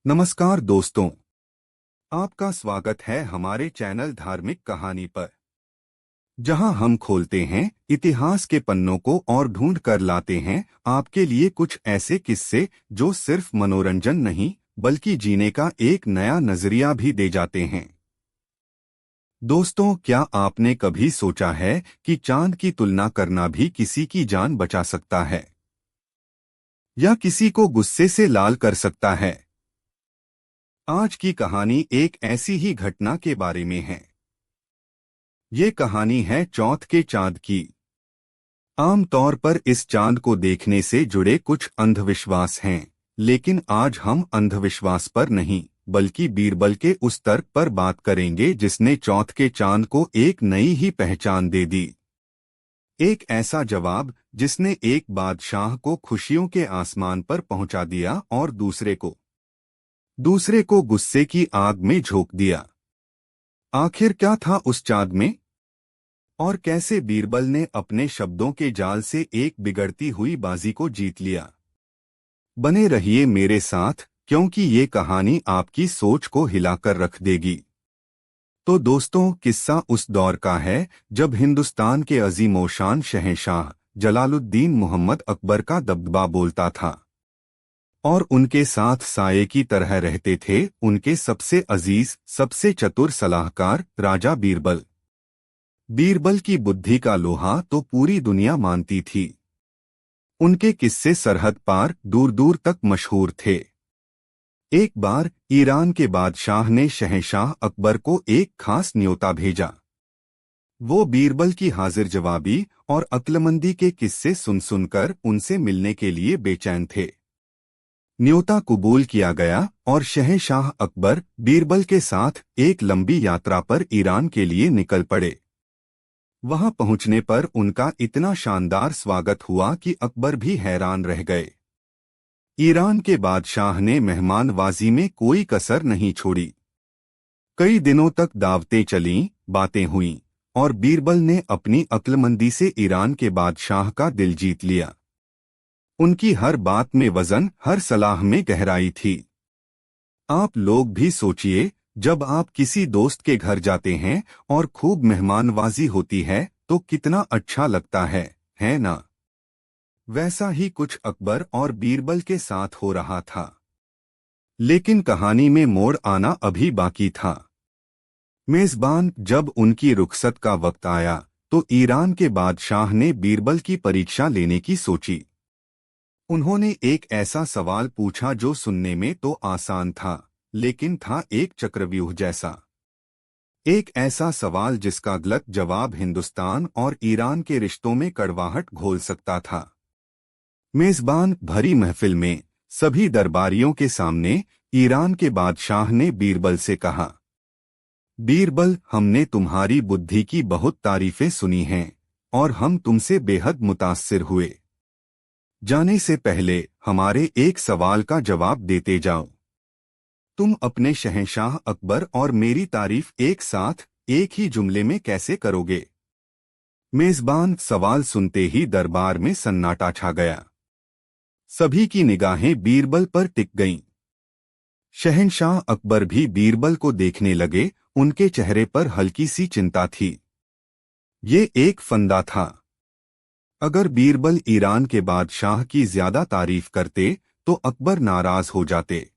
नमस्कार दोस्तों, आपका स्वागत है हमारे चैनल धार्मिक कहानी पर, जहां हम खोलते हैं इतिहास के पन्नों को और ढूंढ कर लाते हैं आपके लिए कुछ ऐसे किस्से जो सिर्फ मनोरंजन नहीं बल्कि जीने का एक नया नजरिया भी दे जाते हैं। दोस्तों, क्या आपने कभी सोचा है कि चांद की तुलना करना भी किसी की जान बचा सकता है या किसी को गुस्से से लाल कर सकता है? आज की कहानी एक ऐसी ही घटना के बारे में है। ये कहानी है चौथ के चांद की। आमतौर पर इस चांद को देखने से जुड़े कुछ अंधविश्वास हैं, लेकिन आज हम अंधविश्वास पर नहीं बल्कि बीरबल के उस तर्क पर बात करेंगे जिसने चौथ के चांद को एक नई ही पहचान दे दी। एक ऐसा जवाब जिसने एक बादशाह को खुशियों के आसमान पर पहुंचा दिया और दूसरे को गुस्से की आग में झोंक दिया। आखिर क्या था उस चांद में, और कैसे बीरबल ने अपने शब्दों के जाल से एक बिगड़ती हुई बाजी को जीत लिया? बने रहिए मेरे साथ, क्योंकि ये कहानी आपकी सोच को हिलाकर रख देगी। तो दोस्तों, किस्सा उस दौर का है जब हिंदुस्तान के अजीमोशान शहंशाह जलालुद्दीन मोहम्मद अकबर का दबदबा बोलता था, और उनके साथ साये की तरह रहते थे उनके सबसे अजीज, सबसे चतुर सलाहकार राजा बीरबल। बीरबल की बुद्धि का लोहा तो पूरी दुनिया मानती थी। उनके किस्से सरहद पार दूर दूर तक मशहूर थे। एक बार ईरान के बादशाह ने शहंशाह अकबर को एक खास न्योता भेजा। वो बीरबल की हाजिर जवाबी और अक्लमंदी के किस्से सुन सुनकर उनसे मिलने के लिए बेचैन थे। न्योता कबूल किया गया और शहंशाह अकबर बीरबल के साथ एक लंबी यात्रा पर ईरान के लिए निकल पड़े। वहां पहुंचने पर उनका इतना शानदार स्वागत हुआ कि अकबर भी हैरान रह गए। ईरान के बादशाह ने मेहमानवाजी में कोई कसर नहीं छोड़ी। कई दिनों तक दावतें चलीं, बातें हुईं, और बीरबल ने अपनी अक्लमंदी से ईरान के बादशाह का दिल जीत लिया। उनकी हर बात में वजन, हर सलाह में गहराई थी। आप लोग भी सोचिए, जब आप किसी दोस्त के घर जाते हैं और खूब मेहमानवाजी होती है तो कितना अच्छा लगता है ना? वैसा ही कुछ अकबर और बीरबल के साथ हो रहा था। लेकिन कहानी में मोड़ आना अभी बाकी था। मेजबान जब उनकी रुखसत का वक्त आया तो ईरान के बादशाह ने बीरबल की परीक्षा लेने की सोची। उन्होंने एक ऐसा सवाल पूछा जो सुनने में तो आसान था, लेकिन था एक चक्रव्यूह जैसा। एक ऐसा सवाल जिसका गलत जवाब हिंदुस्तान और ईरान के रिश्तों में कड़वाहट घोल सकता था। मेजबान भरी महफिल में सभी दरबारियों के सामने ईरान के बादशाह ने बीरबल से कहा, बीरबल, हमने तुम्हारी बुद्धि की बहुत तारीफें सुनी हैं और हम तुमसे बेहद मुतास्सिर हुए। जाने से पहले हमारे एक सवाल का जवाब देते जाओ। तुम अपने शहंशाह अकबर और मेरी तारीफ एक साथ एक ही जुमले में कैसे करोगे? मेजबान सवाल सुनते ही दरबार में सन्नाटा छा गया। सभी की निगाहें बीरबल पर टिक गईं। शहंशाह अकबर भी बीरबल को देखने लगे। उनके चेहरे पर हल्की सी चिंता थी। ये एक फंदा था। अगर बीरबल ईरान के बादशाह की ज्यादा तारीफ करते तो अकबर नाराज हो जाते,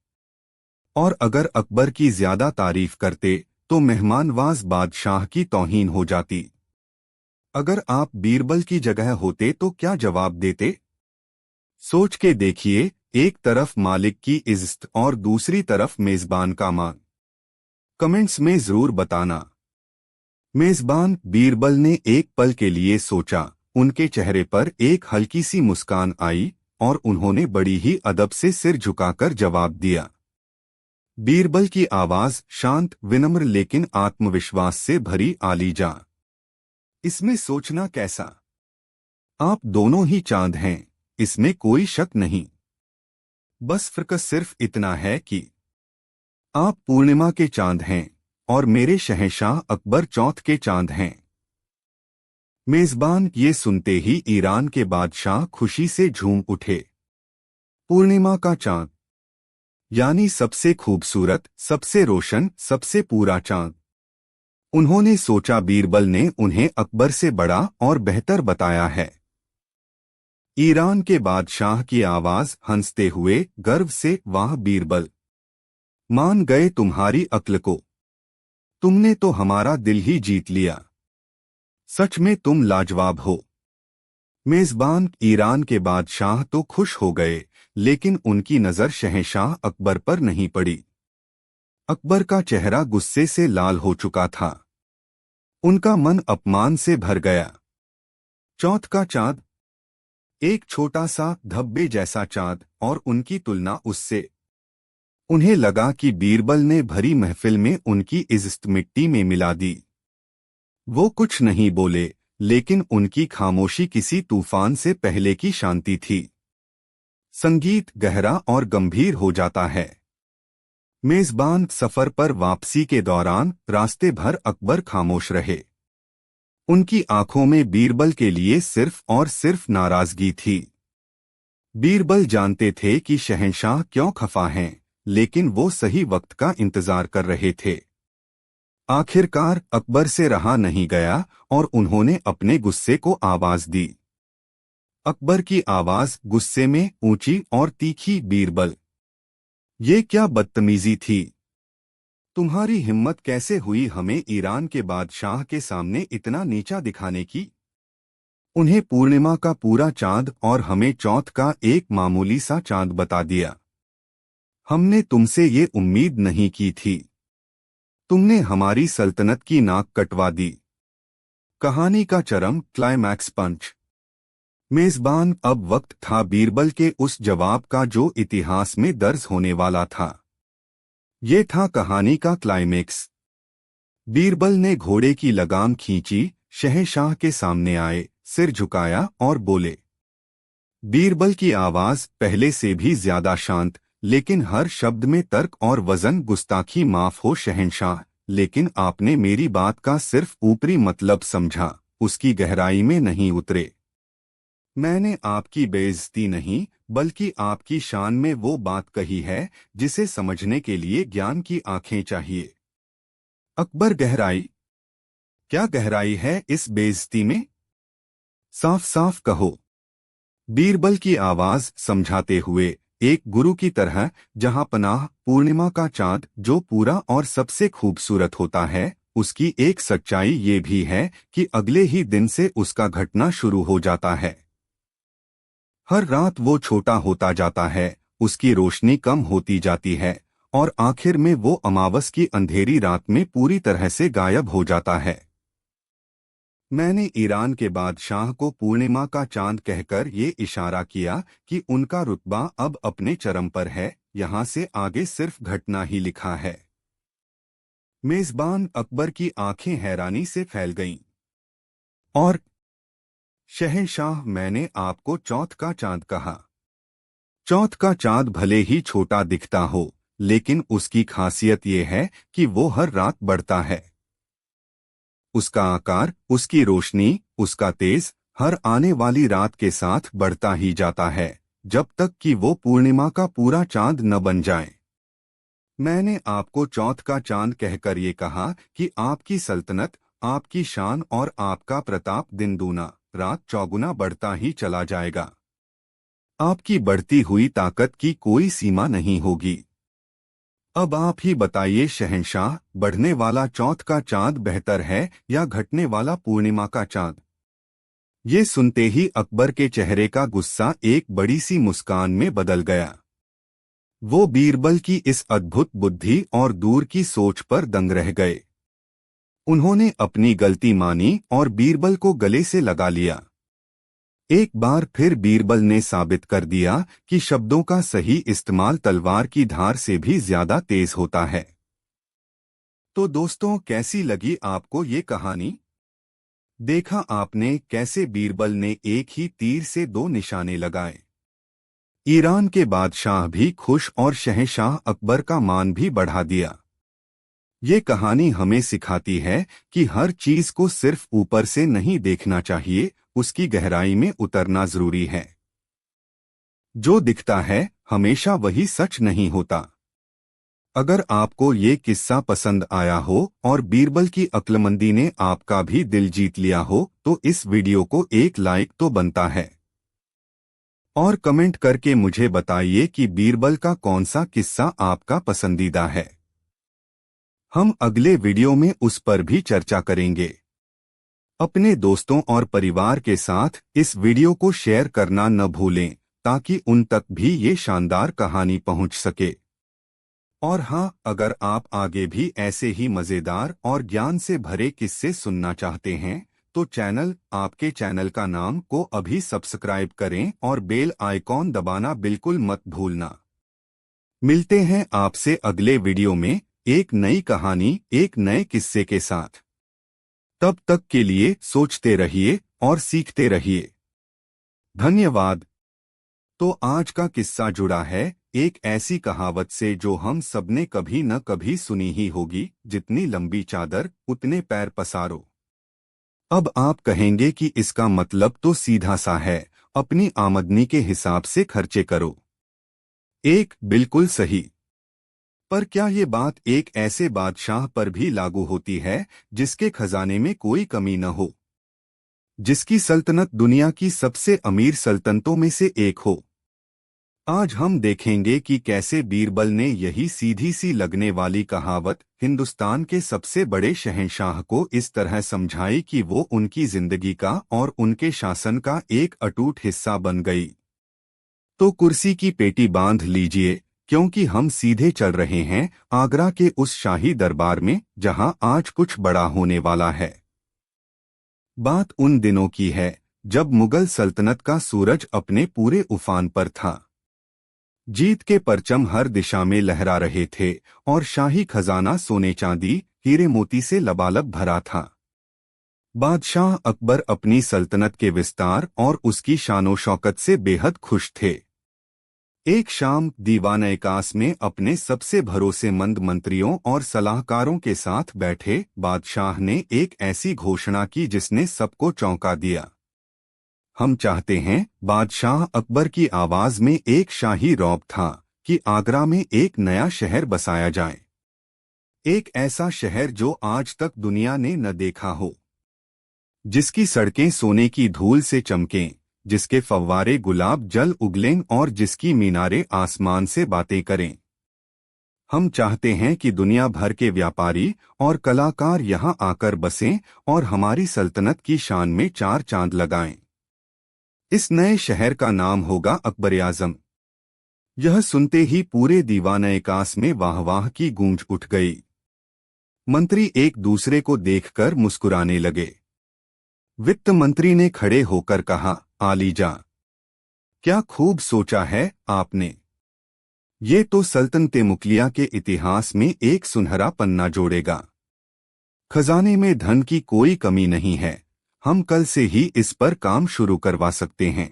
और अगर अकबर की ज्यादा तारीफ करते तो मेहमानवाज बादशाह की तौहीन हो जाती। अगर आप बीरबल की जगह होते तो क्या जवाब देते? सोच के देखिए, एक तरफ मालिक की इज्जत और दूसरी तरफ मेजबान का मान। कमेंट्स में जरूर बताना। मेजबान बीरबल ने एक पल के लिए सोचा। उनके चेहरे पर एक हल्की सी मुस्कान आई और उन्होंने बड़ी ही अदब से सिर झुकाकर जवाब दिया। बीरबल की आवाज शांत, विनम्र लेकिन आत्मविश्वास से भरी आली जा। इसमें सोचना कैसा? आप दोनों ही चांद हैं, इसमें कोई शक नहीं। बस फर्क सिर्फ इतना है कि आप पूर्णिमा के चांद हैं और मेरे शहंशाह अकबर चौथ के चांद हैं। मेजबान ये सुनते ही ईरान के बादशाह खुशी से झूम उठे। पूर्णिमा का चांद, यानी सबसे खूबसूरत, सबसे रोशन, सबसे पूरा चांद। उन्होंने सोचा बीरबल ने उन्हें अकबर से बड़ा और बेहतर बताया है। ईरान के बादशाह की आवाज हंसते हुए गर्व से, वाह बीरबल, मान गए तुम्हारी अक्ल को, तुमने तो हमारा दिल ही जीत लिया, सच में तुम लाजवाब हो। मेजबान ईरान के बादशाह तो खुश हो गए, लेकिन उनकी नजर शहंशाह अकबर पर नहीं पड़ी। अकबर का चेहरा गुस्से से लाल हो चुका था। उनका मन अपमान से भर गया। चौथ का चांद, एक छोटा सा धब्बे जैसा चांद, और उनकी तुलना उससे। उन्हें लगा कि बीरबल ने भरी महफिल में उनकी इज्जत मिट्टी में मिला दी। वो कुछ नहीं बोले, लेकिन उनकी खामोशी किसी तूफान से पहले की शांति थी। संगीत गहरा और गंभीर हो जाता है। मेजबान सफर पर वापसी के दौरान रास्ते भर अकबर खामोश रहे। उनकी आंखों में बीरबल के लिए सिर्फ और सिर्फ नाराजगी थी। बीरबल जानते थे कि शहंशाह क्यों खफा हैं, लेकिन वो सही वक्त का इंतजार कर रहे थे। आखिरकार अकबर से रहा नहीं गया और उन्होंने अपने गुस्से को आवाज दी। अकबर की आवाज गुस्से में ऊंची और तीखी, बीरबल, ये क्या बदतमीजी थी? तुम्हारी हिम्मत कैसे हुई हमें ईरान के बादशाह के सामने इतना नीचा दिखाने की? उन्हें पूर्णिमा का पूरा चांद और हमें चौथ का एक मामूली सा चांद बता दिया। हमने तुमसे ये उम्मीद नहीं की थी। तुमने हमारी सल्तनत की नाक कटवा दी। कहानी का चरम क्लाइमैक्स पंच। मेजबान, अब वक्त था बीरबल के उस जवाब का जो इतिहास में दर्ज होने वाला था। ये था कहानी का क्लाइमैक्स। बीरबल ने घोड़े की लगाम खींची, शहंशाह के सामने आए, सिर झुकाया और बोले। बीरबल की आवाज पहले से भी ज्यादा शांत, लेकिन हर शब्द में तर्क और वजन। गुस्ताखी माफ हो शहंशाह, लेकिन आपने मेरी बात का सिर्फ ऊपरी मतलब समझा, उसकी गहराई में नहीं उतरे। मैंने आपकी बेइज्जती नहीं, बल्कि आपकी शान में वो बात कही है जिसे समझने के लिए ज्ञान की आंखें चाहिए। अकबर, गहराई? क्या गहराई है इस बेइज्जती में? साफ साफ कहो। बीरबल की आवाज समझाते हुए, एक गुरु की तरह, जहां पनाह पूर्णिमा का चांद जो पूरा और सबसे खूबसूरत होता है, उसकी एक सच्चाई ये भी है कि अगले ही दिन से उसका घटना शुरू हो जाता है। हर रात वो छोटा होता जाता है, उसकी रोशनी कम होती जाती है, और आखिर में वो अमावस की अंधेरी रात में पूरी तरह से गायब हो जाता है। मैंने ईरान के बादशाह को पूर्णिमा का चांद कहकर ये इशारा किया कि उनका रुतबा अब अपने चरम पर है, यहाँ से आगे सिर्फ घटना ही लिखा है। मेजबान अकबर की आंखें हैरानी से फैल गईं। और शहंशाह, मैंने आपको चौथ का चांद कहा। चौथ का चांद भले ही छोटा दिखता हो, लेकिन उसकी खासियत ये है कि वो हर रात बढ़ता है। उसका आकार, उसकी रोशनी, उसका तेज हर आने वाली रात के साथ बढ़ता ही जाता है, जब तक कि वो पूर्णिमा का पूरा चांद न बन जाए। मैंने आपको चौथ का चांद कहकर ये कहा कि आपकी सल्तनत, आपकी शान और आपका प्रताप दिन दूना रात चौगुना बढ़ता ही चला जाएगा। आपकी बढ़ती हुई ताकत की कोई सीमा नहीं होगी। अब आप ही बताइए शहंशाह, बढ़ने वाला चौथ का चांद बेहतर है या घटने वाला पूर्णिमा का चांद? ये सुनते ही अकबर के चेहरे का गुस्सा एक बड़ी सी मुस्कान में बदल गया। वो बीरबल की इस अद्भुत बुद्धि और दूर की सोच पर दंग रह गए। उन्होंने अपनी गलती मानी और बीरबल को गले से लगा लिया। एक बार फिर बीरबल ने साबित कर दिया कि शब्दों का सही इस्तेमाल तलवार की धार से भी ज्यादा तेज होता है। तो दोस्तों, कैसी लगी आपको ये कहानी? देखा आपने कैसे बीरबल ने एक ही तीर से दो निशाने लगाए। ईरान के बादशाह भी खुश और शहंशाह अकबर का मान भी बढ़ा दिया। ये कहानी हमें सिखाती है कि हर चीज को सिर्फ ऊपर से नहीं देखना चाहिए, उसकी गहराई में उतरना जरूरी है। जो दिखता है हमेशा वही सच नहीं होता। अगर आपको ये किस्सा पसंद आया हो और बीरबल की अक्लमंदी ने आपका भी दिल जीत लिया हो तो इस वीडियो को एक लाइक तो बनता है और कमेंट करके मुझे बताइए कि बीरबल का कौन सा किस्सा आपका पसंदीदा है। हम अगले वीडियो में उस पर भी चर्चा करेंगे। अपने दोस्तों और परिवार के साथ इस वीडियो को शेयर करना न भूलें ताकि उन तक भी ये शानदार कहानी पहुंच सके। और हाँ, अगर आप आगे भी ऐसे ही मजेदार और ज्ञान से भरे किस्से सुनना चाहते हैं तो आपके चैनल का नाम को अभी सब्सक्राइब करें और बेल आइकॉन दबाना बिल्कुल मत भूलना। मिलते हैं आपसे अगले वीडियो में एक नई कहानी एक नए किस्से के साथ। तब तक के लिए सोचते रहिए और सीखते रहिए। धन्यवाद। तो आज का किस्सा जुड़ा है एक ऐसी कहावत से जो हम सबने कभी न कभी सुनी ही होगी, जितनी लंबी चादर उतने पैर पसारो। अब आप कहेंगे कि इसका मतलब तो सीधा सा है, अपनी आमदनी के हिसाब से खर्चे करो। बिल्कुल सही। पर क्या ये बात एक ऐसे बादशाह पर भी लागू होती है जिसके खजाने में कोई कमी न हो, जिसकी सल्तनत दुनिया की सबसे अमीर सल्तनतों में से एक हो? आज हम देखेंगे कि कैसे बीरबल ने यही सीधी सी लगने वाली कहावत हिंदुस्तान के सबसे बड़े शहंशाह को इस तरह समझाई कि वो उनकी जिंदगी का और उनके शासन का एक अटूट हिस्सा बन गई। तो कुर्सी की पेटी बांध लीजिए, क्योंकि हम सीधे चल रहे हैं आगरा के उस शाही दरबार में जहां आज कुछ बड़ा होने वाला है। बात उन दिनों की है जब मुगल सल्तनत का सूरज अपने पूरे उफान पर था। जीत के परचम हर दिशा में लहरा रहे थे और शाही खजाना सोने चांदी हीरे मोती से लबालब भरा था। बादशाह अकबर अपनी सल्तनत के विस्तार और उसकी शानो शौकत से बेहद खुश थे। एक शाम दीवान-ए-खास में अपने सबसे भरोसेमंद मंत्रियों और सलाहकारों के साथ बैठे बादशाह ने एक ऐसी घोषणा की जिसने सबको चौंका दिया। हम चाहते हैं, बादशाह अकबर की आवाज में एक शाही रौब था, कि आगरा में एक नया शहर बसाया जाए। एक ऐसा शहर जो आज तक दुनिया ने न देखा हो, जिसकी सड़कें सोने की धूल से चमकें, जिसके फव्वारे गुलाब जल उगलें और जिसकी मीनारें आसमान से बातें करें। हम चाहते हैं कि दुनिया भर के व्यापारी और कलाकार यहाँ आकर बसें और हमारी सल्तनत की शान में चार चांद लगाएं। इस नए शहर का नाम होगा अकबर-ए-आज़म। यह सुनते ही पूरे दीवान-ए-खास में वाह-वाह की गूंज उठ गई। मंत्री एक दूसरे को देखकर मुस्कुराने लगे। वित्त मंत्री ने खड़े होकर कहा, आलीजा, क्या खूब सोचा है आपने। ये तो सल्तनते मुगलिया के इतिहास में एक सुनहरा पन्ना जोड़ेगा। खजाने में धन की कोई कमी नहीं है, हम कल से ही इस पर काम शुरू करवा सकते हैं।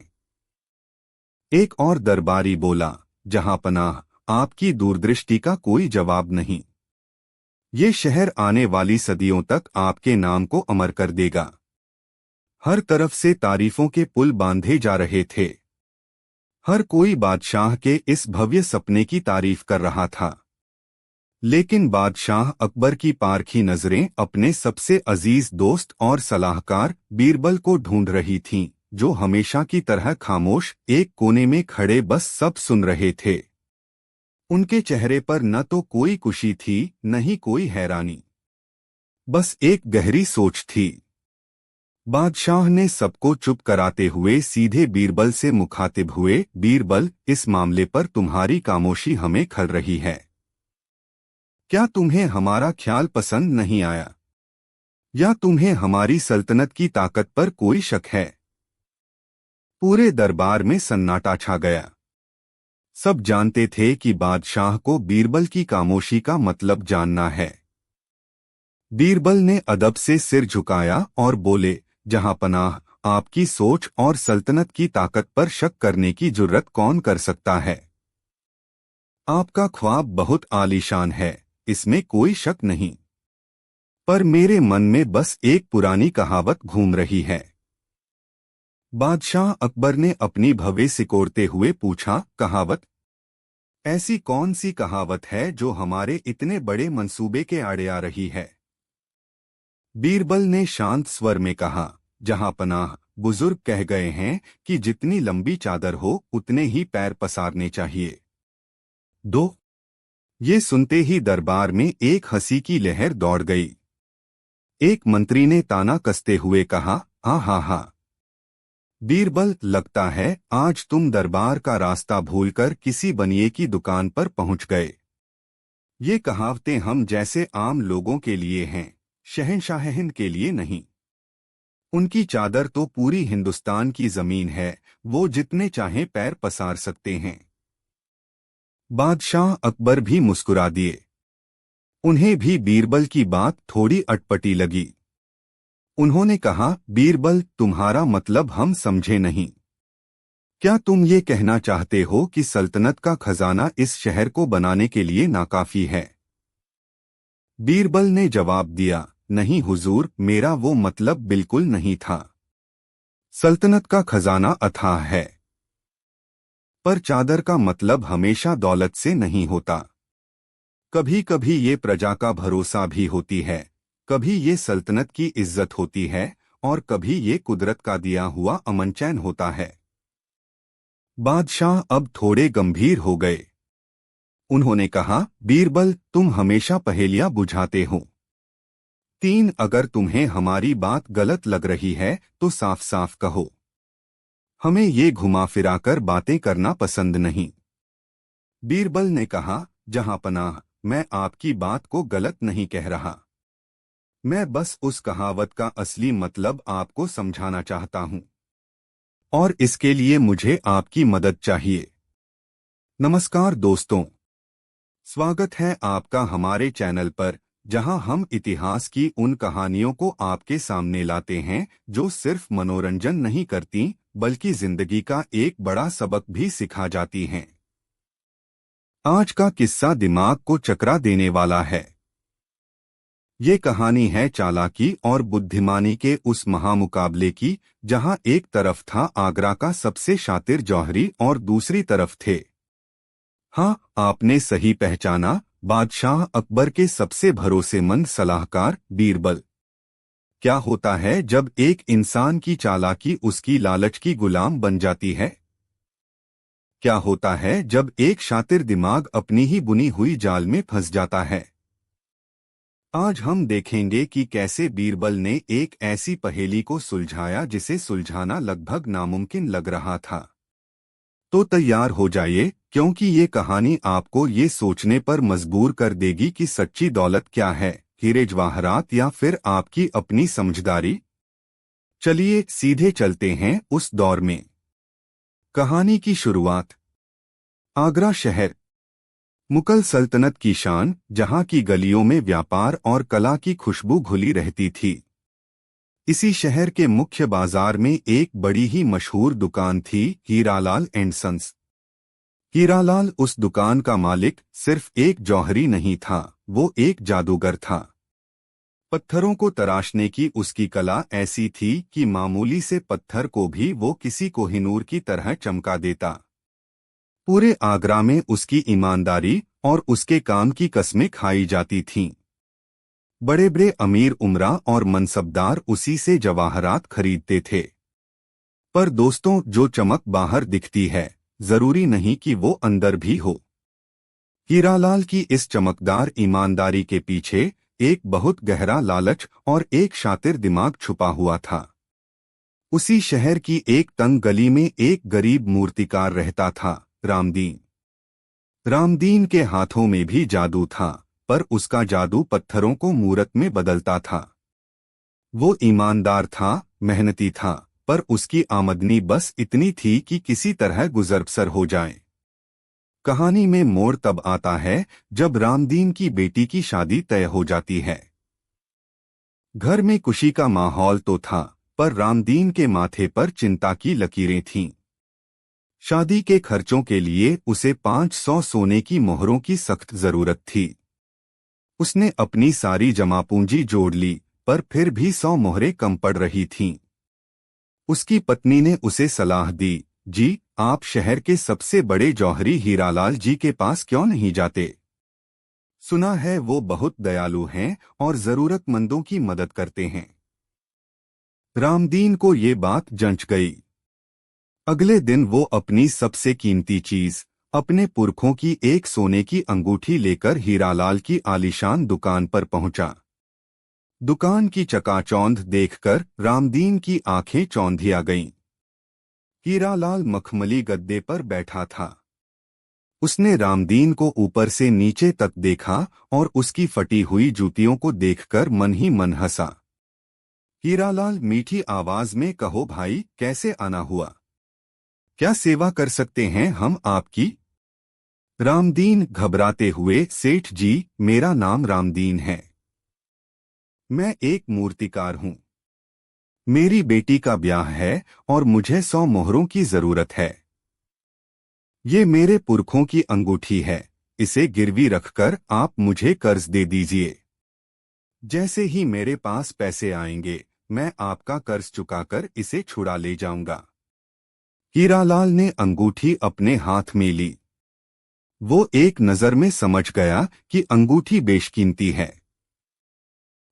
एक और दरबारी बोला, जहां पनाह, आपकी दूरदृष्टि का कोई जवाब नहीं। ये शहर आने वाली सदियों तक आपके नाम को अमर कर देगा। हर तरफ से तारीफों के पुल बांधे जा रहे थे। हर कोई बादशाह के इस भव्य सपने की तारीफ कर रहा था। लेकिन बादशाह अकबर की पारखी नजरें अपने सबसे अजीज दोस्त और सलाहकार बीरबल को ढूंढ रही थीं, जो हमेशा की तरह खामोश एक कोने में खड़े बस सब सुन रहे थे। उनके चेहरे पर न तो कोई खुशी थी न ही कोई हैरानी, बस एक गहरी सोच थी। बादशाह ने सबको चुप कराते हुए सीधे बीरबल से मुखातिब हुए, बीरबल, इस मामले पर तुम्हारी खामोशी हमें खल रही है। क्या तुम्हें हमारा ख्याल पसंद नहीं आया, या तुम्हें हमारी सल्तनत की ताकत पर कोई शक है? पूरे दरबार में सन्नाटा छा गया। सब जानते थे कि बादशाह को बीरबल की खामोशी का मतलब जानना है। बीरबल ने अदब से सिर झुकाया और बोले, जहां पनाह, आपकी सोच और सल्तनत की ताकत पर शक करने की जुर्रत कौन कर सकता है? आपका ख्वाब बहुत आलीशान है, इसमें कोई शक नहीं। पर मेरे मन में बस एक पुरानी कहावत घूम रही है। बादशाह अकबर ने अपनी भवें सिकोड़ते हुए पूछा, कहावत? ऐसी कौन सी कहावत है जो हमारे इतने बड़े मंसूबे के आड़े आ रही है? बीरबल ने शांत स्वर में कहा, जहां पनाह, बुजुर्ग कह गए हैं कि जितनी लंबी चादर हो उतने ही पैर पसारने चाहिए। दो। ये सुनते ही दरबार में एक हंसी की लहर दौड़ गई। एक मंत्री ने ताना कसते हुए कहा, हा हा हा। बीरबल, लगता है आज तुम दरबार का रास्ता भूलकर किसी बनिए की दुकान पर पहुंच गए। ये कहावतें हम जैसे आम लोगों के लिए हैं, शहंशाह-ए-हिंद के लिए नहीं। उनकी चादर तो पूरी हिंदुस्तान की जमीन है, वो जितने चाहें पैर पसार सकते हैं। बादशाह अकबर भी मुस्कुरा दिए। उन्हें भी बीरबल की बात थोड़ी अटपटी लगी। उन्होंने कहा, बीरबल, तुम्हारा मतलब हम समझे नहीं। क्या तुम ये कहना चाहते हो कि सल्तनत का खजाना इस शहर को बनाने के लिए नाकाफी है? बीरबल ने जवाब दिया, नहीं हुजूर, मेरा वो मतलब बिल्कुल नहीं था। सल्तनत का खजाना अथाह है, पर चादर का मतलब हमेशा दौलत से नहीं होता। कभी कभी ये प्रजा का भरोसा भी होती है, कभी ये सल्तनत की इज्जत होती है, और कभी ये कुदरत का दिया हुआ अमन चैन होता है। बादशाह अब थोड़े गंभीर हो गए। उन्होंने कहा, बीरबल, तुम हमेशा पहेलियां बुझाते हो। तीन, अगर तुम्हें हमारी बात गलत लग रही है तो साफ साफ कहो। हमें ये घुमा फिराकर बातें करना पसंद नहीं। बीरबल ने कहा, जहां पनाह, मैं आपकी बात को गलत नहीं कह रहा। मैं बस उस कहावत का असली मतलब आपको समझाना चाहता हूं, और इसके लिए मुझे आपकी मदद चाहिए। नमस्कार दोस्तों, स्वागत है आपका हमारे चैनल पर, जहां हम इतिहास की उन कहानियों को आपके सामने लाते हैं जो सिर्फ मनोरंजन नहीं करती बल्कि जिंदगी का एक बड़ा सबक भी सिखा जाती हैं। आज का किस्सा दिमाग को चकरा देने वाला है। ये कहानी है चालाकी और बुद्धिमानी के उस महामुकाबले की, जहां एक तरफ था आगरा का सबसे शातिर जौहरी और दूसरी तरफ थे, हाँ, आपने सही पहचाना, बादशाह अकबर के सबसे भरोसेमंद सलाहकार बीरबल। क्या होता है जब एक इंसान की चालाकी उसकी लालच की गुलाम बन जाती है? क्या होता है जब एक शातिर दिमाग अपनी ही बुनी हुई जाल में फंस जाता है? आज हम देखेंगे कि कैसे बीरबल ने एक ऐसी पहेली को सुलझाया जिसे सुलझाना लगभग नामुमकिन लग रहा था। तो तैयार हो जाइए, क्योंकि ये कहानी आपको ये सोचने पर मजबूर कर देगी कि सच्ची दौलत क्या है, हीरे जवाहरात या फिर आपकी अपनी समझदारी। चलिए सीधे चलते हैं उस दौर में। कहानी की शुरुआत। आगरा शहर, मुगल सल्तनत की शान, जहां की गलियों में व्यापार और कला की खुशबू घुली रहती थी। इसी शहर के मुख्य बाजार में एक बड़ी ही मशहूर दुकान थी, हीरालाल एंड सन्स। हीरालाल उस दुकान का मालिक सिर्फ एक जौहरी नहीं था, वो एक जादूगर था। पत्थरों को तराशने की उसकी कला ऐसी थी कि मामूली से पत्थर को भी वो किसी कोहिनूर की तरह चमका देता। पूरे आगरा में उसकी ईमानदारी और उसके काम की कस्में खाई जाती थीं। बड़े बड़े अमीर उमरा और मनसबदार उसी से जवाहरात खरीदते थे। पर दोस्तों, जो चमक बाहर दिखती है, जरूरी नहीं कि वो अंदर भी हो। हीरालाल की इस चमकदार ईमानदारी के पीछे एक बहुत गहरा लालच और एक शातिर दिमाग छुपा हुआ था। उसी शहर की एक तंग गली में एक गरीब मूर्तिकार रहता था, रामदीन। रामदीन के हाथों में भी जादू था, पर उसका जादू पत्थरों को मूरत में बदलता था। वो ईमानदार था, मेहनती था, पर उसकी आमदनी बस इतनी थी कि किसी तरह गुजर-बसर हो जाए। कहानी में मोड़ तब आता है जब रामदीन की बेटी की शादी तय हो जाती है। घर में खुशी का माहौल तो था, पर रामदीन के माथे पर चिंता की लकीरें थीं। शादी के खर्चों के लिए उसे 500 सोने की मोहरों की सख्त जरूरत थी। उसने अपनी सारी जमापूंजी जोड़ ली, पर फिर भी 100 मोहरें कम पड़ रही थीं। उसकी पत्नी ने उसे सलाह दी, जी, आप शहर के सबसे बड़े जौहरी हीरालाल जी के पास क्यों नहीं जाते? सुना है वो बहुत दयालु हैं और जरूरतमंदों की मदद करते हैं। रामदीन को ये बात जंच गई। अगले दिन वो अपनी सबसे कीमती चीज, अपने पुरखों की एक सोने की अंगूठी लेकर हीरालाल की आलीशान दुकान पर पहुंचा। दुकान की चकाचौंध देखकर रामदीन की आंखें चौंधिया गईं। हीरालाल मखमली गद्दे पर बैठा था। उसने रामदीन को ऊपर से नीचे तक देखा और उसकी फटी हुई जूतियों को देखकर मन ही मन हंसा। हीरालाल मीठी आवाज में, कहो भाई, कैसे आना हुआ? क्या सेवा कर सकते हैं हम आपकी? रामदीन घबराते हुए, सेठ जी, मेरा नाम रामदीन है। मैं एक मूर्तिकार हूँ। मेरी बेटी का ब्याह है और मुझे 100 मोहरों की जरूरत है। ये मेरे पुरखों की अंगूठी है, इसे गिरवी रखकर आप मुझे कर्ज दे दीजिए। जैसे ही मेरे पास पैसे आएंगे, मैं आपका कर्ज चुकाकर इसे छुड़ा ले जाऊंगा। हीरालाल ने अंगूठी अपने हाथ में ली। वो एक नजर में समझ गया कि अंगूठी बेशकीमती है,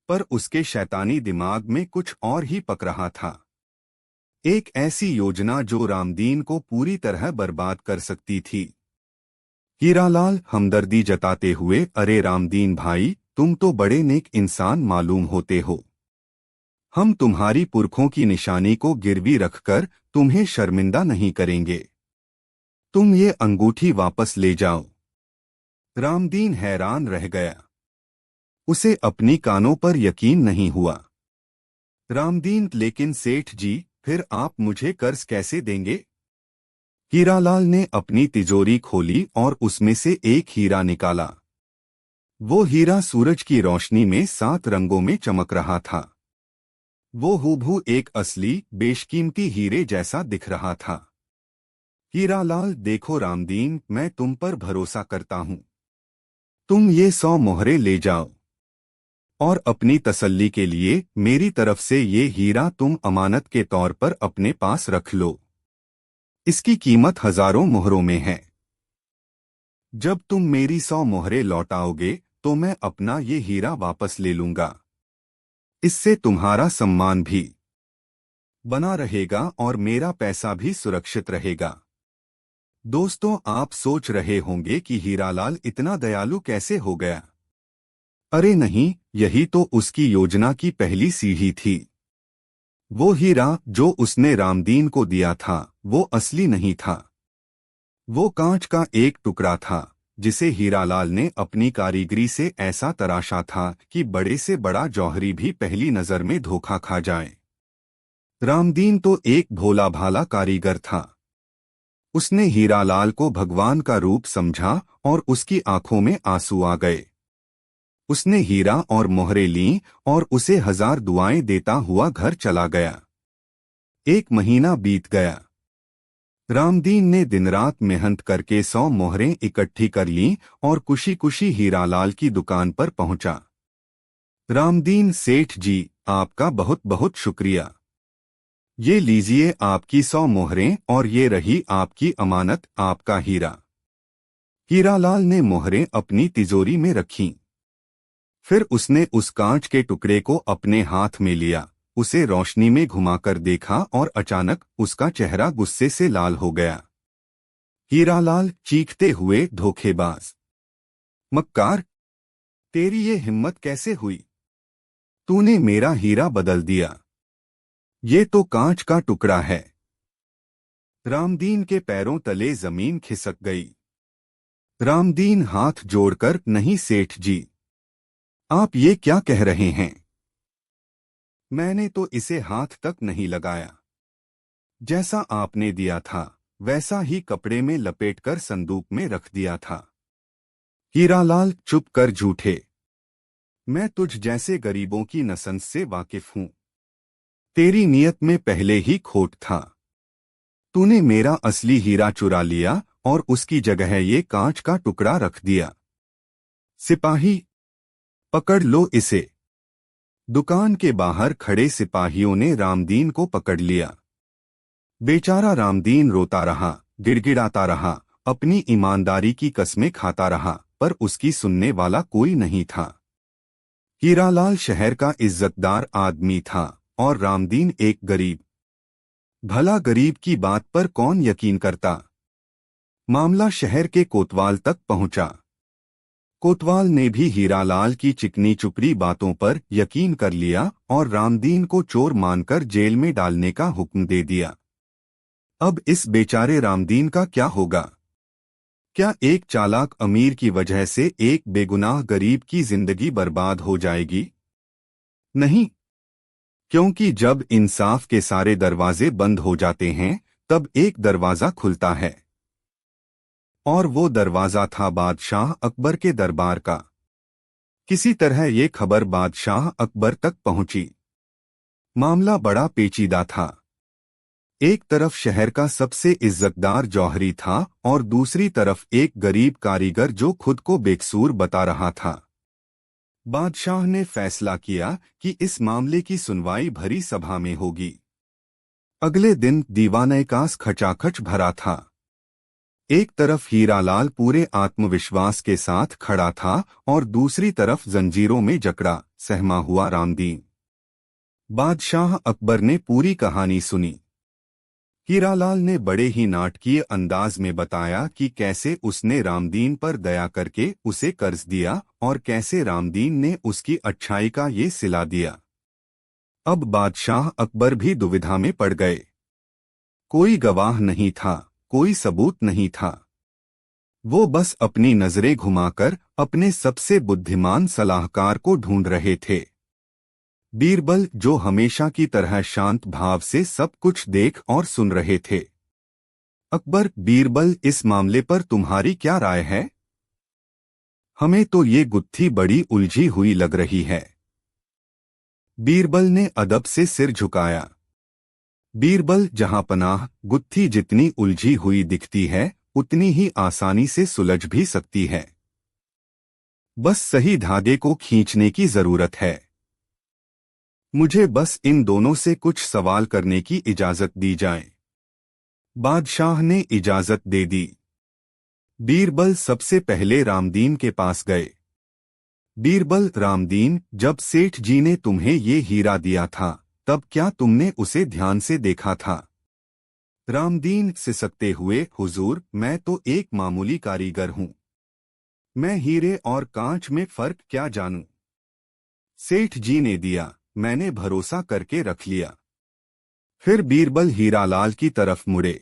पर उसके शैतानी दिमाग में कुछ और ही पक रहा था। एक ऐसी योजना जो रामदीन को पूरी तरह बर्बाद कर सकती थी। हीरालाल हमदर्दी जताते हुए, अरे रामदीन भाई, तुम तो बड़े नेक इंसान मालूम होते हो। हम तुम्हारी पुरखों की निशानी को गिरवी रखकर तुम्हें शर्मिंदा नहीं करेंगे। तुम ये अंगूठी वापस ले जाओ। रामदीन हैरान रह गया। उसे अपनी कानों पर यकीन नहीं हुआ। रामदीन, लेकिन सेठ जी, फिर आप मुझे कर्ज कैसे देंगे? हीरालाल ने अपनी तिजोरी खोली और उसमें से एक हीरा निकाला। वो हीरा सूरज की रोशनी में 7 रंगों में चमक रहा था। वो हूबहू एक असली बेशकीमती हीरे जैसा दिख रहा था। हीरालाल, देखो रामदीन, मैं तुम पर भरोसा करता हूं। तुम ये 100 मोहरे ले जाओ और अपनी तसल्ली के लिए मेरी तरफ से ये हीरा तुम अमानत के तौर पर अपने पास रख लो। इसकी कीमत हजारों मोहरों में है। जब तुम मेरी 100 मोहरे लौटाओगे तो मैं अपना ये हीरा वापस ले लूंगा। इससे तुम्हारा सम्मान भी बना रहेगा और मेरा पैसा भी सुरक्षित रहेगा। दोस्तों, आप सोच रहे होंगे कि हीरालाल इतना दयालु कैसे हो गया। अरे नहीं, यही तो उसकी योजना की पहली सीढ़ी थी। वो हीरा जो उसने रामदीन को दिया था, वो असली नहीं था। वो कांच का एक टुकड़ा था जिसे हीरालाल ने अपनी कारीगरी से ऐसा तराशा था कि बड़े से बड़ा जौहरी भी पहली नजर में धोखा खा जाए। रामदीन तो एक भोला भाला कारीगर था। उसने हीरालाल को भगवान का रूप समझा और उसकी आंखों में आंसू आ गए। उसने हीरा और मोहरे लीं और उसे 1000 दुआएं देता हुआ घर चला गया। 1 महीना बीत गया। रामदीन ने दिनरात मेहनत करके 100 मोहरें इकट्ठी कर लीं और खुशी खुशी हीरालाल की दुकान पर पहुंचा। रामदीन, सेठ जी, आपका बहुत बहुत शुक्रिया। ये लीजिए आपकी 100 मोहरें और ये रही आपकी अमानत, आपका हीरा। हीरालाल ने मोहरें अपनी तिजोरी में रखीं। फिर उसने उस कांच के टुकड़े को अपने हाथ में लिया, उसे रोशनी में घुमाकर देखा और अचानक उसका चेहरा गुस्से से लाल हो गया। हीरालाल चीखते हुए, धोखेबाज, मक्कार, तेरी ये हिम्मत कैसे हुई? तूने मेरा हीरा बदल दिया। ये तो कांच का टुकड़ा है। रामदीन के पैरों तले जमीन खिसक गई। रामदीन हाथ जोड़कर, नहीं सेठ जी, आप ये क्या कह रहे हैं? मैंने तो इसे हाथ तक नहीं लगाया। जैसा आपने दिया था वैसा ही कपड़े में लपेटकर संदूक में रख दिया था। हीरालाल, चुप कर झूठे। मैं तुझ जैसे गरीबों की नसंस से वाकिफ हूं। तेरी नीयत में पहले ही खोट था। तूने मेरा असली हीरा चुरा लिया और उसकी जगह ये कांच का टुकड़ा रख दिया। सिपाही, पकड़ लो इसे। दुकान के बाहर खड़े सिपाहियों ने रामदीन को पकड़ लिया। बेचारा रामदीन रोता रहा, गिड़गिड़ाता रहा, अपनी ईमानदारी की कस्में खाता रहा, पर उसकी सुनने वाला कोई नहीं था। हीरालाल शहर का इज्जतदार आदमी था और रामदीन एक गरीब। भला गरीब की बात पर कौन यकीन करता। मामला शहर के कोतवाल तक पहुंचा। कोतवाल ने भी हीरालाल की चिकनी चुपड़ी बातों पर यकीन कर लिया और रामदीन को चोर मानकर जेल में डालने का हुक्म दे दिया। अब इस बेचारे रामदीन का क्या होगा? क्या एक चालाक अमीर की वजह से एक बेगुनाह गरीब की जिंदगी बर्बाद हो जाएगी? नहीं, क्योंकि जब इंसाफ के सारे दरवाजे बंद हो जाते हैं तब एक दरवाजा खुलता है, और वो दरवाजा था बादशाह अकबर के दरबार का। किसी तरह ये खबर बादशाह अकबर तक पहुंची। मामला बड़ा पेचीदा था। एक तरफ शहर का सबसे इज्जतदार जौहरी था और दूसरी तरफ एक गरीब कारीगर जो खुद को बेकसूर बता रहा था। बादशाह ने फैसला किया कि इस मामले की सुनवाई भरी सभा में होगी। अगले दिन दीवान-ए-कास खचाखच भरा था। एक तरफ हीरालाल पूरे आत्मविश्वास के साथ खड़ा था और दूसरी तरफ जंजीरों में जकड़ा सहमा हुआ रामदीन। बादशाह अकबर ने पूरी कहानी सुनी। हीरालाल ने बड़े ही नाटकीय अंदाज में बताया कि कैसे उसने रामदीन पर दया करके उसे कर्ज दिया और कैसे रामदीन ने उसकी अच्छाई का ये सिला दिया। अब बादशाह अकबर भी दुविधा में पड़ गए। कोई गवाह नहीं था, कोई सबूत नहीं था। वो बस अपनी नजरें घुमाकर अपने सबसे बुद्धिमान सलाहकार को ढूंढ रहे थे। बीरबल, जो हमेशा की तरह शांत भाव से सब कुछ देख और सुन रहे थे। अकबर, बीरबल, इस मामले पर तुम्हारी क्या राय है? हमें तो ये गुत्थी बड़ी उलझी हुई लग रही है। बीरबल ने अदब से सिर झुकाया। बीरबल, जहां पनाह, गुत्थी जितनी उलझी हुई दिखती है उतनी ही आसानी से सुलझ भी सकती है। बस सही धागे को खींचने की जरूरत है। मुझे बस इन दोनों से कुछ सवाल करने की इजाजत दी जाए। बादशाह ने इजाजत दे दी। बीरबल सबसे पहले रामदीन के पास गए। बीरबल, रामदीन, जब सेठ जी ने तुम्हें ये हीरा दिया था तब क्या तुमने उसे ध्यान से देखा था? रामदीन सिसकते हुए, हुजूर, मैं तो एक मामूली कारीगर हूं। मैं हीरे और कांच में फर्क क्या जानूं? सेठ जी ने दिया, मैंने भरोसा करके रख लिया। फिर बीरबल हीरालाल की तरफ मुड़े।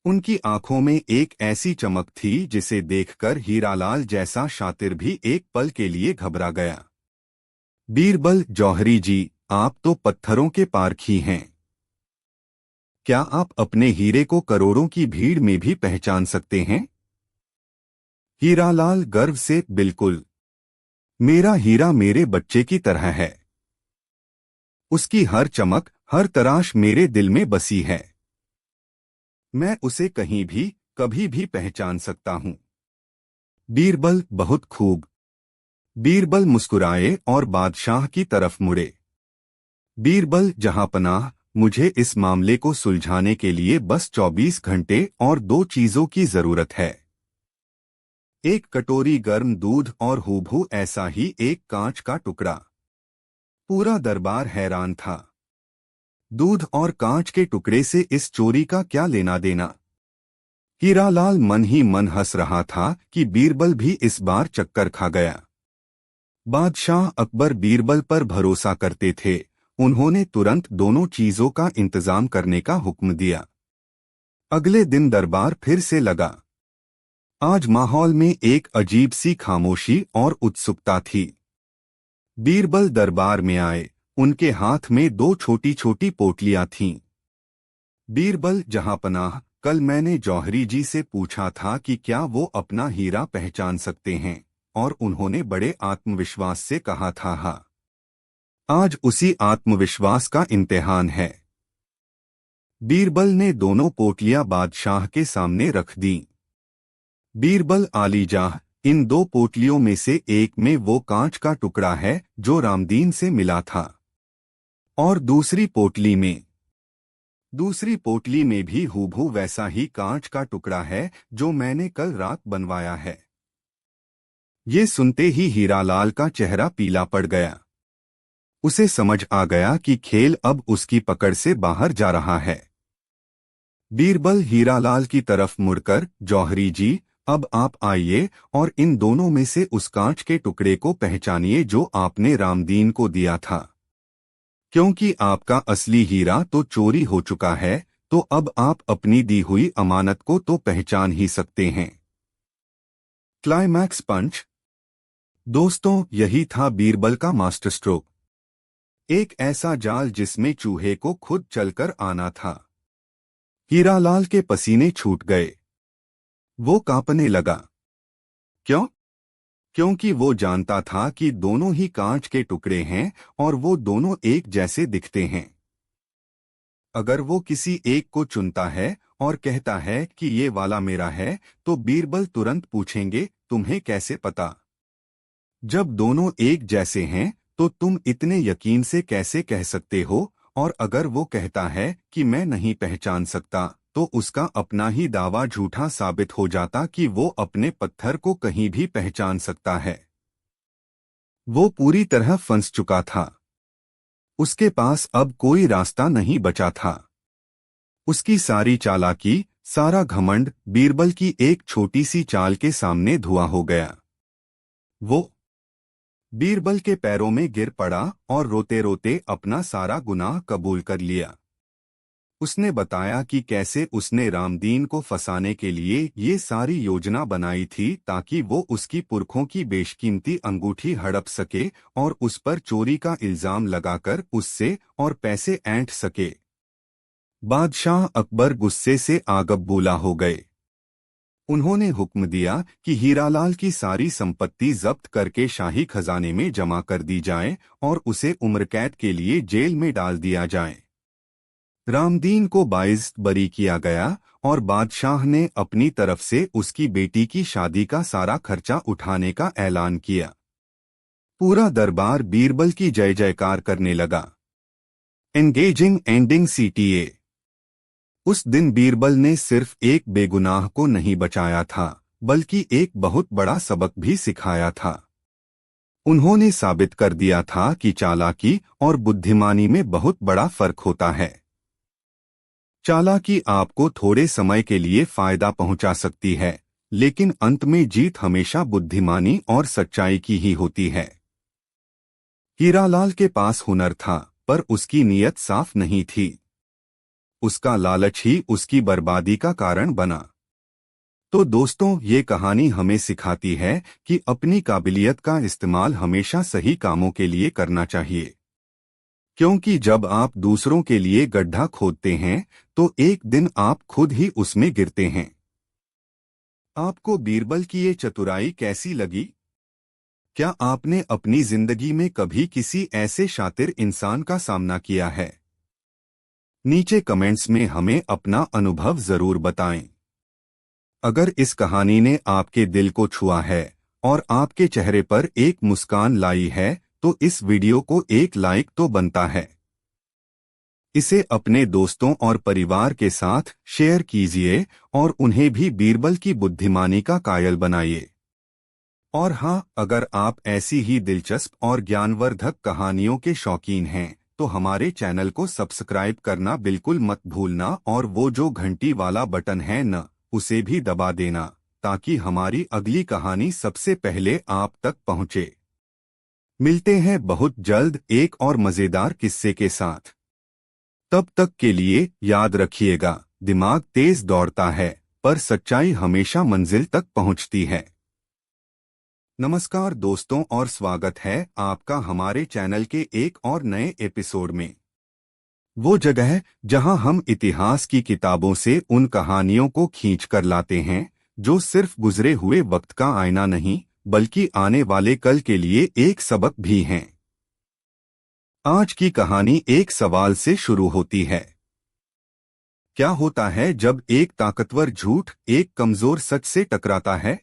उनकी आंखों में एक ऐसी चमक थी जिसे देखकर हीरालाल जैसा शातिर भी एक पल के लिए घबरा गया। बीरबल, जौहरी जी, आप तो पत्थरों के पारखी हैं। क्या आप अपने हीरे को करोड़ों की भीड़ में भी पहचान सकते हैं? हीरालाल गर्व से, बिल्कुल। मेरा हीरा मेरे बच्चे की तरह है। उसकी हर चमक, हर तराश मेरे दिल में बसी है। मैं उसे कहीं भी, कभी भी पहचान सकता हूं। बीरबल, बहुत खूब। बीरबल मुस्कुराए और बादशाह की तरफ मुड़े। बीरबल, जहांपनाह, मुझे इस मामले को सुलझाने के लिए बस 24 घंटे और 2 चीजों की जरूरत है। एक कटोरी गर्म दूध और हूबहू ऐसा ही एक कांच का टुकड़ा। पूरा दरबार हैरान था। दूध और कांच के टुकड़े से इस चोरी का क्या लेना देना? हीरालाल मन ही मन हंस रहा था कि बीरबल भी इस बार चक्कर खा गया। बादशाह अकबर बीरबल पर भरोसा करते थे। उन्होंने तुरंत दोनों चीजों का इंतजाम करने का हुक्म दिया। अगले दिन दरबार फिर से लगा। आज माहौल में एक अजीब सी खामोशी और उत्सुकता थी। बीरबल दरबार में आए। उनके हाथ में 2 छोटी छोटी पोटलियां थीं। बीरबल, जहांपनाह, कल मैंने जौहरी जी से पूछा था कि क्या वो अपना हीरा पहचान सकते हैं, और उन्होंने बड़े आत्मविश्वास से कहा था हाँ। आज उसी आत्मविश्वास का इम्तिहान है। बीरबल ने दोनों पोटलियां बादशाह के सामने रख दीं। बीरबल, आलीजाह, इन 2 पोटलियों में से एक में वो कांच का टुकड़ा है जो रामदीन से मिला था, और दूसरी पोटली में दूसरी पोटली में भी हूबहू वैसा ही कांच का टुकड़ा है जो मैंने कल रात बनवाया है। ये सुनते ही हीरालाल का चेहरा पीला पड़ गया। उसे समझ आ गया कि खेल अब उसकी पकड़ से बाहर जा रहा है। बीरबल हीरालाल की तरफ मुड़कर, जौहरी जी, अब आप आइए और इन दोनों में से उस कांच के टुकड़े को पहचानिए जो आपने रामदीन को दिया था। क्योंकि आपका असली हीरा तो चोरी हो चुका है, तो अब आप अपनी दी हुई अमानत को तो पहचान ही सकते हैं। क्लाइमैक्स पंच। दोस्तों, यही था बीरबल का मास्टर स्ट्रोक। एक ऐसा जाल जिसमें चूहे को खुद चलकर आना था। हीरालाल के पसीने छूट गए। वो कांपने लगा। क्यों? क्योंकि वो जानता था कि दोनों ही कांच के टुकड़े हैं और वो दोनों एक जैसे दिखते हैं। अगर वो किसी एक को चुनता है और कहता है कि ये वाला मेरा है, तो बीरबल तुरंत पूछेंगे, तुम्हें कैसे पता? जब दोनों एक जैसे हैं, तो तुम इतने यकीन से कैसे कह सकते हो? और अगर वो कहता है कि मैं नहीं पहचान सकता, तो उसका अपना ही दावा झूठा साबित हो जाता कि वो अपने पत्थर को कहीं भी पहचान सकता है। वो पूरी तरह फंस चुका था। उसके पास अब कोई रास्ता नहीं बचा था। उसकी सारी चालाकी, सारा घमंड बीरबल की एक छोटी सी चाल के सामने धुआं हो गया। वो बीरबल के पैरों में गिर पड़ा और रोते रोते अपना सारा गुनाह कबूल कर लिया। उसने बताया कि कैसे उसने रामदीन को फंसाने के लिए ये सारी योजना बनाई थी ताकि वो उसकी पुरखों की बेशकीमती अंगूठी हड़प सके और उस पर चोरी का इल्जाम लगाकर उससे और पैसे ऐंठ सके। बादशाह अकबर गुस्से से आग बबूला हो गए। उन्होंने हुक्म दिया कि हीरालाल की सारी संपत्ति जब्त करके शाही खजाने में जमा कर दी जाए और उसे उम्रकैद के लिए जेल में डाल दिया जाए। रामदीन को बाइज्जत बरी किया गया और बादशाह ने अपनी तरफ से उसकी बेटी की शादी का सारा खर्चा उठाने का ऐलान किया। पूरा दरबार बीरबल की जय जयकार करने लगा। Engaging ending CTA. उस दिन बीरबल ने सिर्फ एक बेगुनाह को नहीं बचाया था, बल्कि एक बहुत बड़ा सबक भी सिखाया था। उन्होंने साबित कर दिया था कि चालाकी और बुद्धिमानी में बहुत बड़ा फर्क होता है। चालाकी आपको थोड़े समय के लिए फायदा पहुंचा सकती है, लेकिन अंत में जीत हमेशा बुद्धिमानी और सच्चाई की ही होती है। हीरालाल के पास हुनर था, पर उसकी नीयत साफ नहीं थी। उसका लालच ही उसकी बर्बादी का कारण बना। तो दोस्तों, ये कहानी हमें सिखाती है कि अपनी काबिलियत का इस्तेमाल हमेशा सही कामों के लिए करना चाहिए। क्योंकि जब आप दूसरों के लिए गड्ढा खोदते हैं, तो एक दिन आप खुद ही उसमें गिरते हैं। आपको बीरबल की ये चतुराई कैसी लगी? क्या आपने अपनी जिंदगी में कभी किसी ऐसे शातिर इंसान का सामना किया है? नीचे कमेंट्स में हमें अपना अनुभव जरूर बताएं। अगर इस कहानी ने आपके दिल को छुआ है और आपके चेहरे पर एक मुस्कान लाई है, तो इस वीडियो को एक लाइक तो बनता है। इसे अपने दोस्तों और परिवार के साथ शेयर कीजिए और उन्हें भी बीरबल की बुद्धिमानी का कायल बनाइए। और हाँ, अगर आप ऐसी ही दिलचस्प और ज्ञानवर्धक कहानियों के शौकीन हैं, तो हमारे चैनल को सब्सक्राइब करना बिल्कुल मत भूलना और वो जो घंटी वाला बटन है न, उसे भी दबा देना, ताकि हमारी अगली कहानी सबसे पहले आप तक पहुंचे। मिलते हैं बहुत जल्द एक और मजेदार किस्से के साथ। तब तक के लिए याद रखिएगा, दिमाग तेज दौड़ता है, पर सच्चाई हमेशा मंजिल तक पहुंचती है। नमस्कार दोस्तों, और स्वागत है आपका हमारे चैनल के एक और नए एपिसोड में। वो जगह जहां हम इतिहास की किताबों से उन कहानियों को खींच कर लाते हैं जो सिर्फ गुजरे हुए वक्त का आईना नहीं, बल्कि आने वाले कल के लिए एक सबक भी हैं। आज की कहानी एक सवाल से शुरू होती है। क्या होता है जब एक ताकतवर झूठ एक कमजोर सच से टकराता है?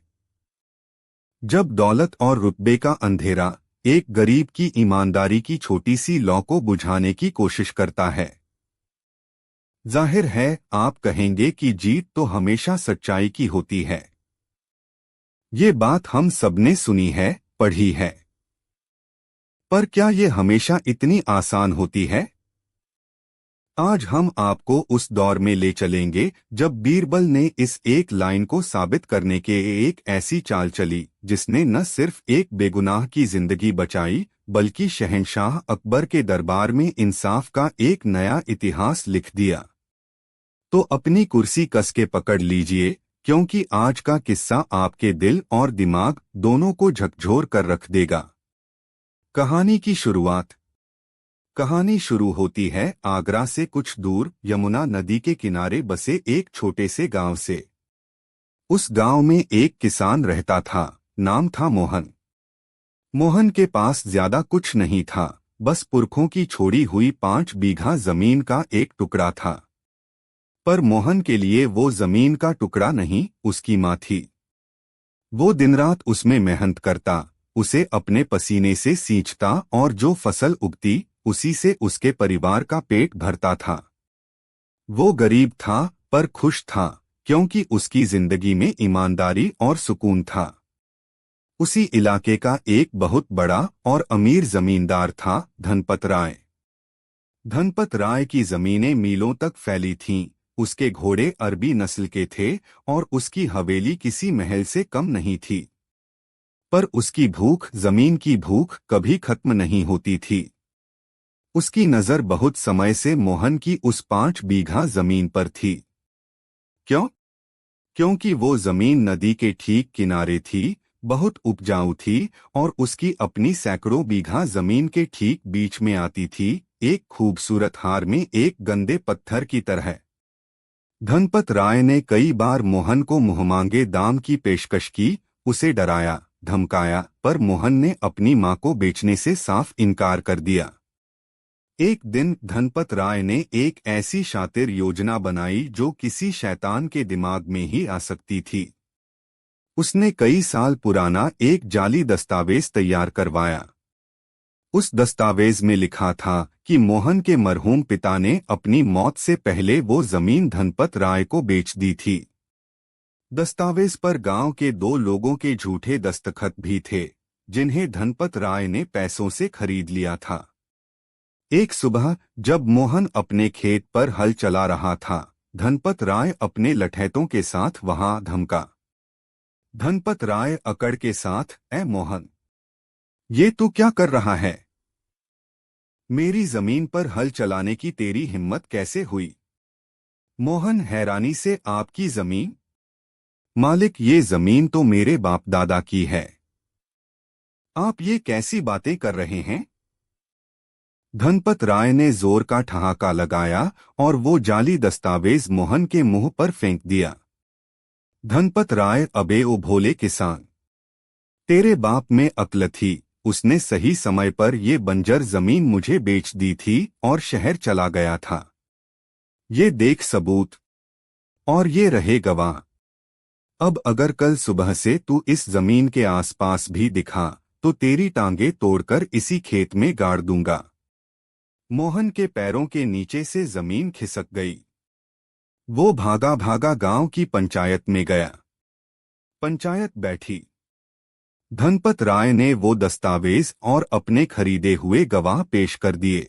जब दौलत और रुतबे का अंधेरा एक गरीब की ईमानदारी की छोटी सी लौ को बुझाने की कोशिश करता है। जाहिर है आप कहेंगे कि जीत तो हमेशा सच्चाई की होती है। ये बात हम सबने सुनी है, पढ़ी है। पर क्या ये हमेशा इतनी आसान होती है? आज हम आपको उस दौर में ले चलेंगे जब बीरबल ने इस एक लाइन को साबित करने के एक ऐसी चाल चली जिसने न सिर्फ एक बेगुनाह की जिंदगी बचाई बल्कि शहंशाह अकबर के दरबार में इंसाफ का एक नया इतिहास लिख दिया। तो अपनी कुर्सी कस के पकड़ लीजिए, क्योंकि आज का किस्सा आपके दिल और दिमाग दोनों को झकझोर कर रख देगा। कहानी की शुरुआत। कहानी शुरू होती है आगरा से कुछ दूर यमुना नदी के किनारे बसे एक छोटे से गांव से। उस गांव में एक किसान रहता था, नाम था मोहन। मोहन के पास ज्यादा कुछ नहीं था, बस पुरखों की छोड़ी हुई 5 बीघा जमीन का एक टुकड़ा था। पर मोहन के लिए वो जमीन का टुकड़ा नहीं, उसकी माँ थी। वो दिन रात उसमें मेहनत करता, उसे अपने पसीने से सींचता और जो फसल उगती उसी से उसके परिवार का पेट भरता था। वो गरीब था पर खुश था, क्योंकि उसकी जिंदगी में ईमानदारी और सुकून था। उसी इलाके का एक बहुत बड़ा और अमीर जमींदार था, धनपत राय। धनपत राय की जमीनें मीलों तक फैली थीं, उसके घोड़े अरबी नस्ल के थे और उसकी हवेली किसी महल से कम नहीं थी। पर उसकी भूख, जमीन की भूख, कभी खत्म नहीं होती थी। उसकी नजर बहुत समय से मोहन की उस 5 बीघा जमीन पर थी। क्यों? क्योंकि वो जमीन नदी के ठीक किनारे थी, बहुत उपजाऊ थी और उसकी अपनी सैकड़ों बीघा जमीन के ठीक बीच में आती थी, एक खूबसूरत हार में एक गंदे पत्थर की तरह। धनपत राय ने कई बार मोहन को मुंहमांगे दाम की पेशकश की, उसे डराया, धमकाया, पर मोहन ने अपनी मां को बेचने से साफ इनकार कर दिया। एक दिन धनपत राय ने एक ऐसी शातिर योजना बनाई जो किसी शैतान के दिमाग में ही आ सकती थी। उसने कई साल पुराना एक जाली दस्तावेज तैयार करवाया। उस दस्तावेज में लिखा था कि मोहन के मरहूम पिता ने अपनी मौत से पहले वो जमीन धनपत राय को बेच दी थी। दस्तावेज पर गांव के 2 लोगों के झूठे दस्तखत भी थे, जिन्हें धनपत राय ने पैसों से खरीद लिया था। एक सुबह जब मोहन अपने खेत पर हल चला रहा था, धनपत राय अपने लठैतों के साथ वहां धमका। धनपत राय अकड़ के साथ, ऐ मोहन, ये तू क्या कर रहा है? मेरी जमीन पर हल चलाने की तेरी हिम्मत कैसे हुई? मोहन हैरानी से, आपकी जमीन? मालिक, ये जमीन तो मेरे बाप दादा की है। आप ये कैसी बातें कर रहे हैं? धनपत राय ने जोर का ठहाका लगाया और वो जाली दस्तावेज मोहन के मुंह पर फेंक दिया। धनपत राय, अबे ओ भोले किसान, तेरे बाप में अक्ल थी, उसने सही समय पर ये बंजर जमीन मुझे बेच दी थी और शहर चला गया था। ये देख सबूत, और ये रहे गवाह। अब अगर कल सुबह से तू इस जमीन के आसपास भी दिखा तो तेरी टांगे तोड़कर इसी खेत में गाड़ दूंगा। मोहन के पैरों के नीचे से जमीन खिसक गई। वो भागा भागा गांव की पंचायत में गया। पंचायत बैठी। धनपत राय ने वो दस्तावेज और अपने खरीदे हुए गवाह पेश कर दिए।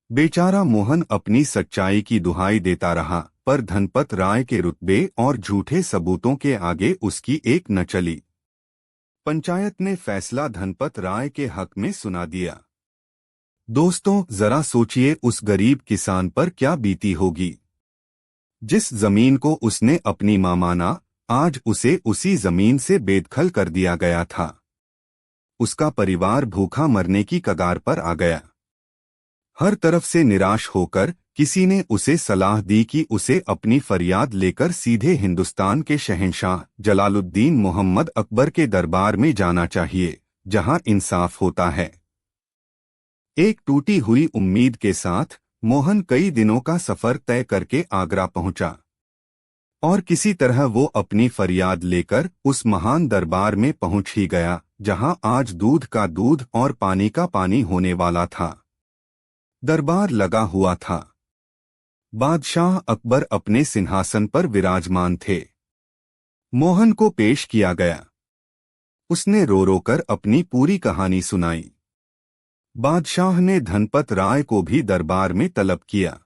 बेचारा मोहन अपनी सच्चाई की दुहाई देता रहा, पर धनपत राय के रुतबे और झूठे सबूतों के आगे उसकी एक न चली। पंचायत ने फैसला धनपत राय के हक में सुना दिया। दोस्तों, जरा सोचिए उस गरीब किसान पर क्या बीती होगी। जिस जमीन को उसने अपनी मां माना, आज उसे उसी जमीन से बेदखल कर दिया गया था। उसका परिवार भूखा मरने की कगार पर आ गया। हर तरफ से निराश होकर किसी ने उसे सलाह दी कि उसे अपनी फरियाद लेकर सीधे हिंदुस्तान के शहंशाह जलालुद्दीन मोहम्मद अकबर के दरबार में जाना चाहिए, जहां इंसाफ होता है। एक टूटी हुई उम्मीद के साथ मोहन कई दिनों का सफर तय करके आगरा पहुंचा और किसी तरह वो अपनी फरियाद लेकर उस महान दरबार में पहुंच ही गया, जहां आज दूध का दूध और पानी का पानी होने वाला था। दरबार लगा हुआ था। बादशाह अकबर अपने सिंहासन पर विराजमान थे। मोहन को पेश किया गया। उसने रो रो कर अपनी पूरी कहानी सुनाई। बादशाह ने धनपत राय को भी दरबार में तलब किया।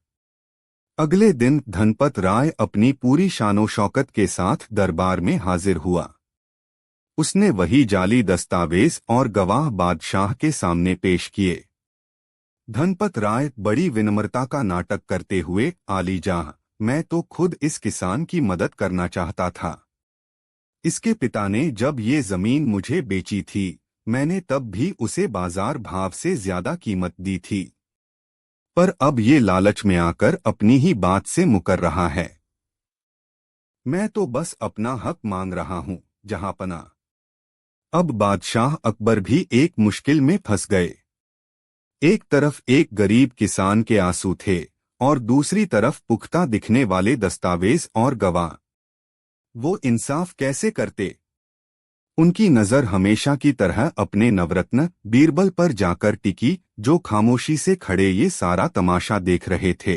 अगले दिन धनपत राय अपनी पूरी शानो शौकत के साथ दरबार में हाजिर हुआ। उसने वही जाली दस्तावेज और गवाह बादशाह के सामने पेश किए। धनपत राय बड़ी विनम्रता का नाटक करते हुए, आलीजाह, मैं तो खुद इस किसान की मदद करना चाहता था। इसके पिता ने जब ये जमीन मुझे बेची थी, मैंने तब भी उसे बाजार भाव से ज्यादा कीमत दी थी। पर अब ये लालच में आकर अपनी ही बात से मुकर रहा है। मैं तो बस अपना हक मांग रहा हूं, जहांपना। अब बादशाह अकबर भी एक मुश्किल में फंस गए। एक तरफ एक गरीब किसान के आंसू थे और दूसरी तरफ पुख्ता दिखने वाले दस्तावेज और गवाह। वो इंसाफ कैसे करते? उनकी नजर हमेशा की तरह अपने नवरत्न बीरबल पर जाकर टिकी, जो खामोशी से खड़े ये सारा तमाशा देख रहे थे।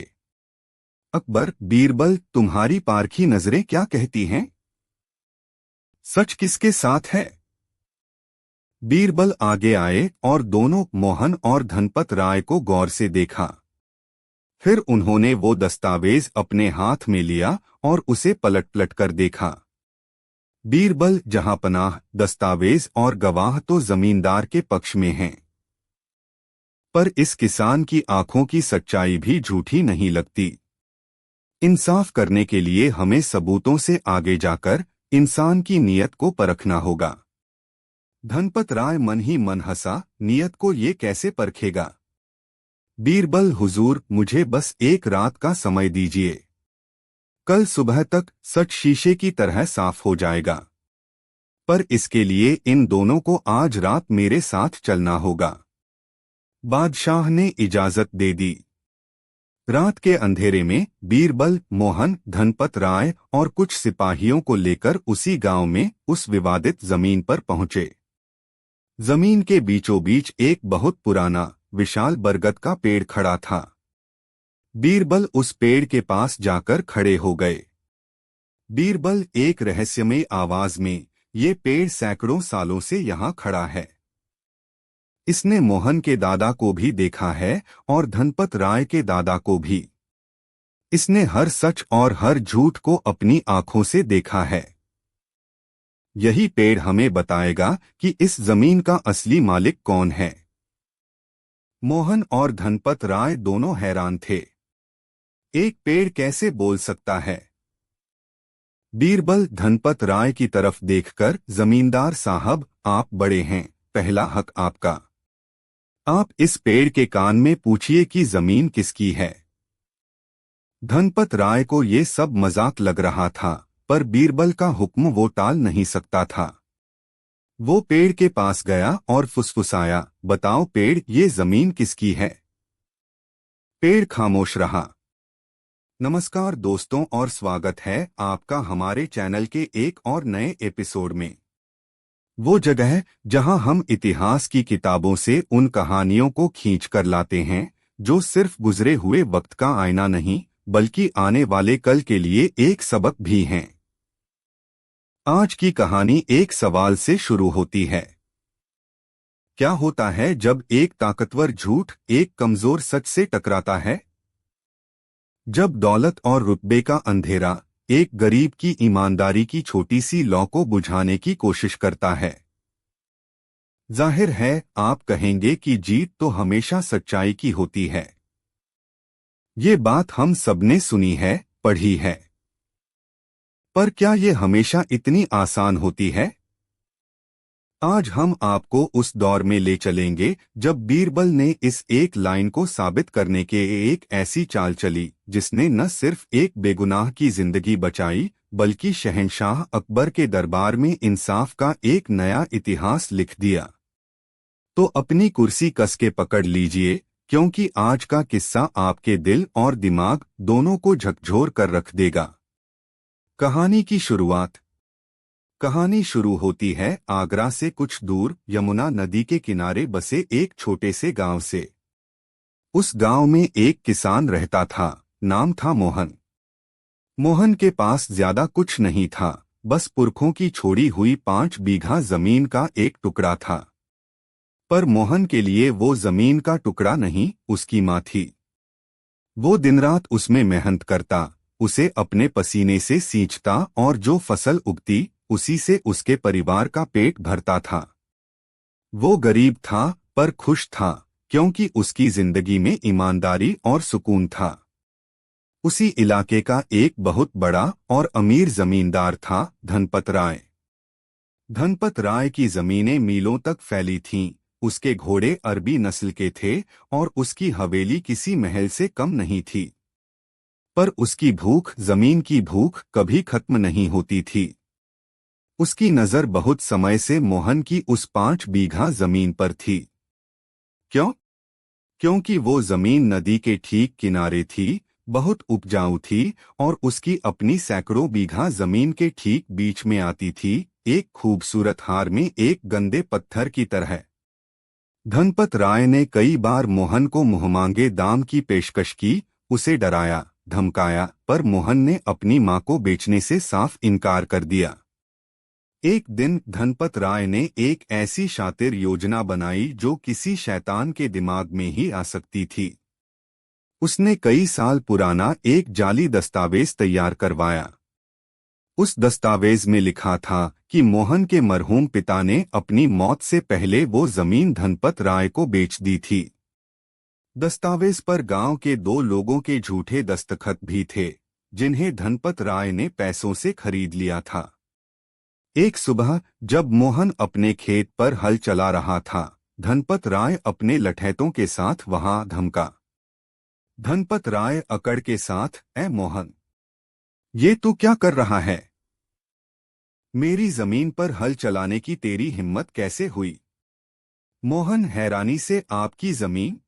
अकबर, बीरबल, तुम्हारी पारखी नजरें क्या कहती हैं? सच किसके साथ है? बीरबल आगे आए और दोनों मोहन और धनपत राय को गौर से देखा। फिर उन्होंने वो दस्तावेज अपने हाथ में लिया और उसे पलट पलट कर देखा। बीरबल, जहांपनाह, दस्तावेज और गवाह तो जमींदार के पक्ष में हैं। पर इस किसान की आंखों की सच्चाई भी झूठी नहीं लगती। इंसाफ करने के लिए हमें सबूतों से आगे जाकर इंसान की नीयत को परखना होगा। धनपत राय मन ही मन हंसा, नीयत को ये कैसे परखेगा? बीरबल, हुजूर, मुझे बस एक रात का समय दीजिए। कल सुबह तक सच शीशे की तरह साफ हो जाएगा। पर इसके लिए इन दोनों को आज रात मेरे साथ चलना होगा। बादशाह ने इजाजत दे दी। रात के अंधेरे में बीरबल, मोहन, धनपत राय और कुछ सिपाहियों को लेकर उसी गांव में उस विवादित जमीन पर पहुंचे। जमीन के बीचों बीच एक बहुत पुराना विशाल बरगद का पेड़ खड़ा था। बीरबल उस पेड़ के पास जाकर खड़े हो गए। बीरबल, एक रहस्यमय आवाज में, ये पेड़ सैकड़ों सालों से यहाँ खड़ा है। इसने मोहन के दादा को भी देखा है और धनपत राय के दादा को भी। इसने हर सच और हर झूठ को अपनी आंखों से देखा है। यही पेड़ हमें बताएगा कि इस जमीन का असली मालिक कौन है। मोहन और धनपत राय दोनों हैरान थे। एक पेड़ कैसे बोल सकता है? बीरबल धनपत राय की तरफ देखकर, जमींदार साहब, आप बड़े हैं, पहला हक आपका। आप इस पेड़ के कान में पूछिए कि जमीन किसकी है। धनपत राय को ये सब मजाक लग रहा था, पर बीरबल का हुक्म वो टाल नहीं सकता था। वो पेड़ के पास गया और फुसफुसाया, बताओ पेड़, ये जमीन किसकी है? पेड़ खामोश रहा। नमस्कार दोस्तों और स्वागत है आपका हमारे चैनल के एक और नए एपिसोड में। वो जगह जहां हम इतिहास की किताबों से उन कहानियों को खींच कर लाते हैं जो सिर्फ गुजरे हुए वक्त का आईना नहीं, बल्कि आने वाले कल के लिए एक सबक भी हैं। आज की कहानी एक सवाल से शुरू होती है। क्या होता है जब एक ताकतवर झूठ एक कमजोर सच से टकराता है? जब दौलत और रुतबे का अंधेरा एक गरीब की ईमानदारी की छोटी सी लौ को बुझाने की कोशिश करता है। जाहिर है आप कहेंगे कि जीत तो हमेशा सच्चाई की होती है। ये बात हम सबने सुनी है, पढ़ी है। पर क्या ये हमेशा इतनी आसान होती है? आज हम आपको उस दौर में ले चलेंगे जब बीरबल ने इस एक लाइन को साबित करने के एक ऐसी चाल चली जिसने न सिर्फ एक बेगुनाह की जिंदगी बचाई, बल्कि शहंशाह अकबर के दरबार में इंसाफ का एक नया इतिहास लिख दिया। तो अपनी कुर्सी कस के पकड़ लीजिए, क्योंकि आज का किस्सा आपके दिल और दिमाग दोनों को झकझोर कर रख देगा। कहानी की शुरुआत। कहानी शुरू होती है आगरा से कुछ दूर यमुना नदी के किनारे बसे एक छोटे से गांव से। उस गांव में एक किसान रहता था, नाम था मोहन। मोहन के पास ज्यादा कुछ नहीं था, बस पुरखों की छोड़ी हुई 5 बीघा जमीन का एक टुकड़ा था। पर मोहन के लिए वो जमीन का टुकड़ा नहीं, उसकी माँ थी। वो दिन रात उसमें मेहनत करता, उसे अपने पसीने से सींचता और जो फसल उगती उसी से उसके परिवार का पेट भरता था। वो गरीब था पर खुश था, क्योंकि उसकी जिंदगी में ईमानदारी और सुकून था। उसी इलाके का एक बहुत बड़ा और अमीर जमींदार था, धनपत राय। धनपत राय की जमीनें मीलों तक फैली थीं, उसके घोड़े अरबी नस्ल के थे और उसकी हवेली किसी महल से कम नहीं थी। पर उसकी भूख, जमीन की भूख, कभी खत्म नहीं होती थी। उसकी नजर बहुत समय से मोहन की उस 5 बीघा जमीन पर थी। क्यों? क्योंकि वो जमीन नदी के ठीक किनारे थी, बहुत उपजाऊ थी और उसकी अपनी सैकड़ों बीघा जमीन के ठीक बीच में आती थी, एक खूबसूरत हार में एक गंदे पत्थर की तरह। धनपत राय ने कई बार मोहन को मुंहमांगे दाम की पेशकश की, उसे डराया, धमकाया, पर मोहन ने अपनी मां को बेचने से साफ इनकार कर दिया। एक दिन धनपत राय ने एक ऐसी शातिर योजना बनाई जो किसी शैतान के दिमाग में ही आ सकती थी। उसने कई साल पुराना एक जाली दस्तावेज तैयार करवाया। उस दस्तावेज में लिखा था कि मोहन के मरहूम पिता ने अपनी मौत से पहले वो जमीन धनपत राय को बेच दी थी। दस्तावेज पर गांव के 2 लोगों के झूठे दस्तखत भी थे, जिन्हें धनपत राय ने पैसों से खरीद लिया था। एक सुबह जब मोहन अपने खेत पर हल चला रहा था, धनपत राय अपने लठैतों के साथ वहां धमका। धनपत राय अकड़ के साथ, ए मोहन, ये तू क्या कर रहा है? मेरी जमीन पर हल चलाने की तेरी हिम्मत कैसे हुई? मोहन हैरानी से, आपकी जमीन?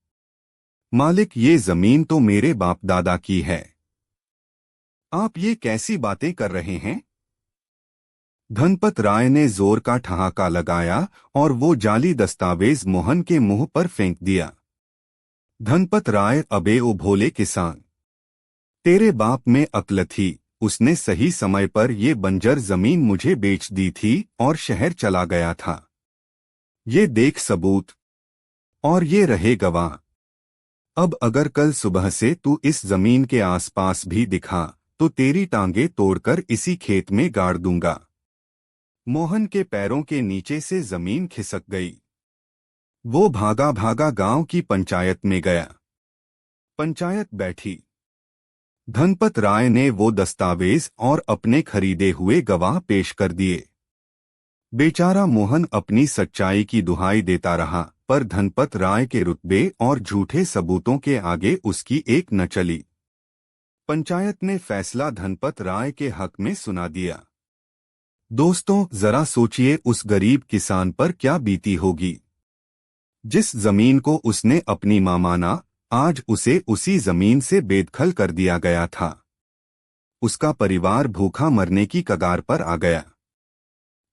मालिक, ये जमीन तो मेरे बाप दादा की है। आप ये कैसी बातें कर रहे हैं? धनपत राय ने जोर का ठहाका लगाया और वो जाली दस्तावेज मोहन के मुंह पर फेंक दिया। धनपत राय, अबे ओ भोले किसान, तेरे बाप में अक्ल थी, उसने सही समय पर ये बंजर जमीन मुझे बेच दी थी और शहर चला गया था। ये देख सबूत, और ये रहे गवाह। अब अगर कल सुबह से तू इस जमीन के आसपास भी दिखा तो तेरी टांगे तोड़कर इसी खेत में गाड़ दूंगा। मोहन के पैरों के नीचे से जमीन खिसक गई। वो भागा भागा गांव की पंचायत में गया। पंचायत बैठी। धनपत राय ने वो दस्तावेज और अपने खरीदे हुए गवाह पेश कर दिए। बेचारा मोहन अपनी सच्चाई की दुहाई देता रहा, पर धनपत राय के रुतबे और झूठे सबूतों के आगे उसकी एक न चली। पंचायत ने फैसला धनपत राय के हक में सुना दिया। दोस्तों, जरा सोचिए उस गरीब किसान पर क्या बीती होगी। जिस जमीन को उसने अपनी मां माना, आज उसे उसी जमीन से बेदखल कर दिया गया था। उसका परिवार भूखा मरने की कगार पर आ गया।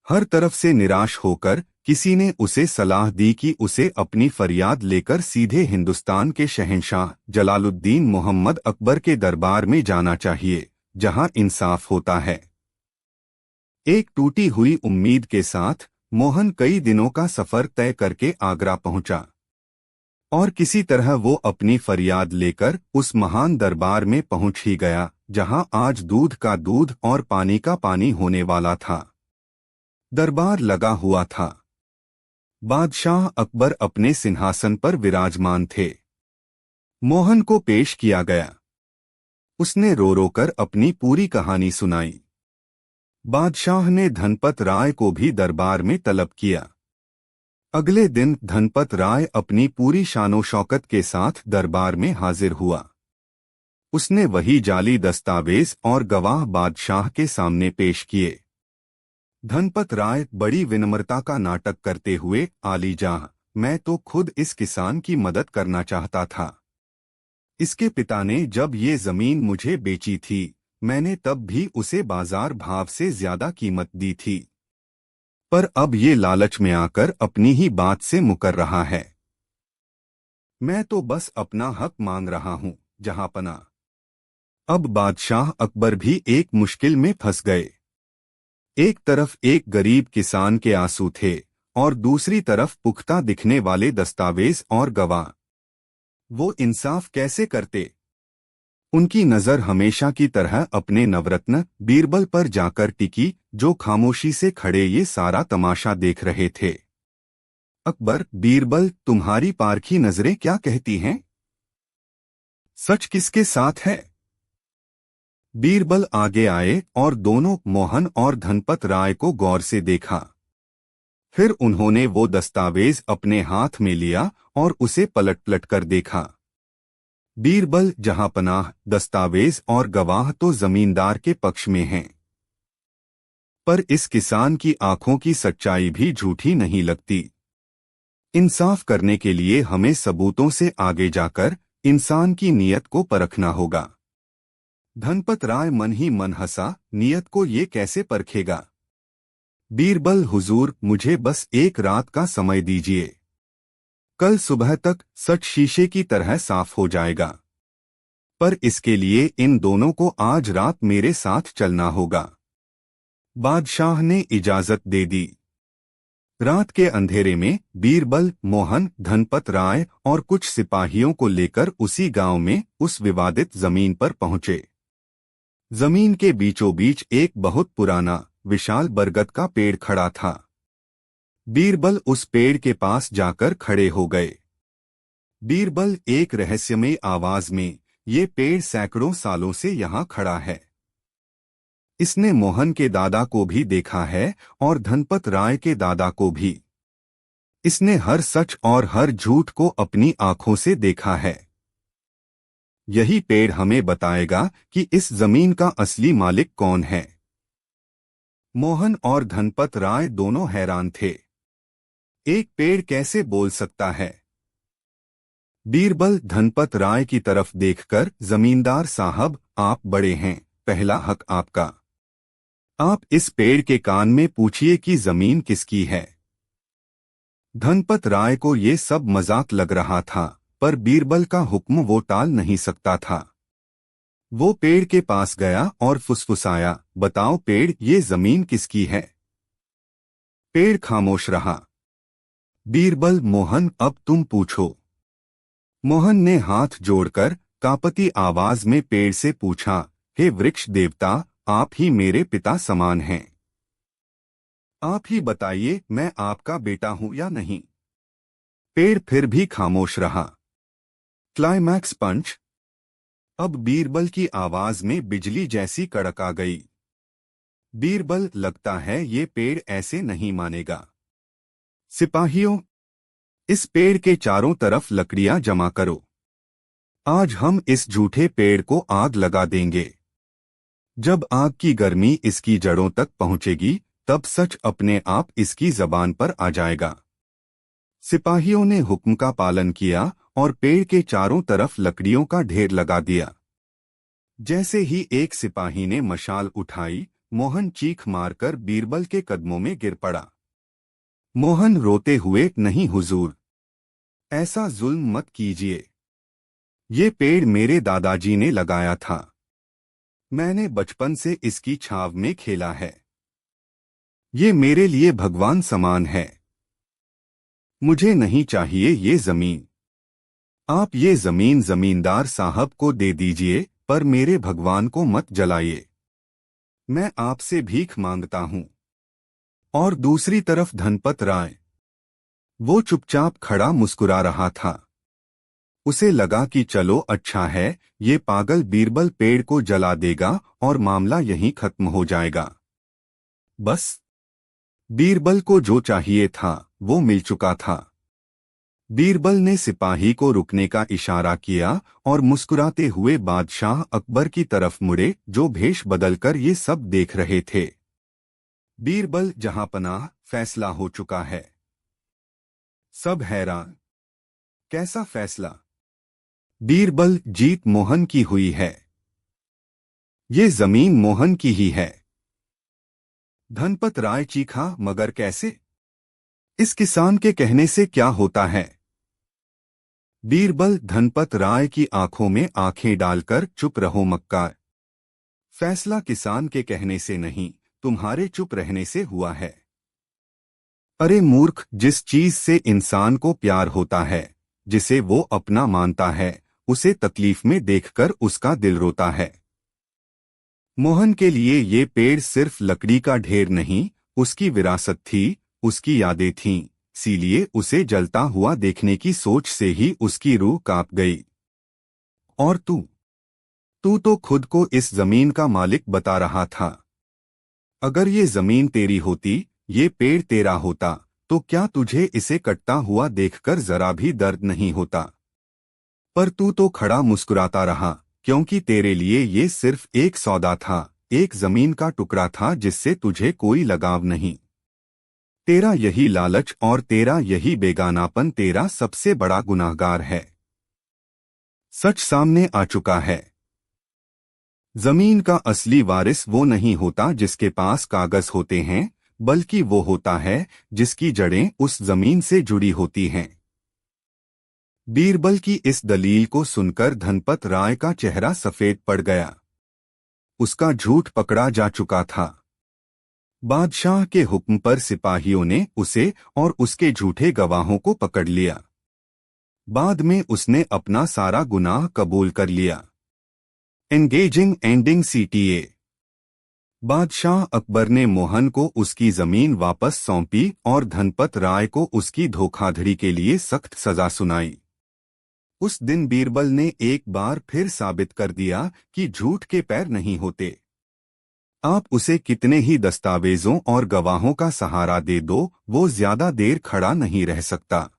हर तरफ से निराश होकर किसी ने उसे सलाह दी कि उसे अपनी फरियाद लेकर सीधे हिंदुस्तान के शहंशाह जलालुद्दीन मोहम्मद अकबर के दरबार में जाना चाहिए, जहां इंसाफ होता है। एक टूटी हुई उम्मीद के साथ मोहन कई दिनों का सफर तय करके आगरा पहुंचा और किसी तरह वो अपनी फरियाद लेकर उस महान दरबार में पहुंच ही गया, जहां आज दूध का दूध और पानी का पानी होने वाला था। दरबार लगा हुआ था। बादशाह अकबर अपने सिंहासन पर विराजमान थे। मोहन को पेश किया गया। उसने रो रो कर अपनी पूरी कहानी सुनाई। बादशाह ने धनपत राय को भी दरबार में तलब किया। अगले दिन धनपत राय अपनी पूरी शानो शौकत के साथ दरबार में हाजिर हुआ। उसने वही जाली दस्तावेज और गवाह बादशाह के सामने पेश किए। धनपत राय बड़ी विनम्रता का नाटक करते हुए, आलीजाह, मैं तो खुद इस किसान की मदद करना चाहता था। इसके पिता ने जब ये जमीन मुझे बेची थी, मैंने तब भी उसे बाजार भाव से ज्यादा कीमत दी थी। पर अब ये लालच में आकर अपनी ही बात से मुकर रहा है। मैं तो बस अपना हक मांग रहा हूं, जहांपना। अब बादशाह अकबर भी एक मुश्किल में फंस गए। एक तरफ एक गरीब किसान के आंसू थे और दूसरी तरफ पुख्ता दिखने वाले दस्तावेज और गवाह। वो इंसाफ कैसे करते? उनकी नजर हमेशा की तरह अपने नवरत्न बीरबल पर जाकर टिकी, जो खामोशी से खड़े ये सारा तमाशा देख रहे थे। अकबर, बीरबल, तुम्हारी पारखी नजरें क्या कहती हैं? सच किसके साथ है? बीरबल आगे आए और दोनों मोहन और धनपत राय को गौर से देखा। फिर उन्होंने वो दस्तावेज अपने हाथ में लिया और उसे पलट पलट कर देखा। बीरबल, जहांपनाह, दस्तावेज और गवाह तो जमींदार के पक्ष में हैं, पर इस किसान की आंखों की सच्चाई भी झूठी नहीं लगती। इंसाफ करने के लिए हमें सबूतों से आगे जाकर इंसान की नीयत को परखना होगा। धनपत राय मन ही मन हंसा, नीयत को ये कैसे परखेगा? बीरबल, हुजूर, मुझे बस एक रात का समय दीजिए। कल सुबह तक सच शीशे की तरह साफ हो जाएगा। पर इसके लिए इन दोनों को आज रात मेरे साथ चलना होगा। बादशाह ने इजाजत दे दी। रात के अंधेरे में बीरबल, मोहन, धनपत राय और कुछ सिपाहियों को लेकर उसी गांव में उस विवादित जमीन पर पहुंचे। जमीन के बीचों बीच एक बहुत पुराना विशाल बरगद का पेड़ खड़ा था। बीरबल उस पेड़ के पास जाकर खड़े हो गए। बीरबल, एक रहस्यमय आवाज में, ये पेड़ सैकड़ों सालों से यहाँ खड़ा है। इसने मोहन के दादा को भी देखा है और धनपत राय के दादा को भी। इसने हर सच और हर झूठ को अपनी आंखों से देखा है। यही पेड़ हमें बताएगा कि इस जमीन का असली मालिक कौन है। मोहन और धनपत राय दोनों हैरान थे। एक पेड़ कैसे बोल सकता है? बीरबल धनपत राय की तरफ देखकर, जमींदार साहब, आप बड़े हैं, पहला हक आपका। आप इस पेड़ के कान में पूछिए कि जमीन किसकी है। धनपत राय को ये सब मजाक लग रहा था, पर बीरबल का हुक्म वो टाल नहीं सकता था। वो पेड़ के पास गया और फुसफुसाया, बताओ पेड़, ये जमीन किसकी है? पेड़ खामोश रहा। बीरबल, मोहन, अब तुम पूछो। मोहन ने हाथ जोड़कर कांपती आवाज में पेड़ से पूछा, हे वृक्ष देवता, आप ही मेरे पिता समान हैं। आप ही बताइए, मैं आपका बेटा हूं या नहीं? पेड़ फिर भी खामोश रहा। क्लाइमैक्स पंच। अब बीरबल की आवाज में बिजली जैसी कड़क आ गई। बीरबल, लगता है ये पेड़ ऐसे नहीं मानेगा। सिपाहियों, इस पेड़ के चारों तरफ लकड़ियां जमा करो। आज हम इस झूठे पेड़ को आग लगा देंगे। जब आग की गर्मी इसकी जड़ों तक पहुंचेगी, तब सच अपने आप इसकी जबान पर आ जाएगा। सिपाहियों ने हुक्म का पालन किया और पेड़ के चारों तरफ लकड़ियों का ढेर लगा दिया। जैसे ही एक सिपाही ने मशाल उठाई, मोहन चीख मारकर बीरबल के कदमों में गिर पड़ा। मोहन रोते हुए, नहीं हुजूर, ऐसा जुल्म मत कीजिए। ये पेड़ मेरे दादाजी ने लगाया था। मैंने बचपन से इसकी छाव में खेला है। ये मेरे लिए भगवान समान है। मुझे नहीं चाहिए ये जमीन। आप ये जमीन जमींदार साहब को दे दीजिए, पर मेरे भगवान को मत जलाइए। मैं आपसे भीख मांगता हूं। और दूसरी तरफ धनपत राय, वो चुपचाप खड़ा मुस्कुरा रहा था। उसे लगा कि चलो अच्छा है, ये पागल बीरबल पेड़ को जला देगा और मामला यहीं खत्म हो जाएगा। बस बीरबल को जो चाहिए था वो मिल चुका था। बीरबल ने सिपाही को रुकने का इशारा किया और मुस्कुराते हुए बादशाह अकबर की तरफ मुड़े, जो भेष बदलकर ये सब देख रहे थे। बीरबल, जहांपनाह, फैसला हो चुका है। सब हैरान। कैसा फैसला? बीरबल, जीत मोहन की हुई है। ये जमीन मोहन की ही है। धनपत राय चीखा, मगर कैसे? इस किसान के कहने से क्या होता है? बीरबल धनपत राय की आंखों में आंखें डालकर चुप रहो मक्कार। फैसला किसान के कहने से नहीं, तुम्हारे चुप रहने से हुआ है। अरे मूर्ख, जिस चीज से इंसान को प्यार होता है, जिसे वो अपना मानता है, उसे तकलीफ में देखकर उसका दिल रोता है। मोहन के लिए ये पेड़ सिर्फ लकड़ी का ढेर नहीं, उसकी विरासत थी, उसकी यादें थीं, इसीलिए उसे जलता हुआ देखने की सोच से ही उसकी रूह कांप गई। और तू तो खुद को इस जमीन का मालिक बता रहा था। अगर ये जमीन तेरी होती, ये पेड़ तेरा होता, तो क्या तुझे इसे कटता हुआ देखकर जरा भी दर्द नहीं होता? पर तू तो खड़ा मुस्कुराता रहा, क्योंकि तेरे लिए ये सिर्फ एक सौदा था, एक जमीन का टुकड़ा था जिससे तुझे कोई लगाव नहीं। तेरा यही लालच और तेरा यही बेगानापन तेरा सबसे बड़ा गुनाहगार है। सच सामने आ चुका है। जमीन का असली वारिस वो नहीं होता जिसके पास कागज होते हैं, बल्कि वो होता है जिसकी जड़ें उस जमीन से जुड़ी होती हैं। बीरबल की इस दलील को सुनकर धनपत राय का चेहरा सफेद पड़ गया। उसका झूठ पकड़ा जा चुका था। बादशाह के हुक्म पर सिपाहियों ने उसे और उसके झूठे गवाहों को पकड़ लिया। बाद में उसने अपना सारा गुनाह कबूल कर लिया। Engaging ending CTA. बादशाह अकबर ने मोहन को उसकी जमीन वापस सौंपी और धनपत राय को उसकी धोखाधड़ी के लिए सख्त सजा सुनाई। उस दिन बीरबल ने एक बार फिर साबित कर दिया कि झूठ के पैर नहीं होते। आप उसे कितने ही दस्तावेजों और गवाहों का सहारा दे दो, वो ज्यादा देर खड़ा नहीं रह सकता।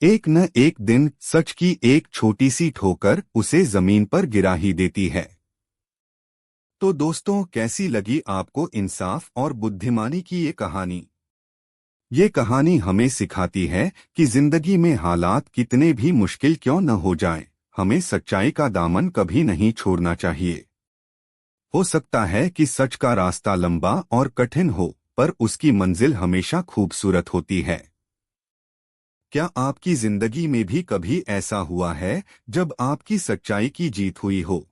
एक न एक दिन सच की एक छोटी सी ठोकर उसे जमीन पर गिरा ही देती है। तो दोस्तों, कैसी लगी आपको इंसाफ और बुद्धिमानी की ये कहानी? ये कहानी हमें सिखाती है कि जिंदगी में हालात कितने भी मुश्किल क्यों न हो जाएं, हमें सच्चाई का दामन कभी नहीं छोड़ना चाहिए। हो सकता है कि सच का रास्ता लंबा और कठिन हो, पर उसकी मंजिल हमेशा खूबसूरत होती है। क्या आपकी जिंदगी में भी कभी ऐसा हुआ है जब आपकी सच्चाई की जीत हुई हो?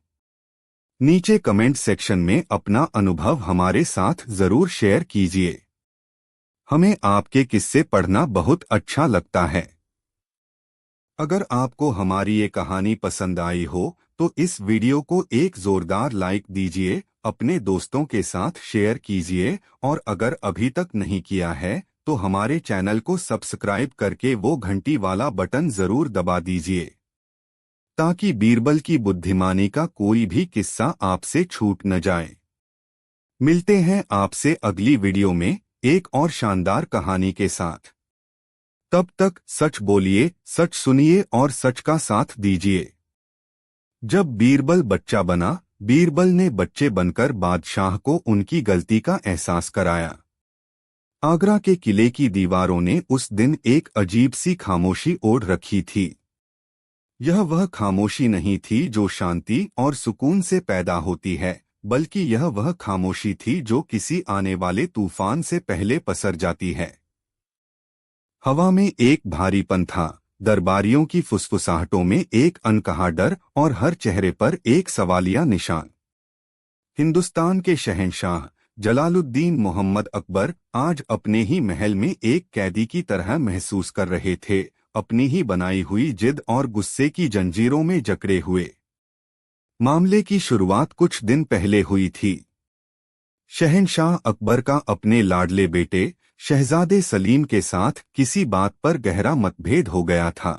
नीचे कमेंट सेक्शन में अपना अनुभव हमारे साथ जरूर शेयर कीजिए। हमें आपके किस्से पढ़ना बहुत अच्छा लगता है। अगर आपको हमारी ये कहानी पसंद आई हो तो इस वीडियो को एक जोरदार लाइक दीजिए, अपने दोस्तों के साथ शेयर कीजिए और अगर अभी तक नहीं किया है तो हमारे चैनल को सब्सक्राइब करके वो घंटी वाला बटन जरूर दबा दीजिए, ताकि बीरबल की बुद्धिमानी का कोई भी किस्सा आपसे छूट न जाए। मिलते हैं आपसे अगली वीडियो में एक और शानदार कहानी के साथ। तब तक सच बोलिए, सच सुनिए और सच का साथ दीजिए। जब बीरबल बच्चा बना, बीरबल ने बच्चे बनकर बादशाह को उनकी गलती का एहसास कराया। आगरा के किले की दीवारों ने उस दिन एक अजीब सी खामोशी ओढ़ रखी थी। यह वह खामोशी नहीं थी जो शांति और सुकून से पैदा होती है, बल्कि यह वह खामोशी थी जो किसी आने वाले तूफान से पहले पसर जाती है। हवा में एक भारीपन था, दरबारियों की फुसफुसाहटों में एक अनकहा डर और हर चेहरे पर एक सवालिया निशान। हिंदुस्तान के शहंशाह जलालुद्दीन मोहम्मद अकबर आज अपने ही महल में एक कैदी की तरह महसूस कर रहे थे, अपनी ही बनाई हुई जिद और गुस्से की जंजीरों में जकड़े हुए। मामले की शुरुआत कुछ दिन पहले हुई थी। शहंशाह अकबर का अपने लाडले बेटे शहजादे सलीम के साथ किसी बात पर गहरा मतभेद हो गया था।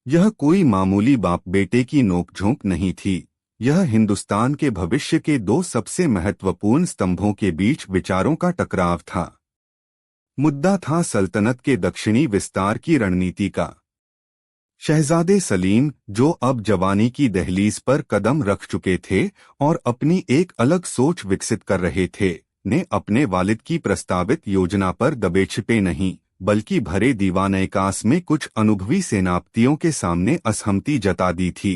यह कोई मामूली बाप बेटे की नोकझोंक नहीं थी, यह हिंदुस्तान के भविष्य के दो सबसे महत्वपूर्ण स्तंभों के बीच विचारों का टकराव था। मुद्दा था सल्तनत के दक्षिणी विस्तार की रणनीति का। शहजादे सलीम, जो अब जवानी की दहलीज पर कदम रख चुके थे और अपनी एक अलग सोच विकसित कर रहे थे, ने अपने वालिद की प्रस्तावित योजना पर दबे छिपे नहीं, बल्कि भरे दीवानयकास में कुछ अनुभवी सेनापतियों के सामने असहमति जता दी थी।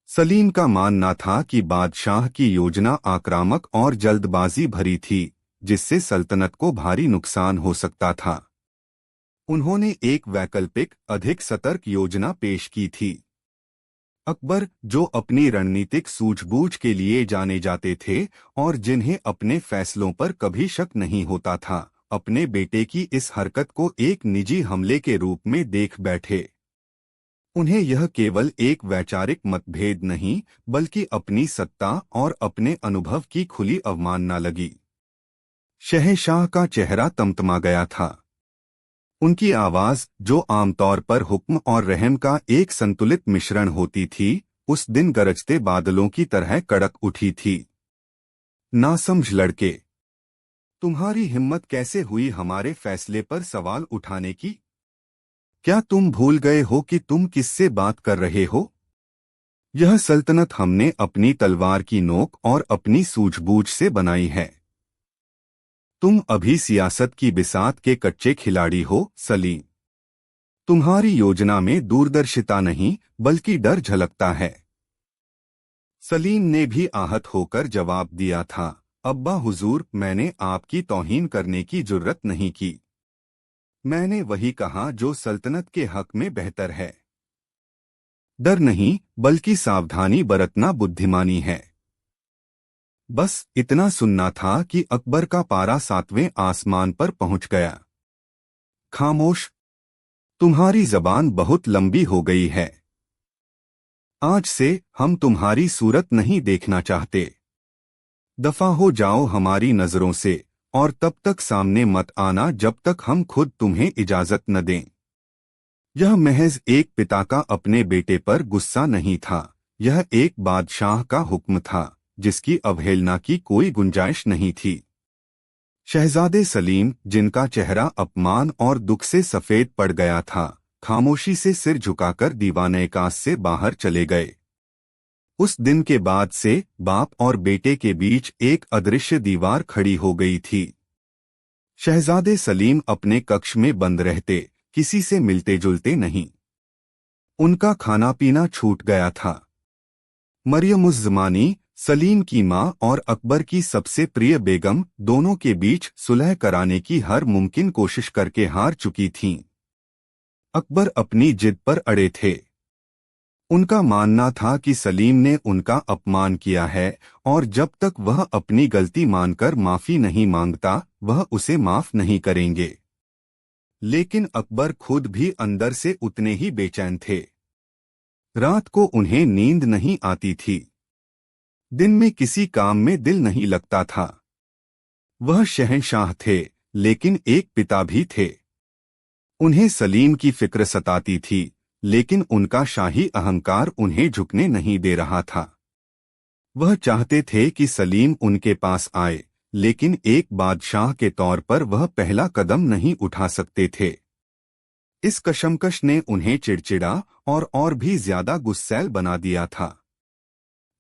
सलीम का मानना था कि बादशाह की योजना आक्रामक और जल्दबाजी भरी थी, जिससे सल्तनत को भारी नुकसान हो सकता था। उन्होंने एक वैकल्पिक अधिक सतर्क योजना पेश की थी। अकबर, जो अपनी रणनीतिक सूझबूझ के लिए जाने जाते थे और जिन्हें अपने फैसलों पर कभी शक नहीं होता था, अपने बेटे की इस हरकत को एक निजी हमले के रूप में देख बैठे। उन्हें यह केवल एक वैचारिक मतभेद नहीं, बल्कि अपनी सत्ता और अपने अनुभव की खुली अवमानना लगी। शहंशाह का चेहरा तमतमा गया था। उनकी आवाज, जो आमतौर पर हुक्म और रहम का एक संतुलित मिश्रण होती थी, उस दिन गरजते बादलों की तरह कड़क उठी थी। नासमझ लड़के, तुम्हारी हिम्मत कैसे हुई हमारे फैसले पर सवाल उठाने की? क्या तुम भूल गए हो कि तुम किससे बात कर रहे हो? यह सल्तनत हमने अपनी तलवार की नोक और अपनी सूझबूझ से बनाई है। तुम अभी सियासत की बिसात के कच्चे खिलाड़ी हो, सलीम। तुम्हारी योजना में दूरदर्शिता नहीं, बल्कि डर झलकता है। सलीम ने भी आहत होकर जवाब दिया था, अब्बा हुजूर, मैंने आपकी तौहीन करने की जुर्रत नहीं की। मैंने वही कहा जो सल्तनत के हक में बेहतर है। डर नहीं, बल्कि सावधानी बरतना बुद्धिमानी है। बस इतना सुनना था कि अकबर का पारा 7वें आसमान पर पहुंच गया। खामोश, तुम्हारी जबान बहुत लंबी हो गई है। आज से हम तुम्हारी सूरत नहीं देखना चाहते। दफा हो जाओ हमारी नजरों से, और तब तक सामने मत आना जब तक हम खुद तुम्हें इजाजत न दें। यह महज एक पिता का अपने बेटे पर गुस्सा नहीं था, यह एक बादशाह का हुक्म था, जिसकी अवहेलना की कोई गुंजाइश नहीं थी। शहजादे सलीम, जिनका चेहरा अपमान और दुख से सफेद पड़ गया था, खामोशी से सिर झुकाकर दीवाने-ए-कास से बाहर चले गए। उस दिन के बाद से बाप और बेटे के बीच एक अदृश्य दीवार खड़ी हो गई थी। शहजादे सलीम अपने कक्ष में बंद रहते, किसी से मिलते जुलते नहीं। उनका खाना पीना छूट गया था। मरियमुज़्ज़मानी, सलीम की मां और अकबर की सबसे प्रिय बेगम, दोनों के बीच सुलह कराने की हर मुमकिन कोशिश करके हार चुकी थीं। अकबर अपनी जिद पर अड़े थे। उनका मानना था कि सलीम ने उनका अपमान किया है और जब तक वह अपनी गलती मानकर माफी नहीं मांगता, वह उसे माफ नहीं करेंगे। लेकिन अकबर खुद भी अंदर से उतने ही बेचैन थे। रात को उन्हें नींद नहीं आती थी। दिन में किसी काम में दिल नहीं लगता था। वह शहंशाह थे, लेकिन एक पिता भी थे। उन्हें सलीम की फिक्र सताती थी, लेकिन उनका शाही अहंकार उन्हें झुकने नहीं दे रहा था। वह चाहते थे कि सलीम उनके पास आए, लेकिन एक बादशाह के तौर पर वह पहला कदम नहीं उठा सकते थे। इस कशमकश ने उन्हें चिड़चिड़ा और भी ज्यादा गुस्सैल बना दिया था।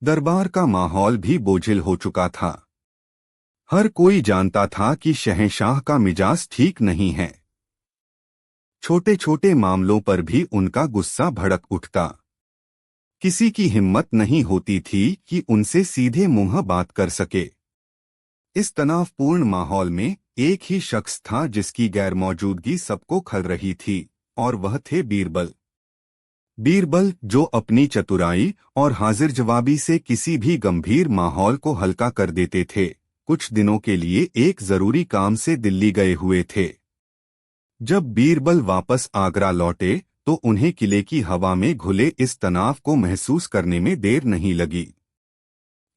दरबार का माहौल भी बोझिल हो चुका था। हर कोई जानता था कि शहंशाह का मिजाज ठीक नहीं है। छोटे छोटे मामलों पर भी उनका गुस्सा भड़क उठता। किसी की हिम्मत नहीं होती थी कि उनसे सीधे मुंह बात कर सके। इस तनावपूर्ण माहौल में एक ही शख्स था जिसकी गैरमौजूदगी सबको खल रही थी, और वह थे बीरबल। बीरबल, जो अपनी चतुराई और हाजिर जवाबी से किसी भी गंभीर माहौल को हल्का कर देते थे, कुछ दिनों के लिए एक जरूरी काम से दिल्ली गए हुए थे। जब बीरबल वापस आगरा लौटे तो उन्हें किले की हवा में घुले इस तनाव को महसूस करने में देर नहीं लगी।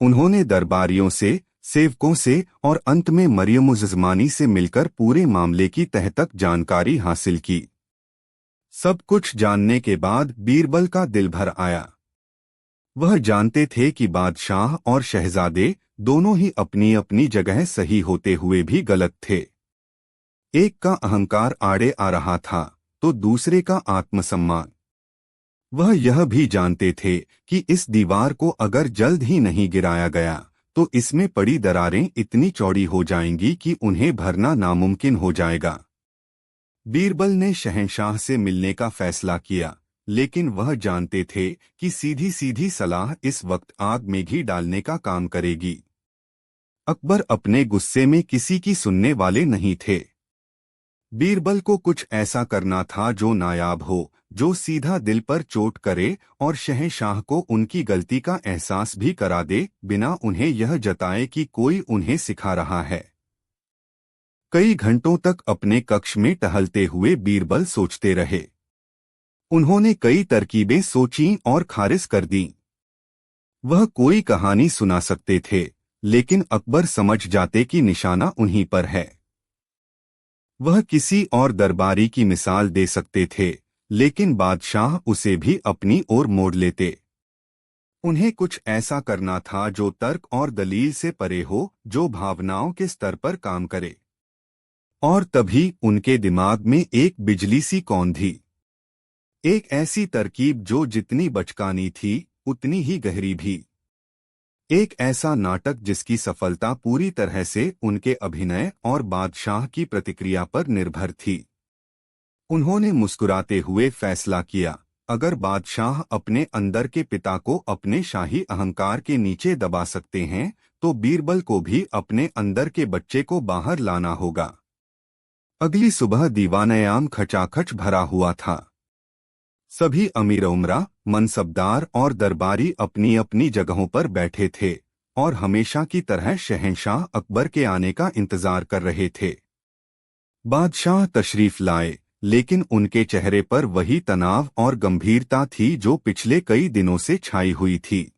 उन्होंने दरबारियों से, सेवकों से और अंत में मरियमुज़्ज़मानी से मिलकर पूरे मामले की तह तक जानकारी हासिल की। सब कुछ जानने के बाद बीरबल का दिल भर आया। वह जानते थे कि बादशाह और शहजादे दोनों ही अपनी अपनी जगह सही होते हुए भी गलत थे। एक का अहंकार आड़े आ रहा था तो दूसरे का आत्मसम्मान। वह यह भी जानते थे कि इस दीवार को अगर जल्द ही नहीं गिराया गया तो इसमें पड़ी दरारें इतनी चौड़ी हो जाएंगी कि उन्हें भरना नामुमकिन हो जाएगा। बीरबल ने शहंशाह से मिलने का फैसला किया, लेकिन वह जानते थे कि सीधी सीधी सलाह इस वक्त आग में घी डालने का काम करेगी। अकबर अपने गुस्से में किसी की सुनने वाले नहीं थे। बीरबल को कुछ ऐसा करना था जो नायाब हो, जो सीधा दिल पर चोट करे और शहंशाह को उनकी गलती का एहसास भी करा दे, बिना उन्हें यह जताए कि कोई उन्हें सिखा रहा है। कई घंटों तक अपने कक्ष में टहलते हुए बीरबल सोचते रहे। उन्होंने कई तरकीबें सोचीं और खारिज कर दीं। वह कोई कहानी सुना सकते थे, लेकिन अकबर समझ जाते कि निशाना उन्हीं पर है। वह किसी और दरबारी की मिसाल दे सकते थे, लेकिन बादशाह उसे भी अपनी ओर मोड़ लेते। उन्हें कुछ ऐसा करना था जो तर्क और दलील से परे हो, जो भावनाओं के स्तर पर काम करे। और तभी उनके दिमाग में एक बिजली सी कौंधी। एक ऐसी तरकीब जो जितनी बचकानी थी, उतनी ही गहरी भी। एक ऐसा नाटक जिसकी सफलता पूरी तरह से उनके अभिनय और बादशाह की प्रतिक्रिया पर निर्भर थी। उन्होंने मुस्कुराते हुए फैसला किया, अगर बादशाह अपने अंदर के पिता को अपने शाही अहंकार के नीचे दबा सकते हैं, तो बीरबल को भी अपने अंदर के बच्चे को बाहर लाना होगा। अगली सुबह दीवान-ए-आम खचाखच भरा हुआ था। सभी अमीर-उमरा, मनसबदार और दरबारी अपनी अपनी जगहों पर बैठे थे और हमेशा की तरह शहंशाह अकबर के आने का इंतजार कर रहे थे। बादशाह तशरीफ लाए, लेकिन उनके चेहरे पर वही तनाव और गंभीरता थी जो पिछले कई दिनों से छाई हुई थी।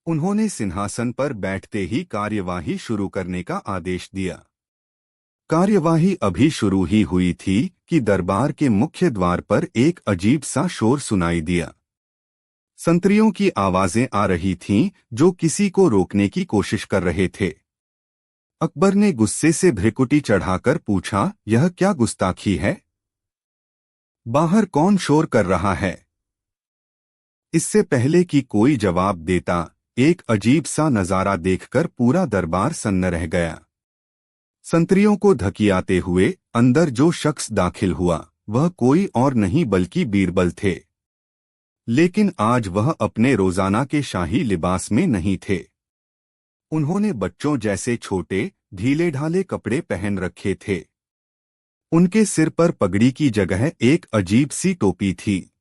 उन्होंने सिंहासन पर बैठते ही कार्यवाही शुरू करने का आदेश दिया। कार्यवाही अभी शुरू ही हुई थी कि दरबार के मुख्य द्वार पर एक अजीब सा शोर सुनाई दिया। संतरियों की आवाजें आ रही थीं, जो किसी को रोकने की कोशिश कर रहे थे। अकबर ने गुस्से से भ्रिकुटी चढ़ाकर पूछा, यह क्या गुस्ताखी है? बाहर कौन शोर कर रहा है? इससे पहले कि कोई जवाब देता, एक अजीब सा नजारा देखकर पूरा दरबार सन्न रह गया। संतरियों को धकियाते हुए अंदर जो शख्स दाखिल हुआ, वह कोई और नहीं बल्कि बीरबल थे। लेकिन आज वह अपने रोजाना के शाही लिबास में नहीं थे। उन्होंने बच्चों जैसे छोटे, ढीले ढाले कपड़े पहन रखे थे। उनके सिर पर पगड़ी की जगह एक अजीब सी टोपी थी।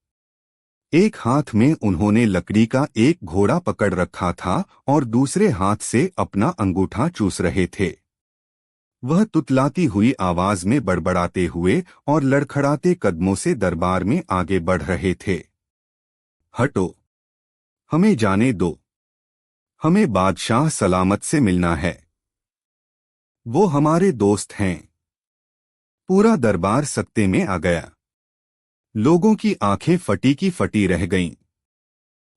एक हाथ में उन्होंने लकड़ी का एक घोड़ा पकड़ रखा था और दूसरे हाथ से अपना अंगूठा चूस रहे थे। वह तुतलाती हुई आवाज में बड़बड़ाते हुए और लड़खड़ाते कदमों से दरबार में आगे बढ़ रहे थे। हटो, हमें जाने दो। हमें बादशाह सलामत से मिलना है। वो हमारे दोस्त हैं। पूरा दरबार सत्ते में आ गया। लोगों की आंखें फटी की फटी रह गईं।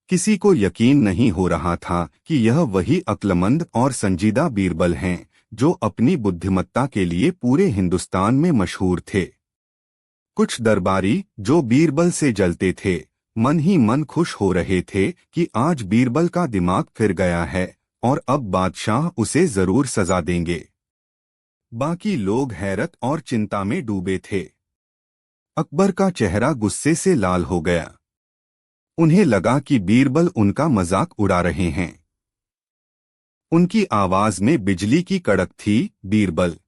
किसी को यकीन नहीं हो रहा था कि यह वही अक्लमंद और संजीदा बीरबल हैं, जो अपनी बुद्धिमत्ता के लिए पूरे हिंदुस्तान में मशहूर थे। कुछ दरबारी जो बीरबल से जलते थे, मन ही मन खुश हो रहे थे कि आज बीरबल का दिमाग फिर गया है और अब बादशाह उसे जरूर सजा देंगे। बाकी लोग हैरत और चिंता में डूबे थे। अकबर का चेहरा गुस्से से लाल हो गया। उन्हें लगा कि बीरबल उनका मजाक उड़ा रहे हैं। उनकी आवाज में बिजली की कड़क थी, बीरबल,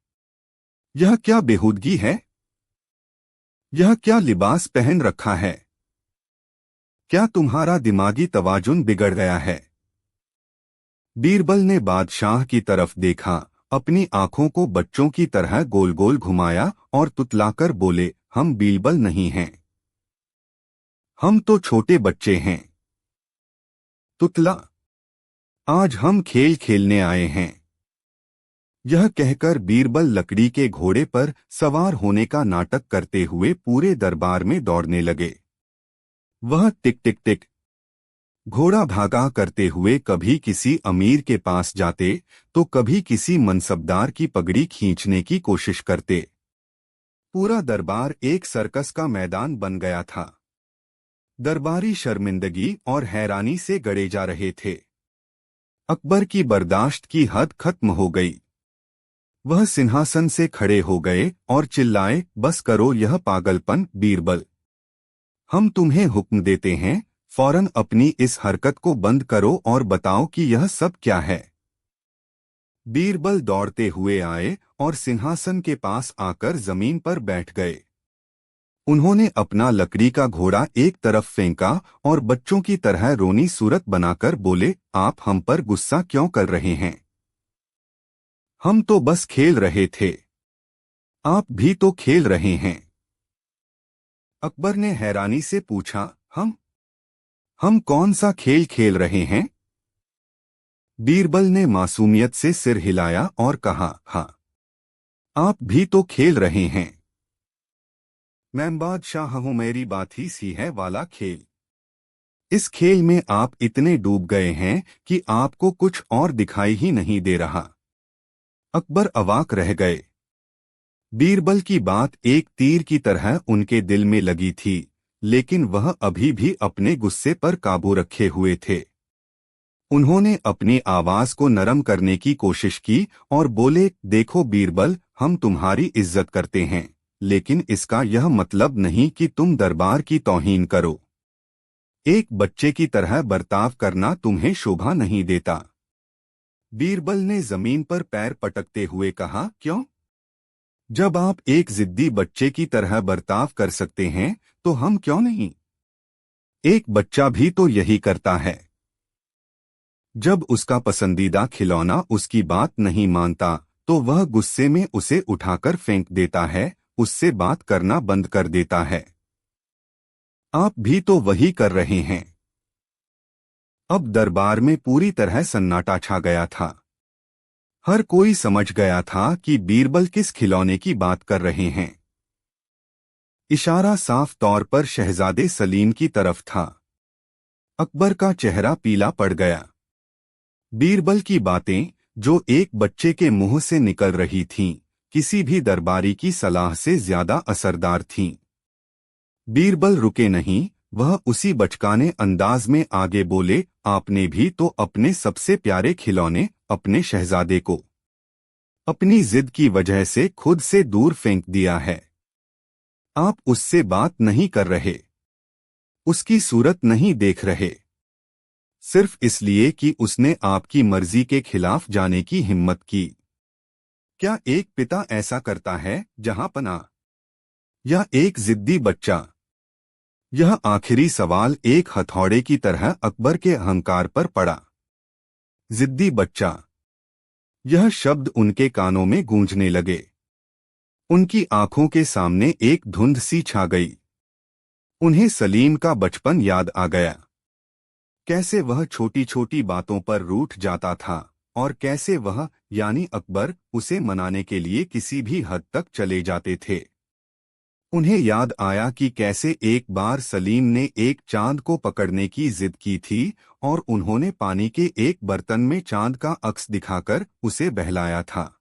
यह क्या बेहूदगी है? यह क्या लिबास पहन रखा है? क्या तुम्हारा दिमागी तवाजुन बिगड़ गया है? बीरबल ने बादशाह की तरफ देखा, अपनी आंखों को बच्चों की तरह गोल गोल घुमाया और तुतलाकर बोले, हम बीरबल नहीं हैं। हम तो छोटे बच्चे हैं। तुतला, आज हम खेल खेलने आए हैं। यह कहकर बीरबल लकड़ी के घोड़े पर सवार होने का नाटक करते हुए पूरे दरबार में दौड़ने लगे। वह टिक टिक टिक घोड़ा भागा करते हुए कभी किसी अमीर के पास जाते तो कभी किसी मनसबदार की पगड़ी खींचने की कोशिश करते। पूरा दरबार एक सर्कस का मैदान बन गया था। दरबारी शर्मिंदगी और हैरानी से गड़े जा रहे थे। अकबर की बर्दाश्त की हद खत्म हो गई। वह सिंहासन से खड़े हो गए और चिल्लाए, बस करो यह पागलपन बीरबल। हम तुम्हें हुक्म देते हैं, फौरन अपनी इस हरकत को बंद करो और बताओ कि यह सब क्या है। बीरबल दौड़ते हुए आए और सिंहासन के पास आकर जमीन पर बैठ गए। उन्होंने अपना लकड़ी का घोड़ा एक तरफ फेंका और बच्चों की तरह रोनी सूरत बनाकर बोले, आप हम पर गुस्सा क्यों कर रहे हैं? हम तो बस खेल रहे थे। आप भी तो खेल रहे हैं। अकबर ने हैरानी से पूछा, हम कौन सा खेल खेल रहे हैं? बीरबल ने मासूमियत से सिर हिलाया और कहा, हाँ, आप भी तो खेल रहे हैं। मैं बादशाह हूं, मेरी बात ही सी है वाला खेल। इस खेल में आप इतने डूब गए हैं कि आपको कुछ और दिखाई ही नहीं दे रहा। अकबर अवाक रह गए। बीरबल की बात एक तीर की तरह उनके दिल में लगी थी, लेकिन वह अभी भी अपने गुस्से पर काबू रखे हुए थे। उन्होंने अपनी आवाज को नरम करने की कोशिश की और बोले, देखो बीरबल, हम तुम्हारी इज्जत करते हैं, लेकिन इसका यह मतलब नहीं कि तुम दरबार की तौहीन करो। एक बच्चे की तरह बर्ताव करना तुम्हें शोभा नहीं देता। बीरबल ने जमीन पर पैर पटकते हुए कहा, क्यों? जब आप एक जिद्दी बच्चे की तरह बर्ताव कर सकते हैं, तो हम क्यों नहीं? एक बच्चा भी तो यही करता है। जब उसका पसंदीदा खिलौना उसकी बात नहीं मानता, तो वह गुस्से में उसे उठाकर फेंक देता है, उससे बात करना बंद कर देता है। आप भी तो वही कर रहे हैं। अब दरबार में पूरी तरह सन्नाटा छा गया था। हर कोई समझ गया था कि बीरबल किस खिलौने की बात कर रहे हैं। इशारा साफ तौर पर शहजादे सलीम की तरफ था। अकबर का चेहरा पीला पड़ गया। बीरबल की बातें, जो एक बच्चे के मुंह से निकल रही थीं, किसी भी दरबारी की सलाह से ज्यादा असरदार थीं। बीरबल रुके नहीं, वह उसी बचकाने अंदाज में आगे बोले, आपने भी तो अपने सबसे प्यारे खिलौने, अपने शहजादे को, अपनी जिद की वजह से खुद से दूर फेंक दिया है। आप उससे बात नहीं कर रहे, उसकी सूरत नहीं देख रहे, सिर्फ इसलिए कि उसने आपकी मर्जी के खिलाफ जाने की हिम्मत की। क्या एक पिता ऐसा करता है, जहां पना? या एक जिद्दी बच्चा? यह आखिरी सवाल एक हथौड़े की तरह अकबर के अहंकार पर पड़ा। जिद्दी बच्चा, यह शब्द उनके कानों में गूंजने लगे। उनकी आंखों के सामने एक धुंध सी छा गई। उन्हें सलीम का बचपन याद आ गया। कैसे वह छोटी छोटी बातों पर रूठ जाता था, और कैसे वह, यानी अकबर, उसे मनाने के लिए किसी भी हद तक चले जाते थे। उन्हें याद आया कि कैसे एक बार सलीम ने एक चांद को पकड़ने की जिद की थी और उन्होंने पानी के एक बर्तन में चांद का अक्स दिखाकर उसे बहलाया था।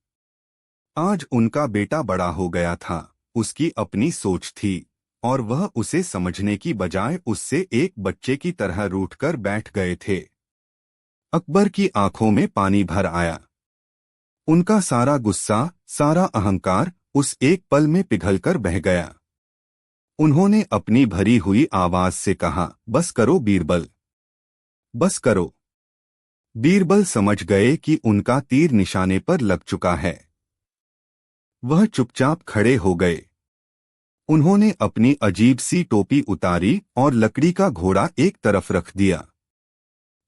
आज उनका बेटा बड़ा हो गया था, उसकी अपनी सोच थी, और वह उसे समझने की बजाय उससे एक बच्चे की तरह रूठकर बैठ गए थे। अकबर की आंखों में पानी भर आया। उनका सारा गुस्सा, सारा अहंकार उस एक पल में पिघलकर बह गया। उन्होंने अपनी भरी हुई आवाज से कहा, बस करो बीरबल, बस करो। बीरबल समझ गए कि उनका तीर निशाने पर लग चुका है। वह चुपचाप खड़े हो गए। उन्होंने अपनी अजीब सी टोपी उतारी और लकड़ी का घोड़ा एक तरफ रख दिया।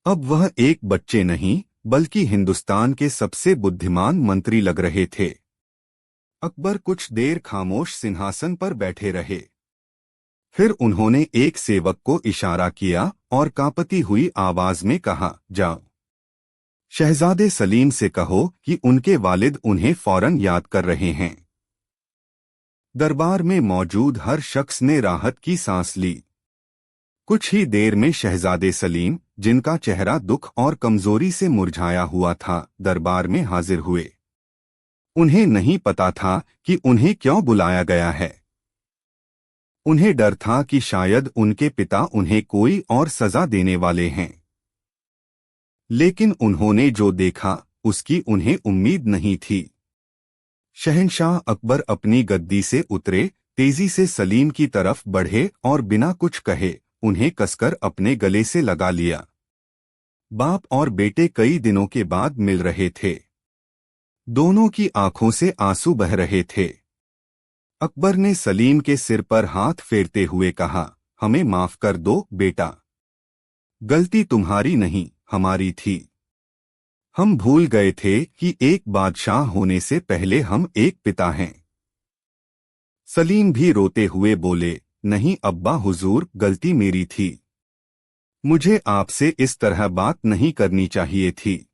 अब वह एक बच्चे नहीं, बल्कि हिंदुस्तान के सबसे बुद्धिमान मंत्री लग रहे थे। अकबर कुछ देर खामोश सिंहासन पर बैठे रहे। फिर उन्होंने एक सेवक को इशारा किया और कांपती हुई आवाज में कहा, जाओ, शहजादे सलीम से कहो कि उनके वालिद उन्हें फौरन याद कर रहे हैं। दरबार में मौजूद हर शख्स ने राहत की सांस ली। कुछ ही देर में शहजादे सलीम, जिनका चेहरा दुख और कमजोरी से मुरझाया हुआ था, दरबार में हाजिर हुए। उन्हें नहीं पता था कि उन्हें क्यों बुलाया गया है। उन्हें डर था कि शायद उनके पिता उन्हें कोई और सजा देने वाले हैं। लेकिन उन्होंने जो देखा, उसकी उन्हें उम्मीद नहीं थी। शहंशाह अकबर अपनी गद्दी से उतरे, तेजी से सलीम की तरफ बढ़े और बिना कुछ कहे उन्हें कसकर अपने गले से लगा लिया। बाप और बेटे कई दिनों के बाद मिल रहे थे। दोनों की आंखों से आंसू बह रहे थे। अकबर ने सलीम के सिर पर हाथ फेरते हुए कहा, हमें माफ कर दो बेटा। गलती तुम्हारी नहीं, हमारी थी। हम भूल गए थे कि एक बादशाह होने से पहले हम एक पिता हैं। सलीम भी रोते हुए बोले, नहीं अब्बा हुजूर, गलती मेरी थी। मुझे आपसे इस तरह बात नहीं करनी चाहिए थी।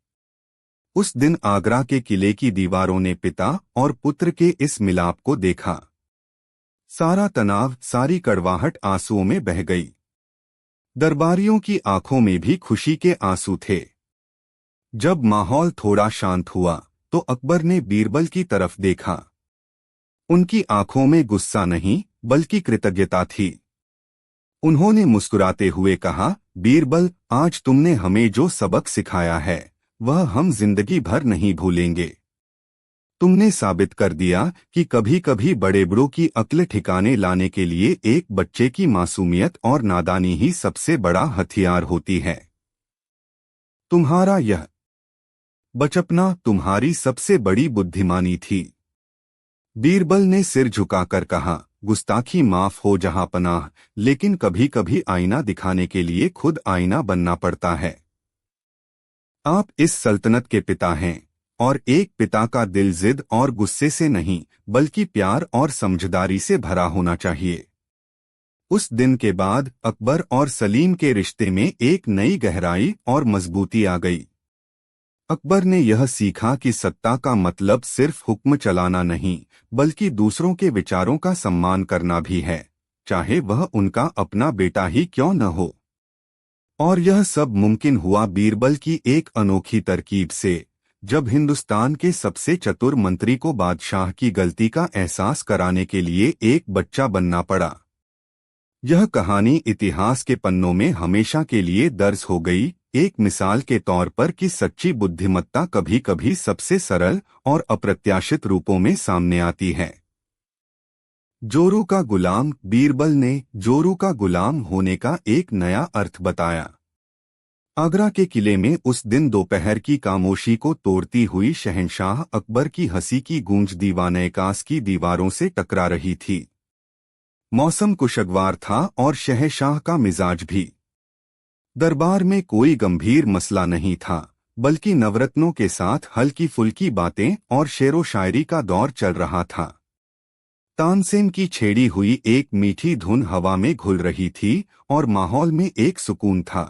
उस दिन आगरा के किले की दीवारों ने पिता और पुत्र के इस मिलाप को देखा। सारा तनाव, सारी कड़वाहट आंसुओं में बह गई। दरबारियों की आंखों में भी खुशी के आंसू थे। जब माहौल थोड़ा शांत हुआ तो अकबर ने बीरबल की तरफ देखा। उनकी आंखों में गुस्सा नहीं बल्कि कृतज्ञता थी। उन्होंने मुस्कुराते हुए कहा, बीरबल, आज तुमने हमें जो सबक सिखाया है वह हम जिंदगी भर नहीं भूलेंगे। तुमने साबित कर दिया कि कभी कभी बड़े बड़ों की अक्ल ठिकाने लाने के लिए एक बच्चे की मासूमियत और नादानी ही सबसे बड़ा हथियार होती है। तुम्हारा यह बचपना तुम्हारी सबसे बड़ी बुद्धिमानी थी। बीरबल ने सिर झुकाकर कहा, गुस्ताखी माफ हो जहांपनाह, लेकिन कभी कभी आईना दिखाने के लिए खुद आईना बनना पड़ता है। आप इस सल्तनत के पिता हैं और एक पिता का दिल जिद और गुस्से से नहीं बल्कि प्यार और समझदारी से भरा होना चाहिए। उस दिन के बाद अकबर और सलीम के रिश्ते में एक नई गहराई और मजबूती आ गई। अकबर ने यह सीखा कि सत्ता का मतलब सिर्फ हुक्म चलाना नहीं बल्कि दूसरों के विचारों का सम्मान करना भी है, चाहे वह उनका अपना बेटा ही क्यों न हो। और यह सब मुमकिन हुआ बीरबल की एक अनोखी तरकीब से, जब हिंदुस्तान के सबसे चतुर मंत्री को बादशाह की गलती का एहसास कराने के लिए एक बच्चा बनना पड़ा। यह कहानी इतिहास के पन्नों में हमेशा के लिए दर्ज हो गई, एक मिसाल के तौर पर कि सच्ची बुद्धिमत्ता कभी कभी सबसे सरल और अप्रत्याशित रूपों में सामने आती है। जोरू का गुलाम। बीरबल ने जोरू का गुलाम होने का एक नया अर्थ बताया। आगरा के किले में उस दिन दोपहर की खामोशी को तोड़ती हुई शहंशाह अकबर की हंसी की गूंज दीवानैकास की दीवारों से टकरा रही थी। मौसम खुशगवार था और शहंशाह का मिजाज भी। दरबार में कोई गंभीर मसला नहीं था, बल्कि नवरत्नों के साथ हल्की फुल्की बातें और शेरो शायरी का दौर चल रहा था। तानसेन की छेड़ी हुई एक मीठी धुन हवा में घुल रही थी और माहौल में एक सुकून था।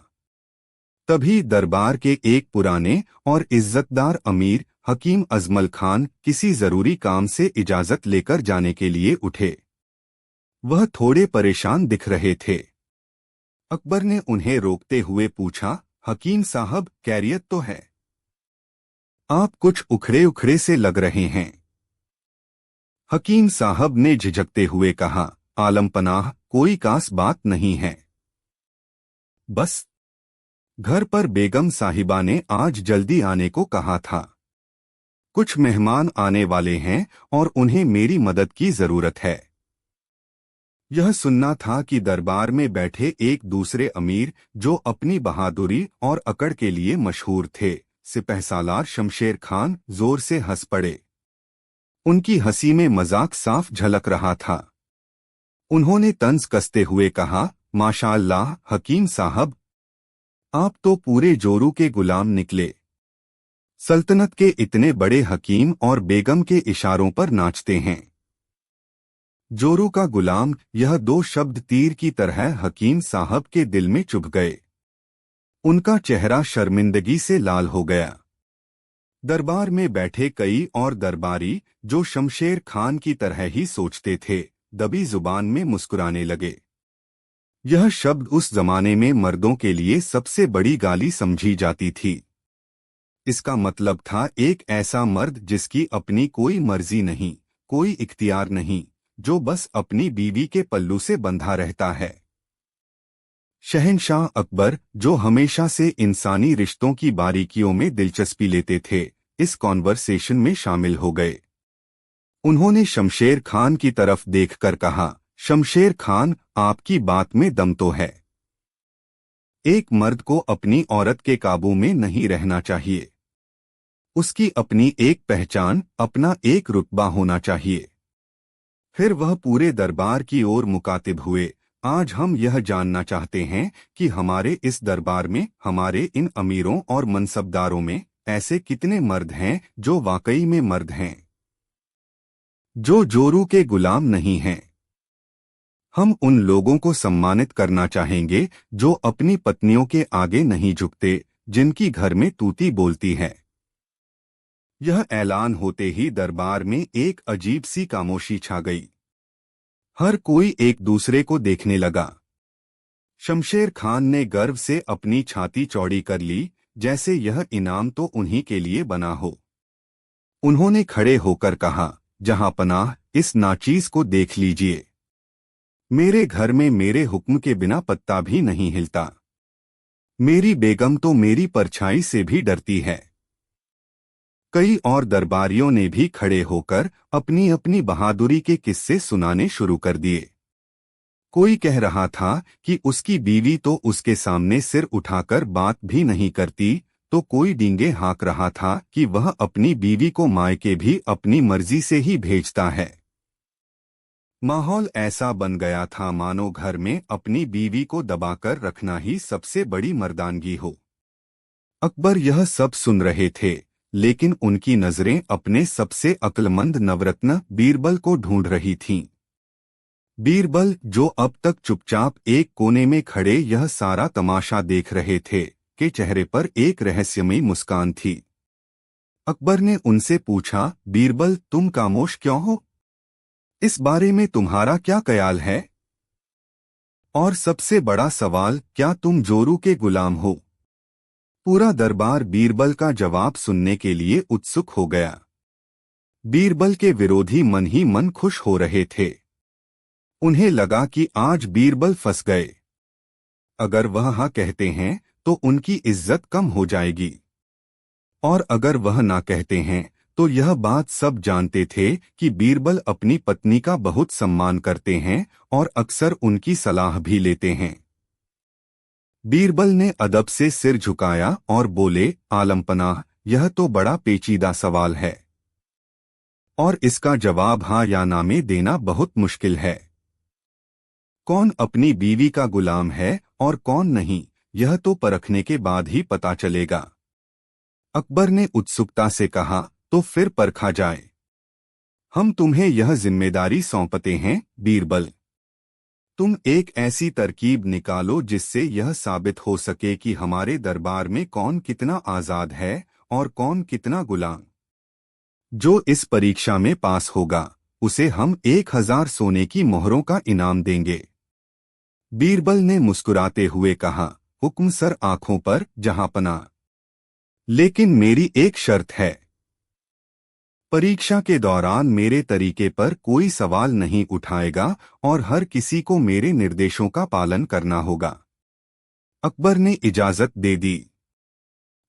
तभी दरबार के एक पुराने और इज्जतदार अमीर हकीम अजमल खान किसी जरूरी काम से इजाजत लेकर जाने के लिए उठे। वह थोड़े परेशान दिख रहे थे। अकबर ने उन्हें रोकते हुए पूछा, हकीम साहब, खैरियत तो है? आप कुछ उखड़े उखड़े से लग रहे हैं। हकीम साहब ने झिझकते हुए कहा, आलम पनाह, कोई खास बात नहीं है। बस घर पर बेगम साहिबा ने आज जल्दी आने को कहा था। कुछ मेहमान आने वाले हैं और उन्हें मेरी मदद की जरूरत है। यह सुनना था कि दरबार में बैठे एक दूसरे अमीर, जो अपनी बहादुरी और अकड़ के लिए मशहूर थे, सिपहसालार शमशेर खान, जोर से हंस पड़े। उनकी हंसी में मजाक साफ झलक रहा था। उन्होंने तंज कसते हुए कहा, माशाअल्लाह हकीम साहब, आप तो पूरे जोरू के गुलाम निकले। सल्तनत के इतने बड़े हकीम और बेगम के इशारों पर नाचते हैं। जोरू का गुलाम, यह दो शब्द तीर की तरह हकीम साहब के दिल में चुभ गए। उनका चेहरा शर्मिंदगी से लाल हो गया। दरबार में बैठे कई और दरबारी, जो शमशेर खान की तरह ही सोचते थे, दबी जुबान में मुस्कुराने लगे। यह शब्द उस जमाने में मर्दों के लिए सबसे बड़ी गाली समझी जाती थी। इसका मतलब था एक ऐसा मर्द जिसकी अपनी कोई मर्जी नहीं, कोई इख्तियार नहीं, जो बस अपनी बीवी के पल्लू से बंधा रहता है। शहंशाह अकबर, जो हमेशा से इंसानी रिश्तों की बारीकियों में दिलचस्पी लेते थे, इस कॉन्वर्सेशन में शामिल हो गए। उन्होंने शमशेर खान की तरफ देखकर कहा, शमशेर खान, आपकी बात में दम तो है। एक मर्द को अपनी औरत के काबू में नहीं रहना चाहिए। उसकी अपनी एक पहचान, अपना एक रुतबा होना चाहिए। फिर वह पूरे दरबार की ओर मुकातिब हुए। आज हम यह जानना चाहते हैं कि हमारे इस दरबार में, हमारे इन अमीरों और मनसबदारों में ऐसे कितने मर्द हैं जो वाकई में मर्द हैं, जो जोरू के गुलाम नहीं हैं। हम उन लोगों को सम्मानित करना चाहेंगे जो अपनी पत्नियों के आगे नहीं झुकते, जिनकी घर में तूती बोलती है। यह ऐलान होते ही दरबार में एक अजीब सी खामोशी छा गई। हर कोई एक दूसरे को देखने लगा। शमशेर खान ने गर्व से अपनी छाती चौड़ी कर ली, जैसे यह इनाम तो उन्हीं के लिए बना हो। उन्होंने खड़े होकर कहा, जहां पनाह, इस नाचीज को देख लीजिए। मेरे घर में मेरे हुक्म के बिना पत्ता भी नहीं हिलता। मेरी बेगम तो मेरी परछाई से भी डरती है। कई और दरबारियों ने भी खड़े होकर अपनी अपनी बहादुरी के किस्से सुनाने शुरू कर दिए। कोई कह रहा था कि उसकी बीवी तो उसके सामने सिर उठाकर बात भी नहीं करती, तो कोई डींगे हाँक रहा था कि वह अपनी बीवी को मायके भी अपनी मर्जी से ही भेजता है। माहौल ऐसा बन गया था मानो घर में अपनी बीवी को दबाकर रखना ही सबसे बड़ी मर्दानगी हो। अकबर यह सब सुन रहे थे, लेकिन उनकी नजरें अपने सबसे अक्लमंद नवरत्न बीरबल को ढूंढ रही थीं। बीरबल, जो अब तक चुपचाप एक कोने में खड़े यह सारा तमाशा देख रहे थे, के चेहरे पर एक रहस्यमयी मुस्कान थी। अकबर ने उनसे पूछा, बीरबल, तुम खामोश क्यों हो? इस बारे में तुम्हारा क्या ख्याल है? और सबसे बड़ा सवाल, क्या तुम जोरू के गुलाम हो? पूरा दरबार बीरबल का जवाब सुनने के लिए उत्सुक हो गया। बीरबल के विरोधी मन ही मन खुश हो रहे थे। उन्हें लगा कि आज बीरबल फंस गए। अगर वह हाँ कहते हैं तो उनकी इज्जत कम हो जाएगी, और अगर वह ना कहते हैं तो यह बात सब जानते थे कि बीरबल अपनी पत्नी का बहुत सम्मान करते हैं और अक्सर उनकी सलाह भी लेते हैं। बीरबल ने अदब से सिर झुकाया और बोले, आलमपनाह, यह तो बड़ा पेचीदा सवाल है और इसका जवाब हाँ या ना में देना बहुत मुश्किल है। कौन अपनी बीवी का गुलाम है और कौन नहीं, यह तो परखने के बाद ही पता चलेगा। अकबर ने उत्सुकता से कहा, तो फिर परखा जाए। हम तुम्हें यह जिम्मेदारी सौंपते हैं, बीरबल। तुम एक ऐसी तरकीब निकालो जिससे यह साबित हो सके कि हमारे दरबार में कौन कितना आजाद है और कौन कितना गुलाम। जो इस परीक्षा में पास होगा उसे हम 1000 सोने की मोहरों का इनाम देंगे। बीरबल ने मुस्कुराते हुए कहा, हुक्म सर आंखों पर जहांपनाह। लेकिन मेरी एक शर्त है। परीक्षा के दौरान मेरे तरीके पर कोई सवाल नहीं उठाएगा और हर किसी को मेरे निर्देशों का पालन करना होगा। अकबर ने इजाजत दे दी।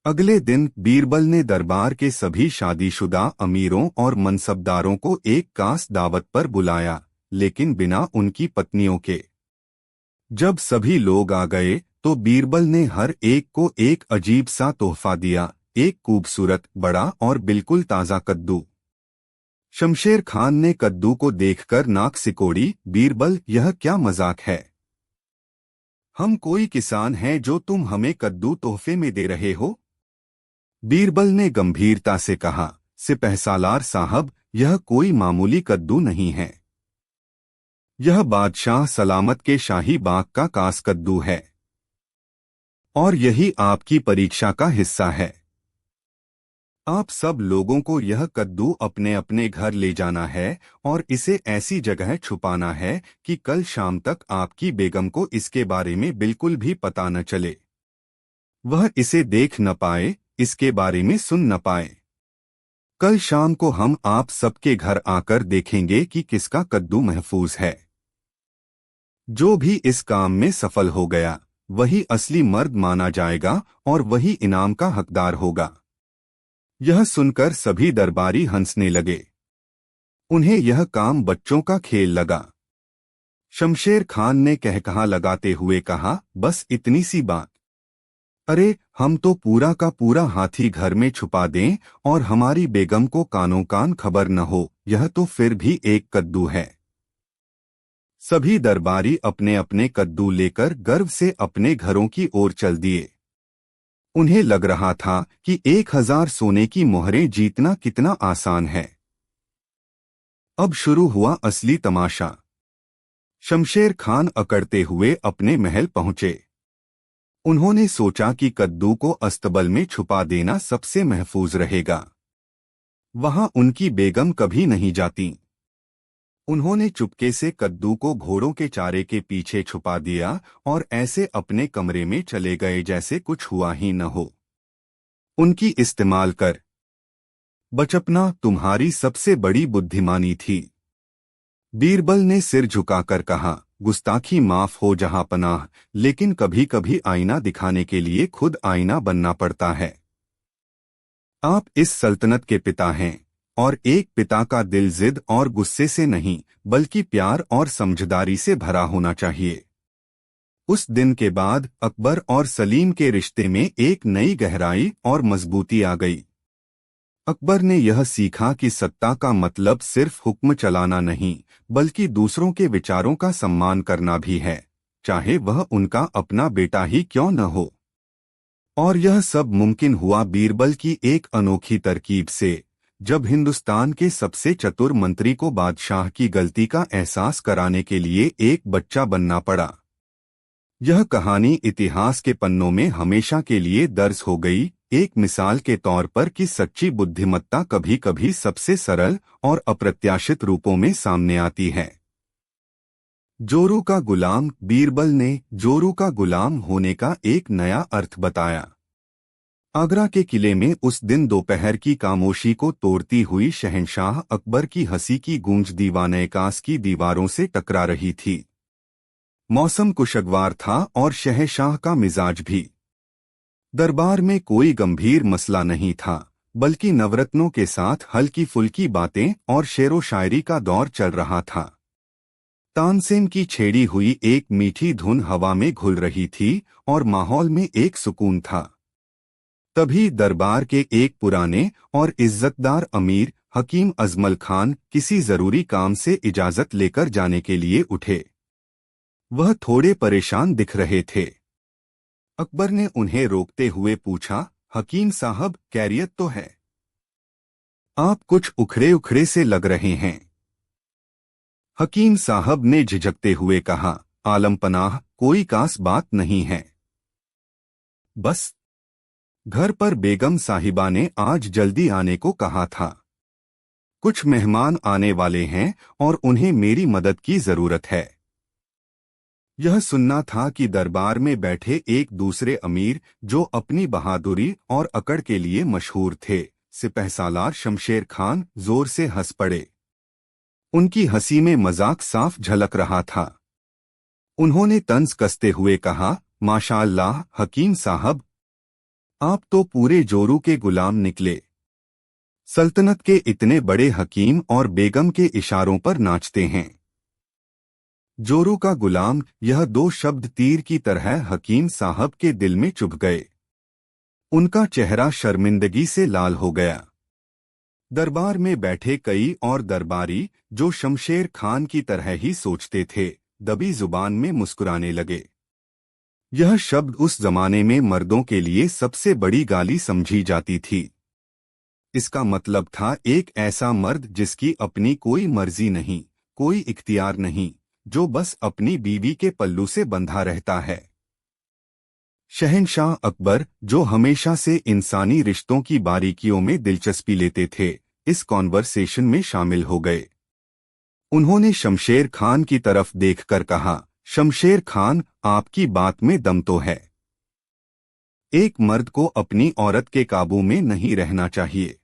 अगले दिन बीरबल ने दरबार के सभी शादीशुदा अमीरों और मनसबदारों को एक खास दावत पर बुलाया, लेकिन बिना उनकी पत्नियों के। जब सभी लोग आ गए तो बीरबल ने हर एक को एक अजीब सा तोहफा दिया, एक खूबसूरत, बड़ा और बिल्कुल ताज़ा कद्दू। शमशेर खान ने कद्दू को देखकर नाक सिकोड़ी, बीरबल, यह क्या मजाक है? हम कोई किसान हैं जो तुम हमें कद्दू तोहफे में दे रहे हो? बीरबल ने गंभीरता से कहा, सिपहसालार साहब, यह कोई मामूली कद्दू नहीं है। यह बादशाह सलामत के शाही बाग का खास कद्दू है और यही आपकी परीक्षा का हिस्सा है। आप सब लोगों को यह कद्दू अपने अपने घर ले जाना है और इसे ऐसी जगह छुपाना है कि कल शाम तक आपकी बेगम को इसके बारे में बिल्कुल भी पता न चले। वह इसे देख न पाए, इसके बारे में सुन न पाए। कल शाम को हम आप सबके घर आकर देखेंगे कि किसका कद्दू महफूज है। जो भी इस काम में सफल हो गया वही असली मर्द माना जाएगा और वही इनाम का हकदार होगा। यह सुनकर सभी दरबारी हंसने लगे। उन्हें यह काम बच्चों का खेल लगा। शमशेर खान ने कहकहा लगाते हुए कहा, बस इतनी सी बात। अरे, हम तो पूरा का पूरा हाथी घर में छुपा दें और हमारी बेगम को कानों कान खबर न हो, यह तो फिर भी एक कद्दू है। सभी दरबारी अपने अपने कद्दू लेकर गर्व से अपने घरों की ओर चल दिए। उन्हें लग रहा था कि 1000 सोने की मोहरें जीतना कितना आसान है। अब शुरू हुआ असली तमाशा। शमशेर खान अकड़ते हुए अपने महल पहुंचे। उन्होंने सोचा कि कद्दू को अस्तबल में छुपा देना सबसे महफूज रहेगा। वहां उनकी बेगम कभी नहीं जाती। उन्होंने चुपके से कद्दू को घोड़ों के चारे के पीछे छुपा दिया और ऐसे अपने कमरे में चले गए जैसे कुछ हुआ ही न हो। उनकी इस्तेमाल कर बचपना तुम्हारी सबसे बड़ी बुद्धिमानी थी। बीरबल ने सिर झुकाकर कहा, गुस्ताखी माफ हो जहांपनाह, लेकिन कभी कभी आईना दिखाने के लिए खुद आईना बनना पड़ता है। आप इस सल्तनत के पिता हैं, और एक पिता का दिल जिद और गुस्से से नहीं बल्कि प्यार और समझदारी से भरा होना चाहिए। उस दिन के बाद अकबर और सलीम के रिश्ते में एक नई गहराई और मजबूती आ गई। अकबर ने यह सीखा कि सत्ता का मतलब सिर्फ हुक्म चलाना नहीं बल्कि दूसरों के विचारों का सम्मान करना भी है, चाहे वह उनका अपना बेटा ही क्यों न हो। और यह सब मुमकिन हुआ बीरबल की एक अनोखी तरकीब से। जब हिंदुस्तान के सबसे चतुर मंत्री को बादशाह की गलती का एहसास कराने के लिए एक बच्चा बनना पड़ा। यह कहानी इतिहास के पन्नों में हमेशा के लिए दर्ज हो गई, एक मिसाल के तौर पर कि सच्ची बुद्धिमत्ता कभी कभी सबसे सरल और अप्रत्याशित रूपों में सामने आती है। जोरू का गुलाम। बीरबल ने जोरू का गुलाम होने का एक नया अर्थ बताया। आगरा के किले में उस दिन दोपहर की खामोशी को तोड़ती हुई शहंशाह अकबर की हंसी की गूंज दीवानैकास की दीवारों से टकरा रही थी। मौसम खुशगवार था और शहंशाह का मिजाज भी। दरबार में कोई गंभीर मसला नहीं था, बल्कि नवरत्नों के साथ हल्की फुल्की बातें और शेरो शायरी का दौर चल रहा था। तानसेन की छेड़ी हुई एक मीठी धुन हवा में घुल रही थी और माहौल में एक सुकून था। तभी दरबार के एक पुराने और इज्जतदार अमीर हकीम अजमल खान किसी जरूरी काम से इजाजत लेकर जाने के लिए उठे। वह थोड़े परेशान दिख रहे थे। अकबर ने उन्हें रोकते हुए पूछा, हकीम साहब, खैरियत तो है? आप कुछ उखड़े उखड़े से लग रहे हैं। हकीम साहब ने झिझकते हुए कहा, आलम पनाह, कोई खास बात नहीं है। बस घर पर बेगम साहिबा ने आज जल्दी आने को कहा था। कुछ मेहमान आने वाले हैं और उन्हें मेरी मदद की जरूरत है। यह सुनना था कि दरबार में बैठे एक दूसरे अमीर, जो अपनी बहादुरी और अकड़ के लिए मशहूर थे, सिपहसालार शमशेर खान, जोर से हंस पड़े। उनकी हंसी में मजाक साफ झलक रहा था। उन्होंने तंज कसते हुए कहा, माशाअल्लाह हकीम साहब, आप तो पूरे जोरू के गुलाम निकले। सल्तनत के इतने बड़े हकीम और बेगम के इशारों पर नाचते हैं। जोरू का गुलाम, यह दो शब्द तीर की तरह हकीम साहब के दिल में चुभ गए। उनका चेहरा शर्मिंदगी से लाल हो गया। दरबार में बैठे कई और दरबारी, जो शमशेर खान की तरह ही सोचते थे, दबी जुबान में मुस्कुराने लगे। यह शब्द उस जमाने में मर्दों के लिए सबसे बड़ी गाली समझी जाती थी। इसका मतलब था एक ऐसा मर्द जिसकी अपनी कोई मर्जी नहीं, कोई इख्तियार नहीं, जो बस अपनी बीवी के पल्लू से बंधा रहता है। शहंशाह अकबर, जो हमेशा से इंसानी रिश्तों की बारीकियों में दिलचस्पी लेते थे, इस कॉन्वर्सेशन में शामिल हो गए। उन्होंने शमशेर खान की तरफ देखकर कहा, शमशेर खान, आपकी बात में दम तो है। एक मर्द को अपनी औरत के काबू में नहीं रहना चाहिए।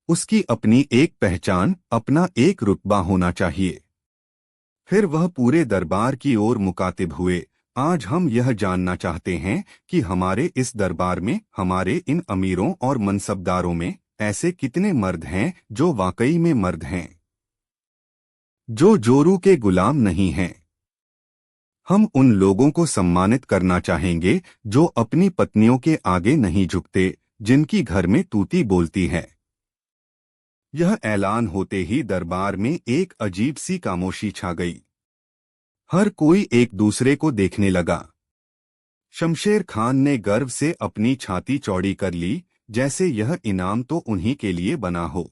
उसकी अपनी एक पहचान, अपना एक रुतबा होना चाहिए। फिर वह पूरे दरबार की ओर मुकातिब हुए, आज हम यह जानना चाहते हैं कि हमारे इस दरबार में, हमारे इन अमीरों और मनसबदारों में ऐसे कितने मर्द हैं जो वाकई में मर्द हैं, जो जोरू के गुलाम नहीं हैं। हम उन लोगों को सम्मानित करना चाहेंगे जो अपनी पत्नियों के आगे नहीं झुकते, जिनकी घर में तूती बोलती है। यह ऐलान होते ही दरबार में एक अजीब सी खामोशी छा गई। हर कोई एक दूसरे को देखने लगा। शमशेर खान ने गर्व से अपनी छाती चौड़ी कर ली, जैसे यह इनाम तो उन्हीं के लिए बना हो।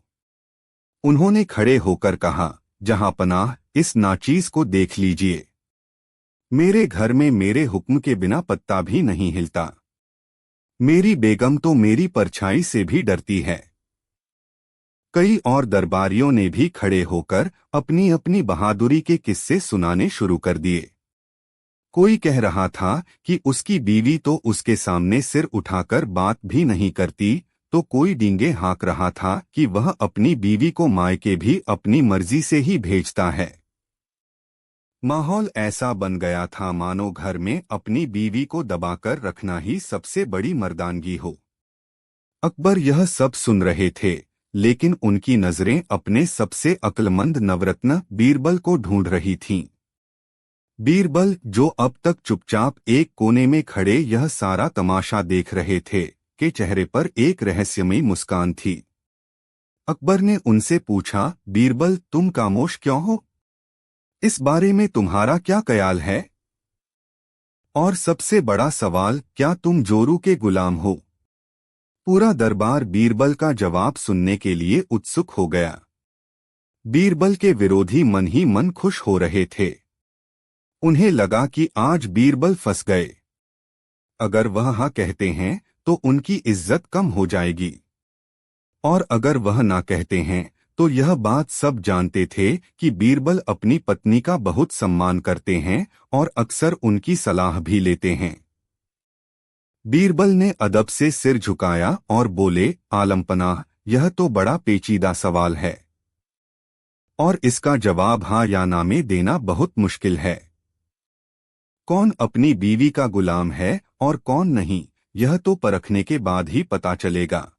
उन्होंने खड़े होकर कहा, जहांपनाह, इस नाचीज को देख लीजिए। मेरे घर में मेरे हुक्म के बिना पत्ता भी नहीं हिलता। मेरी बेगम तो मेरी परछाई से भी डरती है। कई और दरबारियों ने भी खड़े होकर अपनी अपनी बहादुरी के किस्से सुनाने शुरू कर दिए। कोई कह रहा था कि उसकी बीवी तो उसके सामने सिर उठाकर बात भी नहीं करती, तो कोई डींगे हाँक रहा था कि वह अपनी बीवी को मायके भी अपनी मर्जी से ही भेजता है। माहौल ऐसा बन गया था मानो घर में अपनी बीवी को दबाकर रखना ही सबसे बड़ी मर्दानगी हो। अकबर यह सब सुन रहे थे, लेकिन उनकी नजरें अपने सबसे अक्लमंद नवरत्न बीरबल को ढूंढ रही थीं। बीरबल, जो अब तक चुपचाप एक कोने में खड़े यह सारा तमाशा देख रहे थे, के चेहरे पर एक रहस्यमयी मुस्कान थी। अकबर ने उनसे पूछा, बीरबल, तुम खामोश क्यों हो? इस बारे में तुम्हारा क्या ख्याल है? और सबसे बड़ा सवाल, क्या तुम जोरू के गुलाम हो? पूरा दरबार बीरबल का जवाब सुनने के लिए उत्सुक हो गया। बीरबल के विरोधी मन ही मन खुश हो रहे थे। उन्हें लगा कि आज बीरबल फंस गए। अगर वह हाँ कहते हैं तो उनकी इज्जत कम हो जाएगी, और अगर वह ना कहते हैं तो यह बात सब जानते थे कि बीरबल अपनी पत्नी का बहुत सम्मान करते हैं और अक्सर उनकी सलाह भी लेते हैं। बीरबल ने अदब से सिर झुकाया और बोले, आलमपनाह, यह तो बड़ा पेचीदा सवाल है और इसका जवाब हाँ या ना में देना बहुत मुश्किल है। कौन अपनी बीवी का गुलाम है और कौन नहीं, यह तो परखने के बाद ही पता चलेगा।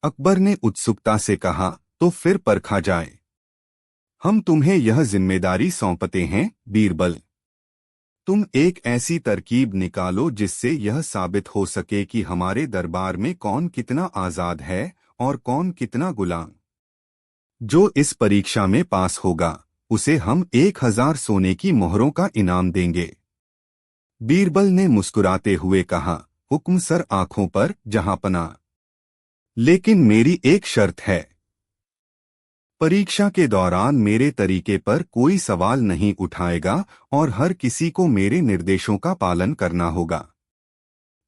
अकबर ने उत्सुकता से कहा, तो फिर परखा जाए। हम तुम्हें यह जिम्मेदारी सौंपते हैं, बीरबल। तुम एक ऐसी तरकीब निकालो जिससे यह साबित हो सके कि हमारे दरबार में कौन कितना आजाद है और कौन कितना गुलाम। जो इस परीक्षा में पास होगा उसे हम 1000 सोने की मोहरों का इनाम देंगे। बीरबल ने मुस्कुराते हुए कहा, हुक्म सर आंखों पर, जहांपनाह। लेकिन मेरी एक शर्त है। परीक्षा के दौरान मेरे तरीके पर कोई सवाल नहीं उठाएगा और हर किसी को मेरे निर्देशों का पालन करना होगा।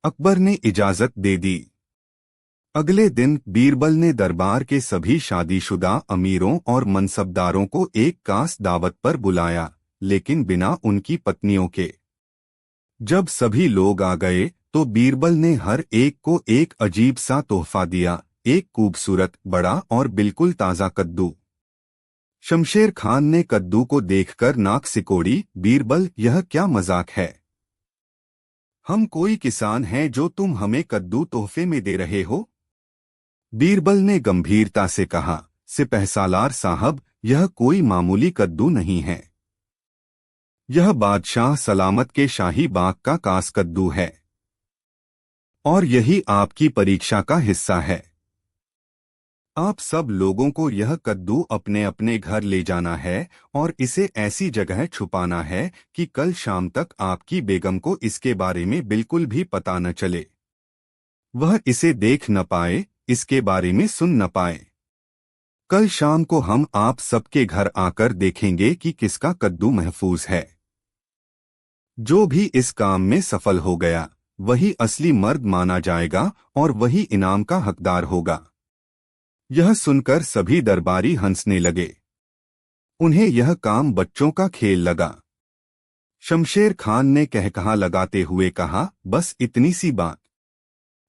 अकबर ने इजाजत दे दी। अगले दिन बीरबल ने दरबार के सभी शादीशुदा अमीरों और मनसबदारों को एक खास दावत पर बुलाया, लेकिन बिना उनकी पत्नियों के। जब सभी लोग आ गए तो बीरबल ने हर एक को एक अजीब सा तोहफा दिया, एक खूबसूरत, बड़ा और बिल्कुल ताज़ा कद्दू। शमशेर खान ने कद्दू को देखकर नाक सिकोड़ी, बीरबल, यह क्या मजाक है? हम कोई किसान हैं जो तुम हमें कद्दू तोहफे में दे रहे हो? बीरबल ने गंभीरता से कहा, सिपहसालार साहब, यह कोई मामूली कद्दू नहीं है। यह बादशाह सलामत के शाही बाग का खास कद्दू है और यही आपकी परीक्षा का हिस्सा है। आप सब लोगों को यह कद्दू अपने अपने घर ले जाना है और इसे ऐसी जगह छुपाना है कि कल शाम तक आपकी बेगम को इसके बारे में बिल्कुल भी पता न चले। वह इसे देख न पाए, इसके बारे में सुन न पाए। कल शाम को हम आप सबके घर आकर देखेंगे कि किसका कद्दू महफूज है। जो भी इस काम में सफल हो गया वही असली मर्द माना जाएगा और वही इनाम का हकदार होगा। यह सुनकर सभी दरबारी हंसने लगे। उन्हें यह काम बच्चों का खेल लगा। शमशेर खान ने कहकहा लगाते हुए कहा, बस इतनी सी बात?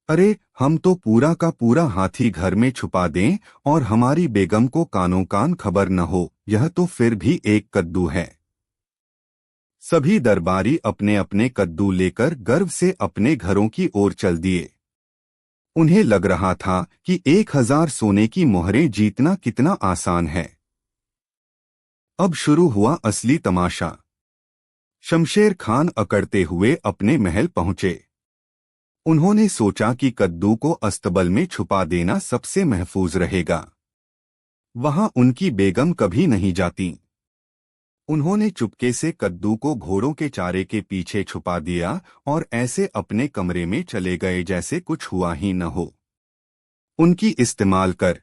अरे, हम तो पूरा का पूरा हाथी घर में छुपा दें और हमारी बेगम को कानों कान खबर न हो, यह तो फिर भी एक कद्दू है। सभी दरबारी अपने अपने कद्दू लेकर गर्व से अपने घरों की ओर चल दिए। उन्हें लग रहा था कि 1000 सोने की मोहरें जीतना कितना आसान है। अब शुरू हुआ असली तमाशा। शमशेर खान अकड़ते हुए अपने महल पहुंचे। उन्होंने सोचा कि कद्दू को अस्तबल में छुपा देना सबसे महफूज रहेगा। वहां उनकी बेगम कभी नहीं जाती। उन्होंने चुपके से कद्दू को घोड़ों के चारे के पीछे छुपा दिया और ऐसे अपने कमरे में चले गए जैसे कुछ हुआ ही न हो। उनकी इस्तेमाल कर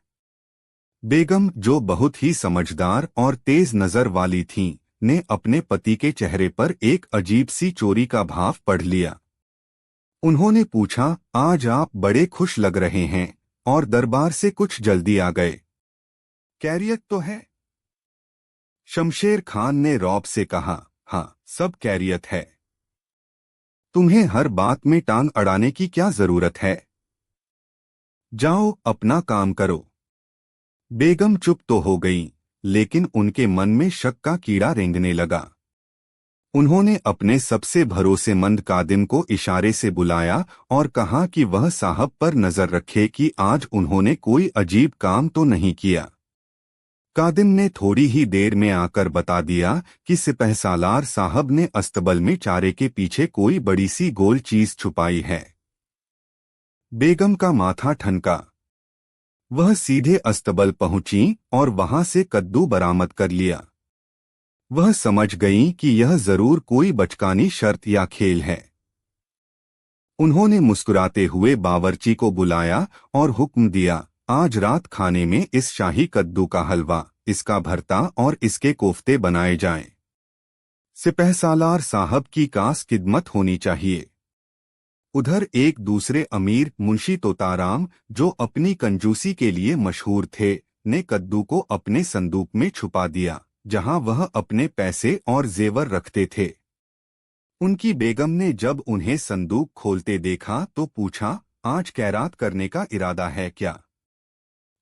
बेगम, जो बहुत ही समझदार और तेज नजर वाली थीं, ने अपने पति के चेहरे पर एक अजीब सी चोरी का भाव पढ़ लिया। उन्होंने पूछा, आज आप बड़े खुश लग रहे हैं और दरबार से कुछ जल्दी आ गए। कैरियत तो है? शमशेर खान ने रौब से कहा, हाँ, सब कैरियत है। तुम्हें हर बात में टांग अड़ाने की क्या जरूरत है? जाओ अपना काम करो। बेगम चुप तो हो गई, लेकिन उनके मन में शक का कीड़ा रेंगने लगा। उन्होंने अपने सबसे भरोसेमंद कादिम को इशारे से बुलाया और कहा कि वह साहब पर नजर रखे कि आज उन्होंने कोई अजीब काम तो नहीं किया। कादिम ने थोड़ी ही देर में आकर बता दिया कि सिपहसालार साहब ने अस्तबल में चारे के पीछे कोई बड़ी सी गोल चीज छुपाई है। बेगम का माथा ठनका। वह सीधे अस्तबल पहुंची और वहां से कद्दू बरामद कर लिया। वह समझ गईं कि यह जरूर कोई बचकानी शर्त या खेल है। उन्होंने मुस्कुराते हुए बावर्ची को बुलाया और हुक्म दिया, आज रात खाने में इस शाही कद्दू का हलवा, इसका भरता और इसके कोफ्ते बनाए जाएं। सिपहसालार साहब की कास खिदमत होनी चाहिए। उधर एक दूसरे अमीर मुंशी तोताराम, जो अपनी कंजूसी के लिए मशहूर थे, ने कद्दू को अपने संदूक में छुपा दिया, जहां वह अपने पैसे और जेवर रखते थे। उनकी बेगम ने जब उन्हें संदूक खोलते देखा तो पूछा, आज कैरात करने का इरादा है क्या?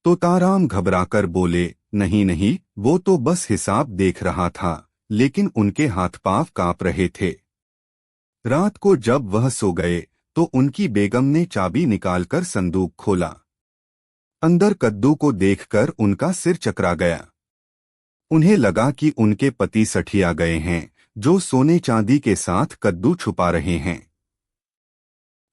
तोताराम घबराकर बोले, नहीं नहीं, वो तो बस हिसाब देख रहा था, लेकिन उनके हाथ पांव कांप रहे थे। रात को जब वह सो गए तो उनकी बेगम ने चाबी निकालकर संदूक खोला। अंदर कद्दू को देखकर उनका सिर चकरा गया। उन्हें लगा कि उनके पति सठिया गए हैं, जो सोने चांदी के साथ कद्दू छुपा रहे हैं।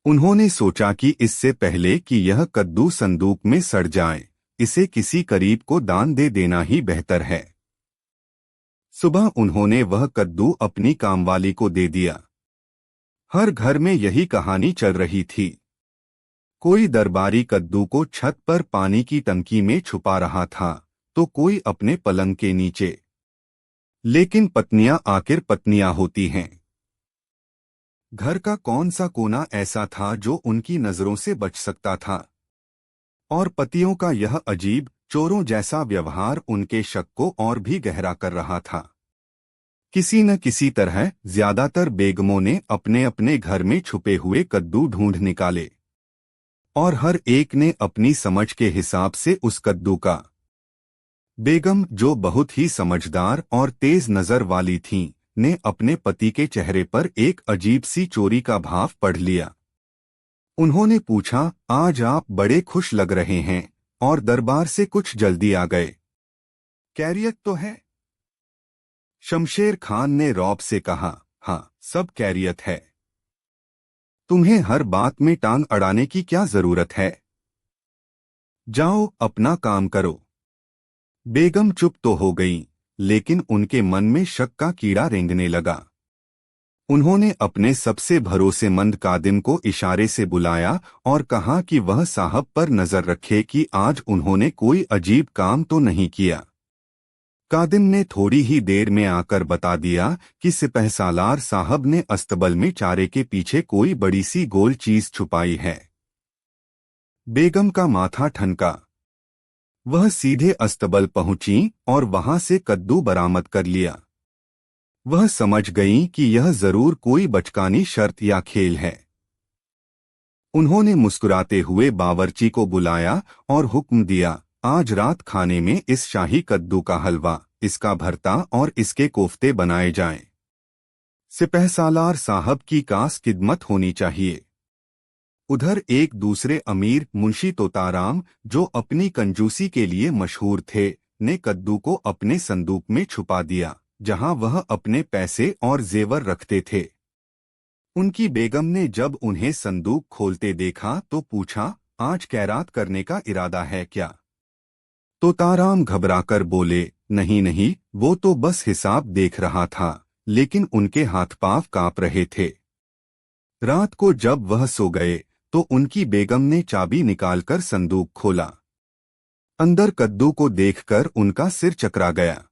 उन्होंने सोचा कि इससे पहले कि यह कद्दू संदूक में सड़ जाए, इसे किसी करीब को दान दे देना ही बेहतर है। सुबह उन्होंने वह कद्दू अपनी कामवाली को दे दिया। हर घर में यही कहानी चल रही थी। कोई दरबारी कद्दू को छत पर पानी की टंकी में छुपा रहा था, तो कोई अपने पलंग के नीचे। लेकिन पत्नियां आखिर पत्नियां होती हैं। घर का कौन सा कोना ऐसा था जो उनकी नजरों से बच सकता था? और पतियों का यह अजीब, चोरों जैसा व्यवहार उनके शक को और भी गहरा कर रहा था। किसी न किसी तरह ज्यादातर बेगमों ने अपने अपने घर में छुपे हुए कद्दू ढूंढ निकाले, और हर एक ने अपनी समझ के हिसाब से उस कद्दू का। बेगम, जो बहुत ही समझदार और तेज नजर वाली थीं, ने अपने पति के चेहरे पर एक अजीब सी चोरी का भाव पढ़ लिया। उन्होंने पूछा, आज आप बड़े खुश लग रहे हैं और दरबार से कुछ जल्दी आ गए। कैरियत तो है? शमशेर खान ने रौब से कहा, हाँ, सब कैरियत है। तुम्हें हर बात में टांग अड़ाने की क्या जरूरत है? जाओ अपना काम करो। बेगम चुप तो हो गई, लेकिन उनके मन में शक का कीड़ा रेंगने लगा। उन्होंने अपने सबसे भरोसेमंद कादिम को इशारे से बुलाया और कहा कि वह साहब पर नजर रखे कि आज उन्होंने कोई अजीब काम तो नहीं किया। कादिम ने थोड़ी ही देर में आकर बता दिया कि सिपहसालार साहब ने अस्तबल में चारे के पीछे कोई बड़ी सी गोल चीज छुपाई है। बेगम का माथा ठनका। वह सीधे अस्तबल पहुंची और वहां से कद्दू बरामद कर लिया। वह समझ गईं कि यह जरूर कोई बचकानी शर्त या खेल है। उन्होंने मुस्कुराते हुए बावर्ची को बुलाया और हुक्म दिया, आज रात खाने में इस शाही कद्दू का हलवा, इसका भरता और इसके कोफ्ते बनाए जाएं। सिपहसालार साहब की कास खिदमत होनी चाहिए। उधर एक दूसरे अमीर मुंशी तोताराम, जो अपनी कंजूसी के लिए मशहूर थे, ने कद्दू को अपने संदूक में छुपा दिया, जहां वह अपने पैसे और जेवर रखते थे। उनकी बेगम ने जब उन्हें संदूक खोलते देखा तो पूछा, आज खैरात करने का इरादा है क्या? तोताराम घबराकर बोले, नहीं नहीं, वो तो बस हिसाब देख रहा था, लेकिन उनके हाथ पांव कांप रहे थे। रात को जब वह सो गए तो उनकी बेगम ने चाबी निकालकर संदूक खोला। अंदर कद्दू को देखकर उनका सिर चकरा गया।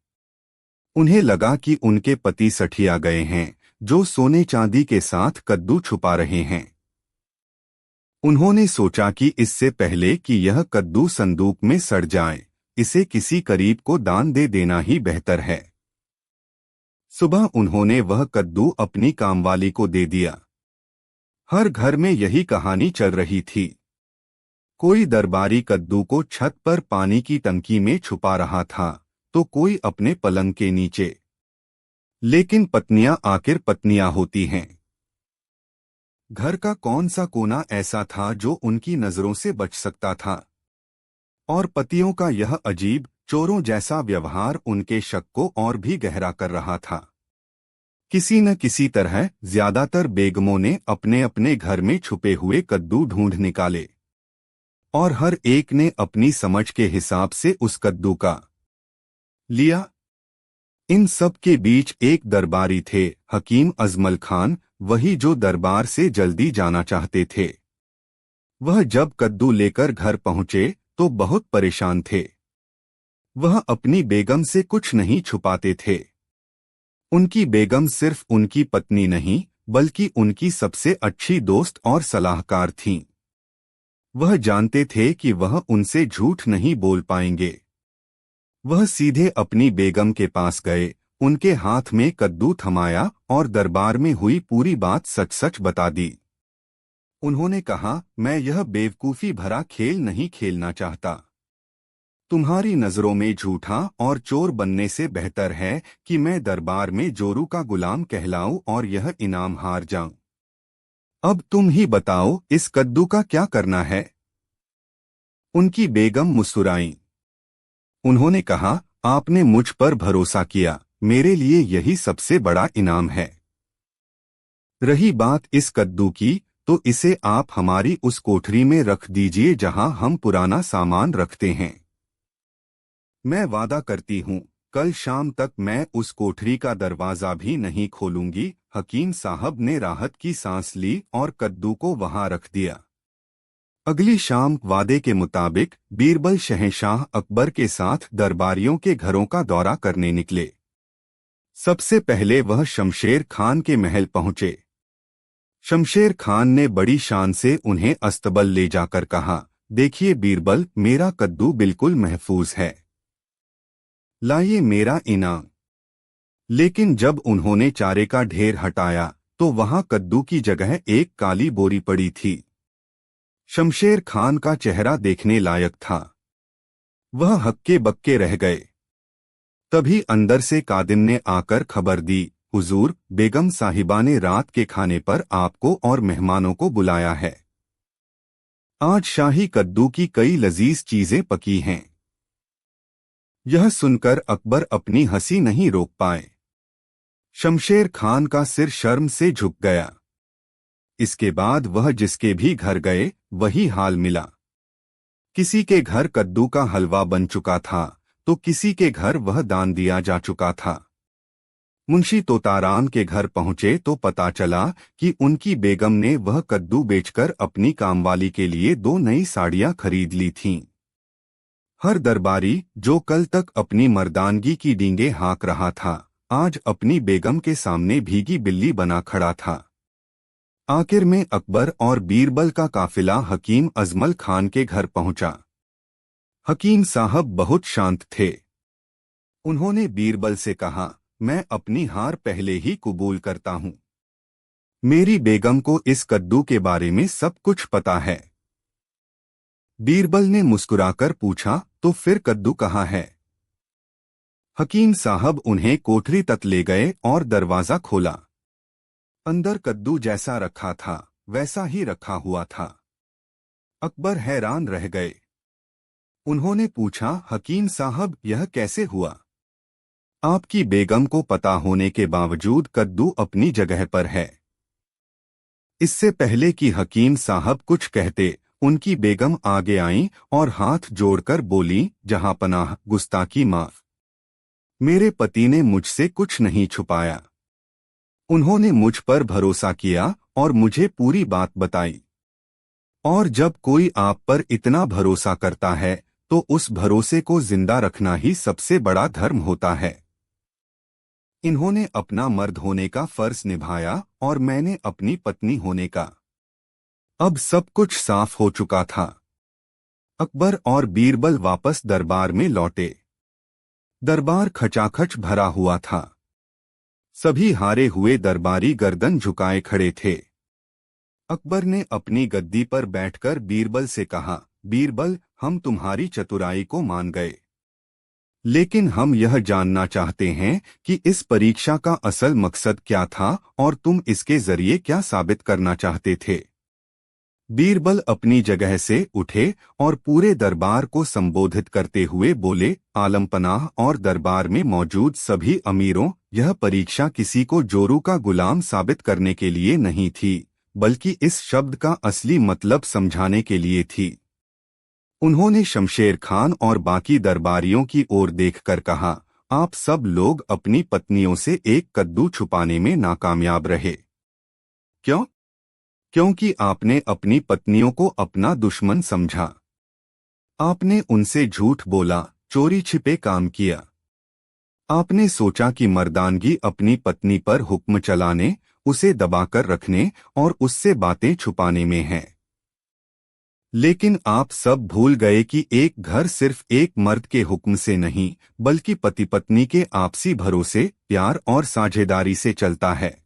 उन्हें लगा कि उनके पति सठिया गए हैं, जो सोने चांदी के साथ कद्दू छुपा रहे हैं। उन्होंने सोचा कि इससे पहले कि यह कद्दू संदूक में सड़ जाए, इसे किसी करीब को दान दे देना ही बेहतर है। सुबह उन्होंने वह कद्दू अपनी कामवाली को दे दिया। हर घर में यही कहानी चल रही थी। कोई दरबारी कद्दू को छत पर पानी की टंकी में छुपा रहा था, तो कोई अपने पलंग के नीचे। लेकिन पत्नियां आखिर पत्नियां होती हैं। घर का कौन सा कोना ऐसा था जो उनकी नजरों से बच सकता था? और पतियों का यह अजीब, चोरों जैसा व्यवहार उनके शक को और भी गहरा कर रहा था। किसी न किसी तरह ज्यादातर बेगमों ने अपने अपने घर में छुपे हुए कद्दू ढूंढ निकाले, और हर एक ने अपनी समझ के हिसाब से उस कद्दू का लिया। इन सब के बीच एक दरबारी थे, हकीम अजमल खान, वही जो दरबार से जल्दी जाना चाहते थे। वह जब कद्दू लेकर घर पहुंचे तो बहुत परेशान थे। वह अपनी बेगम से कुछ नहीं छुपाते थे। उनकी बेगम सिर्फ उनकी पत्नी नहीं, बल्कि उनकी सबसे अच्छी दोस्त और सलाहकार थीं। वह जानते थे कि वह उनसे झूठ नहीं बोल पाएंगे। वह सीधे अपनी बेगम के पास गए, उनके हाथ में कद्दू थमाया और दरबार में हुई पूरी बात सच सच बता दी। उन्होंने कहा, मैं यह बेवकूफ़ी भरा खेल नहीं खेलना चाहता। तुम्हारी नज़रों में झूठा और चोर बनने से बेहतर है कि मैं दरबार में जोरू का गुलाम कहलाऊं और यह इनाम हार जाऊं। अब तुम ही बताओ, इस कद्दू का क्या करना है? उनकी बेगम मुस्कुराईं। उन्होंने कहा, आपने मुझ पर भरोसा किया, मेरे लिए यही सबसे बड़ा इनाम है। रही बात इस कद्दू की, तो इसे आप हमारी उस कोठरी में रख दीजिए जहां हम पुराना सामान रखते हैं। मैं वादा करती हूँ, कल शाम तक मैं उस कोठरी का दरवाजा भी नहीं खोलूंगी। हकीम साहब ने राहत की सांस ली और कद्दू को वहां रख दिया। अगली शाम वादे के मुताबिक बीरबल शहंशाह अकबर के साथ दरबारियों के घरों का दौरा करने निकले। सबसे पहले वह शमशेर खान के महल पहुंचे। शमशेर खान ने बड़ी शान से उन्हें अस्तबल ले जाकर कहा, देखिए बीरबल, मेरा कद्दू बिल्कुल महफूज है। लाइए मेरा इनाम। लेकिन जब उन्होंने चारे का ढेर हटाया तो वहां कद्दू की जगह एक काली बोरी पड़ी थी। शमशेर खान का चेहरा देखने लायक था। वह हक्के बक्के रह गए। तभी अंदर से कादिम ने आकर खबर दी, हुजूर, बेगम साहिबा ने रात के खाने पर आपको और मेहमानों को बुलाया है। आज शाही कद्दू की कई लजीज चीजें पकी हैं। यह सुनकर अकबर अपनी हंसी नहीं रोक पाए। शमशेर खान का सिर शर्म से झुक गया। इसके बाद वह जिसके भी घर गए वही हाल मिला। किसी के घर कद्दू का हलवा बन चुका था, तो किसी के घर वह दान दिया जा चुका था। मुंशी तोताराम के घर पहुंचे तो पता चला कि उनकी बेगम ने वह कद्दू बेचकर अपनी कामवाली के लिए 2 नई साड़ियां खरीद ली थीं। हर दरबारी जो कल तक अपनी मर्दानगी की डींगे हाँक रहा था, आज अपनी बेगम के सामने भीगी बिल्ली बना खड़ा था। आखिर में अकबर और बीरबल का काफिला हकीम अजमल खान के घर पहुंचा। हकीम साहब बहुत शांत थे। उन्होंने बीरबल से कहा, मैं अपनी हार पहले ही कबूल करता हूं। मेरी बेगम को इस कद्दू के बारे में सब कुछ पता है। बीरबल ने मुस्कुराकर पूछा, तो फिर कद्दू कहाँ है? हकीम साहब उन्हें कोठरी तक ले गए और दरवाजा खोला। अंदर कद्दू जैसा रखा था वैसा ही रखा हुआ था। अकबर हैरान रह गए। उन्होंने पूछा, हकीम साहब, यह कैसे हुआ? आपकी बेगम को पता होने के बावजूद कद्दू अपनी जगह पर है। इससे पहले कि हकीम साहब कुछ कहते, उनकी बेगम आगे आईं और हाथ जोड़कर बोली, जहांपनाह, गुस्ताखी माफ। मेरे पति ने मुझसे कुछ नहीं छुपाया। उन्होंने मुझ पर भरोसा किया और मुझे पूरी बात बताई। और जब कोई आप पर इतना भरोसा करता है तो उस भरोसे को जिंदा रखना ही सबसे बड़ा धर्म होता है। इन्होंने अपना मर्द होने का फर्ज निभाया और मैंने अपनी पत्नी होने का। अब सब कुछ साफ हो चुका था। अकबर और बीरबल वापस दरबार में लौटे। दरबार खचाखच भरा हुआ था। सभी हारे हुए दरबारी गर्दन झुकाए खड़े थे। अकबर ने अपनी गद्दी पर बैठकर बीरबल से कहा, बीरबल, हम तुम्हारी चतुराई को मान गए, लेकिन हम यह जानना चाहते हैं कि इस परीक्षा का असल मकसद क्या था और तुम इसके जरिए क्या साबित करना चाहते थे। बीरबल अपनी जगह से उठे और पूरे दरबार को संबोधित करते हुए बोले, आलमपनाह और दरबार में मौजूद सभी अमीरों, यह परीक्षा किसी को जोरू का गुलाम साबित करने के लिए नहीं थी, बल्कि इस शब्द का असली मतलब समझाने के लिए थी। उन्होंने शमशेर खान और बाकी दरबारियों की ओर देखकर कहा, आप सब लोग अपनी पत्नियों से एक कद्दू छुपाने में नाकामयाब रहे। क्यों? क्योंकि आपने अपनी पत्नियों को अपना दुश्मन समझा। आपने उनसे झूठ बोला, चोरी छिपे काम किया। आपने सोचा कि मर्दानगी अपनी पत्नी पर हुक्म चलाने, उसे दबाकर रखने और उससे बातें छुपाने में है। लेकिन आप सब भूल गए कि एक घर सिर्फ एक मर्द के हुक्म से नहीं, बल्कि पति पत्नी के आपसी भरोसे, प्यार और साझेदारी से चलता है।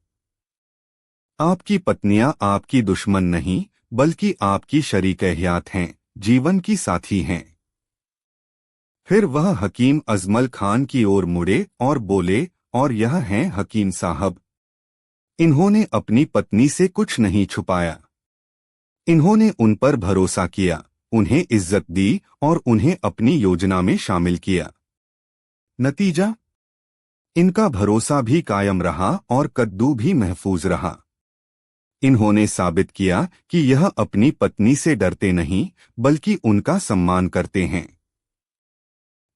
आपकी पत्नियां आपकी दुश्मन नहीं, बल्कि आपकी शरीक-ए-हयात हैं, जीवन की साथी हैं। फिर वह हकीम अजमल खान की ओर मुड़े और बोले, और यह हैं हकीम साहब। इन्होंने अपनी पत्नी से कुछ नहीं छुपाया। इन्होंने उन पर भरोसा किया, उन्हें इज्जत दी और उन्हें अपनी योजना में शामिल किया। नतीजा? इनका भरोसा भी कायम रहा और कद्दू भी महफूज रहा। इन्होंने साबित किया कि यह अपनी पत्नी से डरते नहीं, बल्कि उनका सम्मान करते हैं।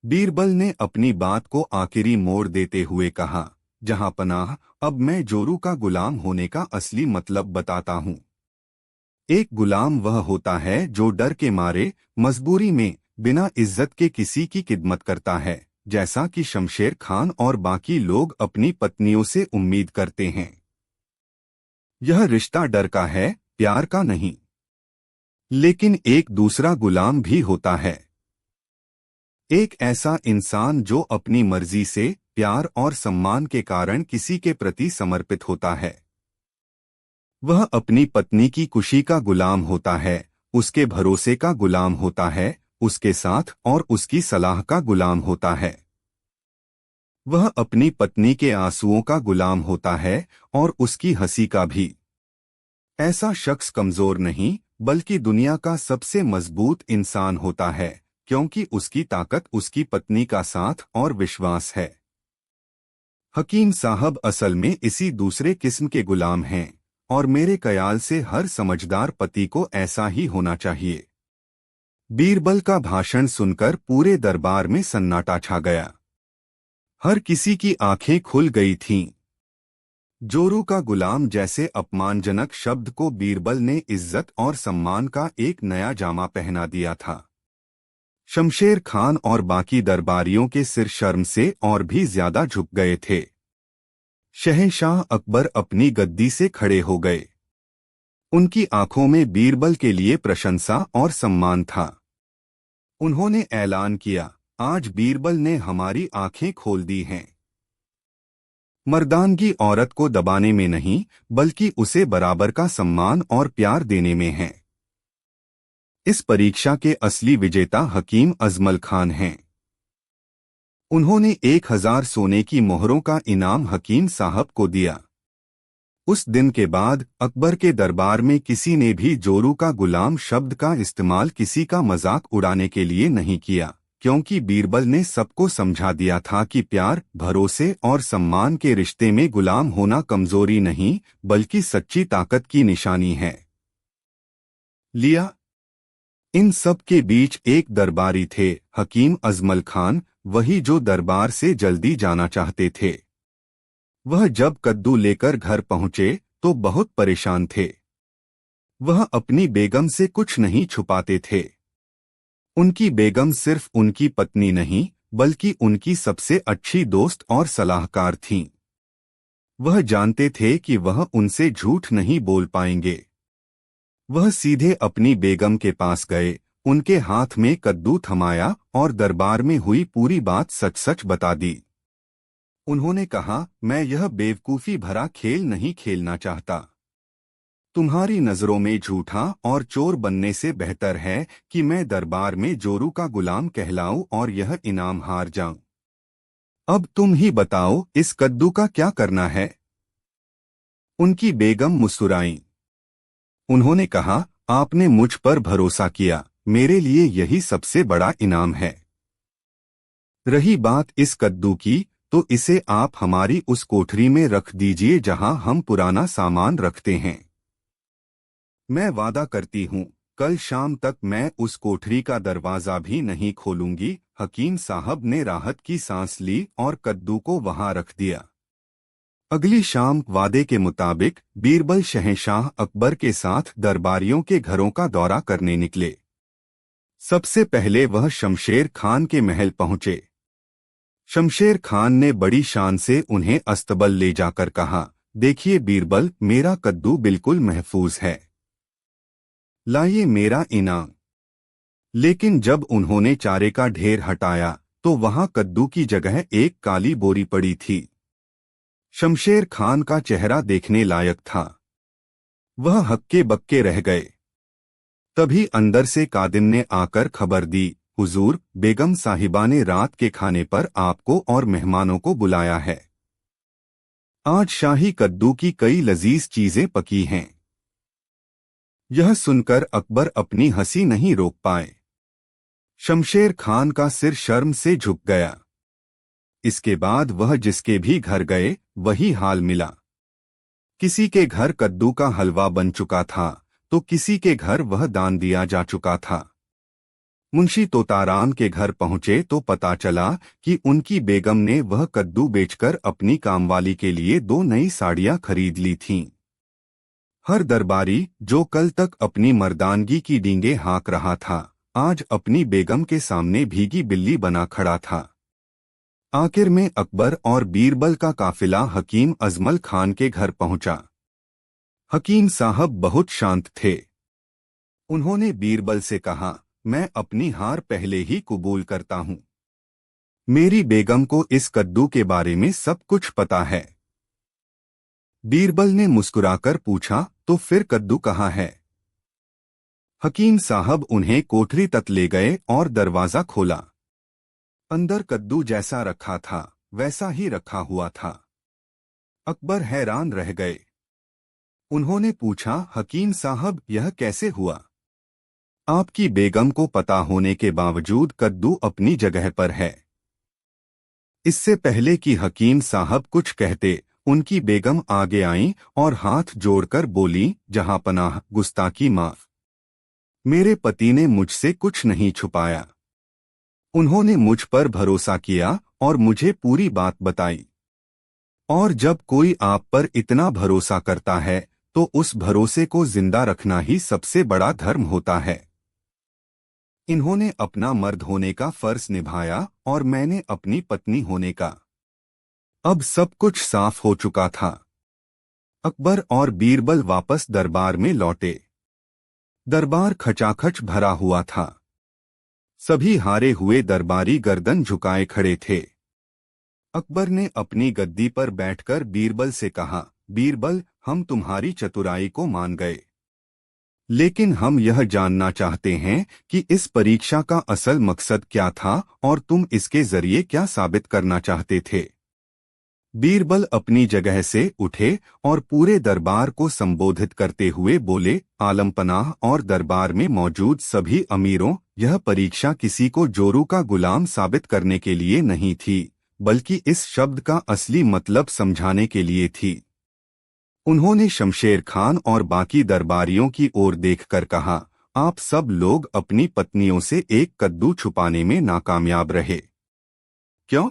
बीरबल ने अपनी बात को आखिरी मोड़ देते हुए कहा, जहांपनाह, अब मैं जोरू का गुलाम होने का असली मतलब बताता हूँ। एक गुलाम वह होता है जो डर के मारे, मजबूरी में, बिना इज्जत के किसी की खिदमत करता है, जैसा कि शमशेर खान और बाकी लोग अपनी पत्नियों से उम्मीद करते हैं। यह रिश्ता डर का है, प्यार का नहीं। लेकिन एक दूसरा गुलाम भी होता है। एक ऐसा इंसान जो अपनी मर्जी से, प्यार और सम्मान के कारण किसी के प्रति समर्पित होता है। वह अपनी पत्नी की खुशी का गुलाम होता है, उसके भरोसे का गुलाम होता है, उसके साथ और उसकी सलाह का गुलाम होता है। वह अपनी पत्नी के आंसुओं का गुलाम होता है और उसकी हंसी का भी। ऐसा शख्स कमजोर नहीं, बल्कि दुनिया का सबसे मजबूत इंसान होता है, क्योंकि उसकी ताकत उसकी पत्नी का साथ और विश्वास है। हकीम साहब असल में इसी दूसरे किस्म के गुलाम हैं, और मेरे ख्याल से हर समझदार पति को ऐसा ही होना चाहिए। बीरबल का भाषण सुनकर पूरे दरबार में सन्नाटा छा गया। हर किसी की आंखें खुल गई थीं। जोरू का गुलाम जैसे अपमानजनक शब्द को बीरबल ने इज्जत और सम्मान का एक नया जामा पहना दिया था। शमशेर खान और बाकी दरबारियों के सिर शर्म से और भी ज्यादा झुक गए थे। शहंशाह अकबर अपनी गद्दी से खड़े हो गए। उनकी आंखों में बीरबल के लिए प्रशंसा और सम्मान था। उन्होंने ऐलान किया, आज बीरबल ने हमारी आंखें खोल दी हैं। मर्दानगी औरत को दबाने में नहीं, बल्कि उसे बराबर का सम्मान और प्यार देने में है। इस परीक्षा के असली विजेता हकीम अजमल खान हैं। उन्होंने 1000 सोने की मोहरों का इनाम हकीम साहब को दिया। उस दिन के बाद अकबर के दरबार में किसी ने भी जोरू का गुलाम शब्द का इस्तेमाल किसी का मजाक उड़ाने के लिए नहीं किया, क्योंकि बीरबल ने सबको समझा दिया था कि प्यार, भरोसे और सम्मान के रिश्ते में गुलाम होना कमजोरी नहीं बल्कि सच्ची ताकत की निशानी है। लिया। इन सब के बीच एक दरबारी थे, हकीम अजमल खान, वही जो दरबार से जल्दी जाना चाहते थे। वह जब कद्दू लेकर घर पहुंचे तो बहुत परेशान थे। वह अपनी बेगम से कुछ नहीं छुपाते थे। उनकी बेगम सिर्फ उनकी पत्नी नहीं बल्कि उनकी सबसे अच्छी दोस्त और सलाहकार थीं। वह जानते थे कि वह उनसे झूठ नहीं बोल पाएंगे। वह सीधे अपनी बेगम के पास गए, उनके हाथ में कद्दू थमाया और दरबार में हुई पूरी बात सच सच बता दी। उन्होंने कहा, मैं यह बेवकूफ़ी भरा खेल नहीं खेलना चाहता। तुम्हारी नजरों में झूठा और चोर बनने से बेहतर है कि मैं दरबार में जोरू का गुलाम कहलाऊं और यह इनाम हार जाऊं। अब तुम ही बताओ, इस कद्दू का क्या करना है? उनकी बेगम मुस्कुराईं। उन्होंने कहा, आपने मुझ पर भरोसा किया, मेरे लिए यही सबसे बड़ा इनाम है। रही बात इस कद्दू की, तो इसे आप हमारी उस कोठरी में रख दीजिए जहां हम पुराना सामान रखते हैं। मैं वादा करती हूँ, कल शाम तक मैं उस कोठरी का दरवाजा भी नहीं खोलूंगी। हकीम साहब ने राहत की सांस ली और कद्दू को वहां रख दिया। अगली शाम वादे के मुताबिक बीरबल शहंशाह अकबर के साथ दरबारियों के घरों का दौरा करने निकले। सबसे पहले वह शमशेर खान के महल पहुंचे। शमशेर खान ने बड़ी शान से उन्हें अस्तबल ले जाकर कहा, देखिए बीरबल, मेरा कद्दू बिल्कुल महफूज है। लाइए मेरा इनाम। लेकिन जब उन्होंने चारे का ढेर हटाया तो वहां कद्दू की जगह एक काली बोरी पड़ी थी। शमशेर खान का चेहरा देखने लायक था। वह हक्के बक्के रह गए। तभी अंदर से कादिन ने आकर खबर दी, हुजूर, बेगम साहिबा ने रात के खाने पर आपको और मेहमानों को बुलाया है। आज शाही कद्दू की कई लजीज चीजें पकी हैं। यह सुनकर अकबर अपनी हंसी नहीं रोक पाए। शमशेर खान का सिर शर्म से झुक गया। इसके बाद वह जिसके भी घर गए वही हाल मिला। किसी के घर कद्दू का हलवा बन चुका था तो किसी के घर वह दान दिया जा चुका था। मुंशी तोताराम के घर पहुंचे तो पता चला कि उनकी बेगम ने वह कद्दू बेचकर अपनी कामवाली के लिए 2 नई साड़ियां खरीद ली थीं। हर दरबारी जो कल तक अपनी मर्दानगी की डींगे हाँक रहा था, आज अपनी बेगम के सामने भीगी बिल्ली बना खड़ा था। आखिर में अकबर और बीरबल का काफिला हकीम अजमल खान के घर पहुंचा। हकीम साहब बहुत शांत थे। उन्होंने बीरबल से कहा, मैं अपनी हार पहले ही कबूल करता हूं। मेरी बेगम को इस कद्दू के बारे में सब कुछ पता है। बीरबल ने मुस्कुराकर पूछा, तो फिर कद्दू कहाँ है? हकीम साहब उन्हें कोठरी तक ले गए और दरवाजा खोला। अंदर कद्दू जैसा रखा था वैसा ही रखा हुआ था। अकबर हैरान रह गए। उन्होंने पूछा, हकीम साहब, यह कैसे हुआ? आपकी बेगम को पता होने के बावजूद कद्दू अपनी जगह पर है। इससे पहले कि हकीम साहब कुछ कहते, उनकी बेगम आगे आईं और हाथ जोड़कर बोली, जहां पनाह, गुस्ताखी माफ। मेरे पति ने मुझसे कुछ नहीं छुपाया। उन्होंने मुझ पर भरोसा किया और मुझे पूरी बात बताई। और जब कोई आप पर इतना भरोसा करता है तो उस भरोसे को जिंदा रखना ही सबसे बड़ा धर्म होता है। इन्होंने अपना मर्द होने का फर्ज निभाया और मैंने अपनी पत्नी होने का। अब सब कुछ साफ हो चुका था। अकबर और बीरबल वापस दरबार में लौटे। दरबार खचाखच भरा हुआ था। सभी हारे हुए दरबारी गर्दन झुकाए खड़े थे। अकबर ने अपनी गद्दी पर बैठकर बीरबल से कहा, बीरबल, हम तुम्हारी चतुराई को मान गए, लेकिन हम यह जानना चाहते हैं कि इस परीक्षा का असल मकसद क्या था और तुम इसके जरिए क्या साबित करना चाहते थे। बीरबल अपनी जगह से उठे और पूरे दरबार को संबोधित करते हुए बोले, आलमपनाह और दरबार में मौजूद सभी अमीरों, यह परीक्षा किसी को जोरू का गुलाम साबित करने के लिए नहीं थी, बल्कि इस शब्द का असली मतलब समझाने के लिए थी। उन्होंने शमशेर खान और बाकी दरबारियों की ओर देखकर कहा, आप सब लोग अपनी पत्नियों से एक कद्दू छुपाने में नाकामयाब रहे। क्यों?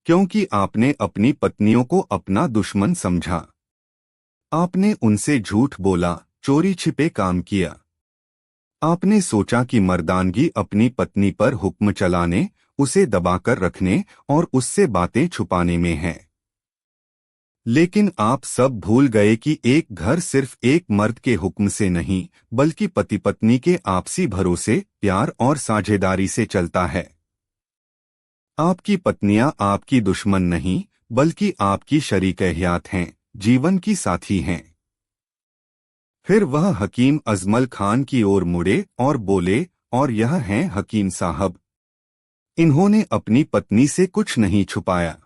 क्योंकि आपने अपनी पत्नियों को अपना दुश्मन समझा। आपने उनसे झूठ बोला, चोरी छिपे काम किया। आपने सोचा कि मर्दानगी अपनी पत्नी पर हुक्म चलाने, उसे दबाकर रखने और उससे बातें छुपाने में है। लेकिन आप सब भूल गए कि एक घर सिर्फ एक मर्द के हुक्म से नहीं, बल्कि पति पत्नी के आपसी भरोसे, प्यार और साझेदारी से चलता है। आपकी पत्नियां आपकी दुश्मन नहीं, बल्कि आपकी शरीक-ए-हयात हैं, जीवन की साथी हैं। फिर वह हकीम अजमल खान की ओर मुड़े और बोले, और यह हैं हकीम साहब। इन्होंने अपनी पत्नी से कुछ नहीं छुपाया।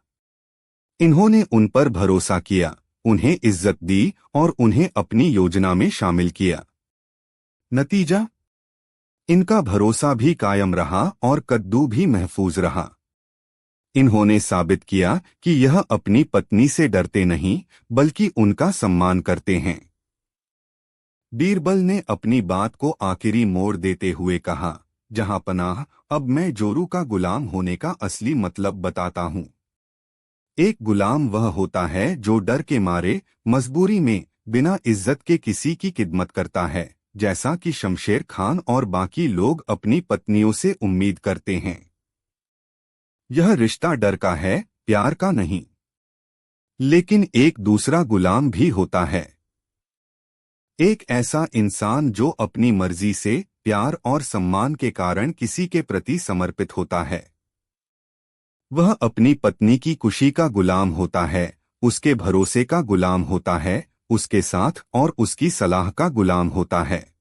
इन्होंने उन पर भरोसा किया, उन्हें इज्जत दी और उन्हें अपनी योजना में शामिल किया। नतीजा? इनका भरोसा भी कायम रहा और कद्दू भी महफूज रहा। इन्होंने साबित किया कि यह अपनी पत्नी से डरते नहीं, बल्कि उनका सम्मान करते हैं। बीरबल ने अपनी बात को आखिरी मोड़ देते हुए कहा, जहां पनाह, अब मैं जोरू का गुलाम होने का असली मतलब बताता हूँ। एक गुलाम वह होता है जो डर के मारे, मजबूरी में, बिना इज्जत के किसी की खिदमत करता है, जैसा कि शमशेर खान और बाकी लोग अपनी पत्नियों से उम्मीद करते हैं। यह रिश्ता डर का है, प्यार का नहीं। लेकिन एक दूसरा गुलाम भी होता है। एक ऐसा इंसान जो अपनी मर्जी से, प्यार और सम्मान के कारण किसी के प्रति समर्पित होता है। वह अपनी पत्नी की खुशी का गुलाम होता है, उसके भरोसे का गुलाम होता है, उसके साथ और उसकी सलाह का गुलाम होता है।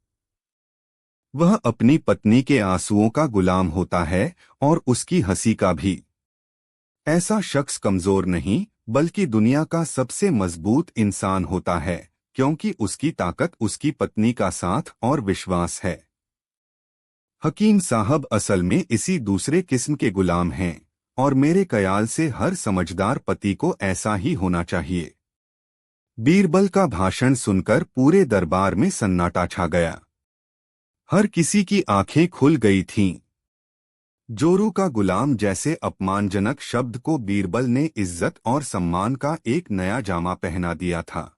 वह अपनी पत्नी के आंसुओं का गुलाम होता है और उसकी हंसी का भी। ऐसा शख्स कमजोर नहीं, बल्कि दुनिया का सबसे मजबूत इंसान होता है, क्योंकि उसकी ताकत उसकी पत्नी का साथ और विश्वास है। हकीम साहब असल में इसी दूसरे किस्म के गुलाम हैं, और मेरे ख्याल से हर समझदार पति को ऐसा ही होना चाहिए। बीरबल का भाषण सुनकर पूरे दरबार में सन्नाटा छा गया। हर किसी की आंखें खुल गई थीं। जोरू का गुलाम जैसे अपमानजनक शब्द को बीरबल ने इज्जत और सम्मान का एक नया जामा पहना दिया था।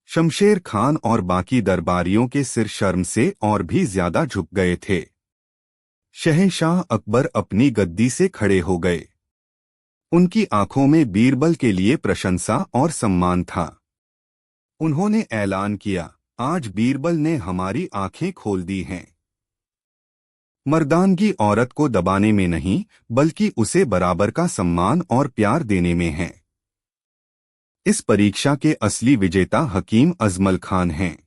शमशेर खान और बाकी दरबारियों के सिर शर्म से और भी ज्यादा झुक गए थे। शहंशाह अकबर अपनी गद्दी से खड़े हो गए। उनकी आंखों में बीरबल के लिए प्रशंसा और सम्मान था। उन्होंने ऐलान किया, आज बीरबल ने हमारी आंखें खोल दी हैं। मर्दानगी औरत को दबाने में नहीं, बल्कि उसे बराबर का सम्मान और प्यार देने में है। इस परीक्षा के असली विजेता हकीम अजमल खान हैं।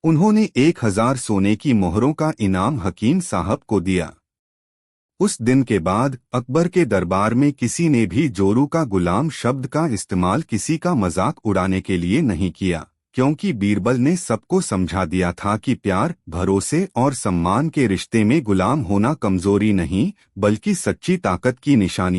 उन्होंने 1000 सोने की मोहरों का इनाम हकीम साहब को दिया। उस दिन के बाद अकबर के दरबार में किसी ने भी जोरू का गुलाम शब्द का इस्तेमाल किसी का मजाक उड़ाने के लिए नहीं किया, क्योंकि बीरबल ने सबको समझा दिया था कि प्यार, भरोसे और सम्मान के रिश्ते में गुलाम होना कमजोरी नहीं, बल्कि सच्ची ताकत की निशानी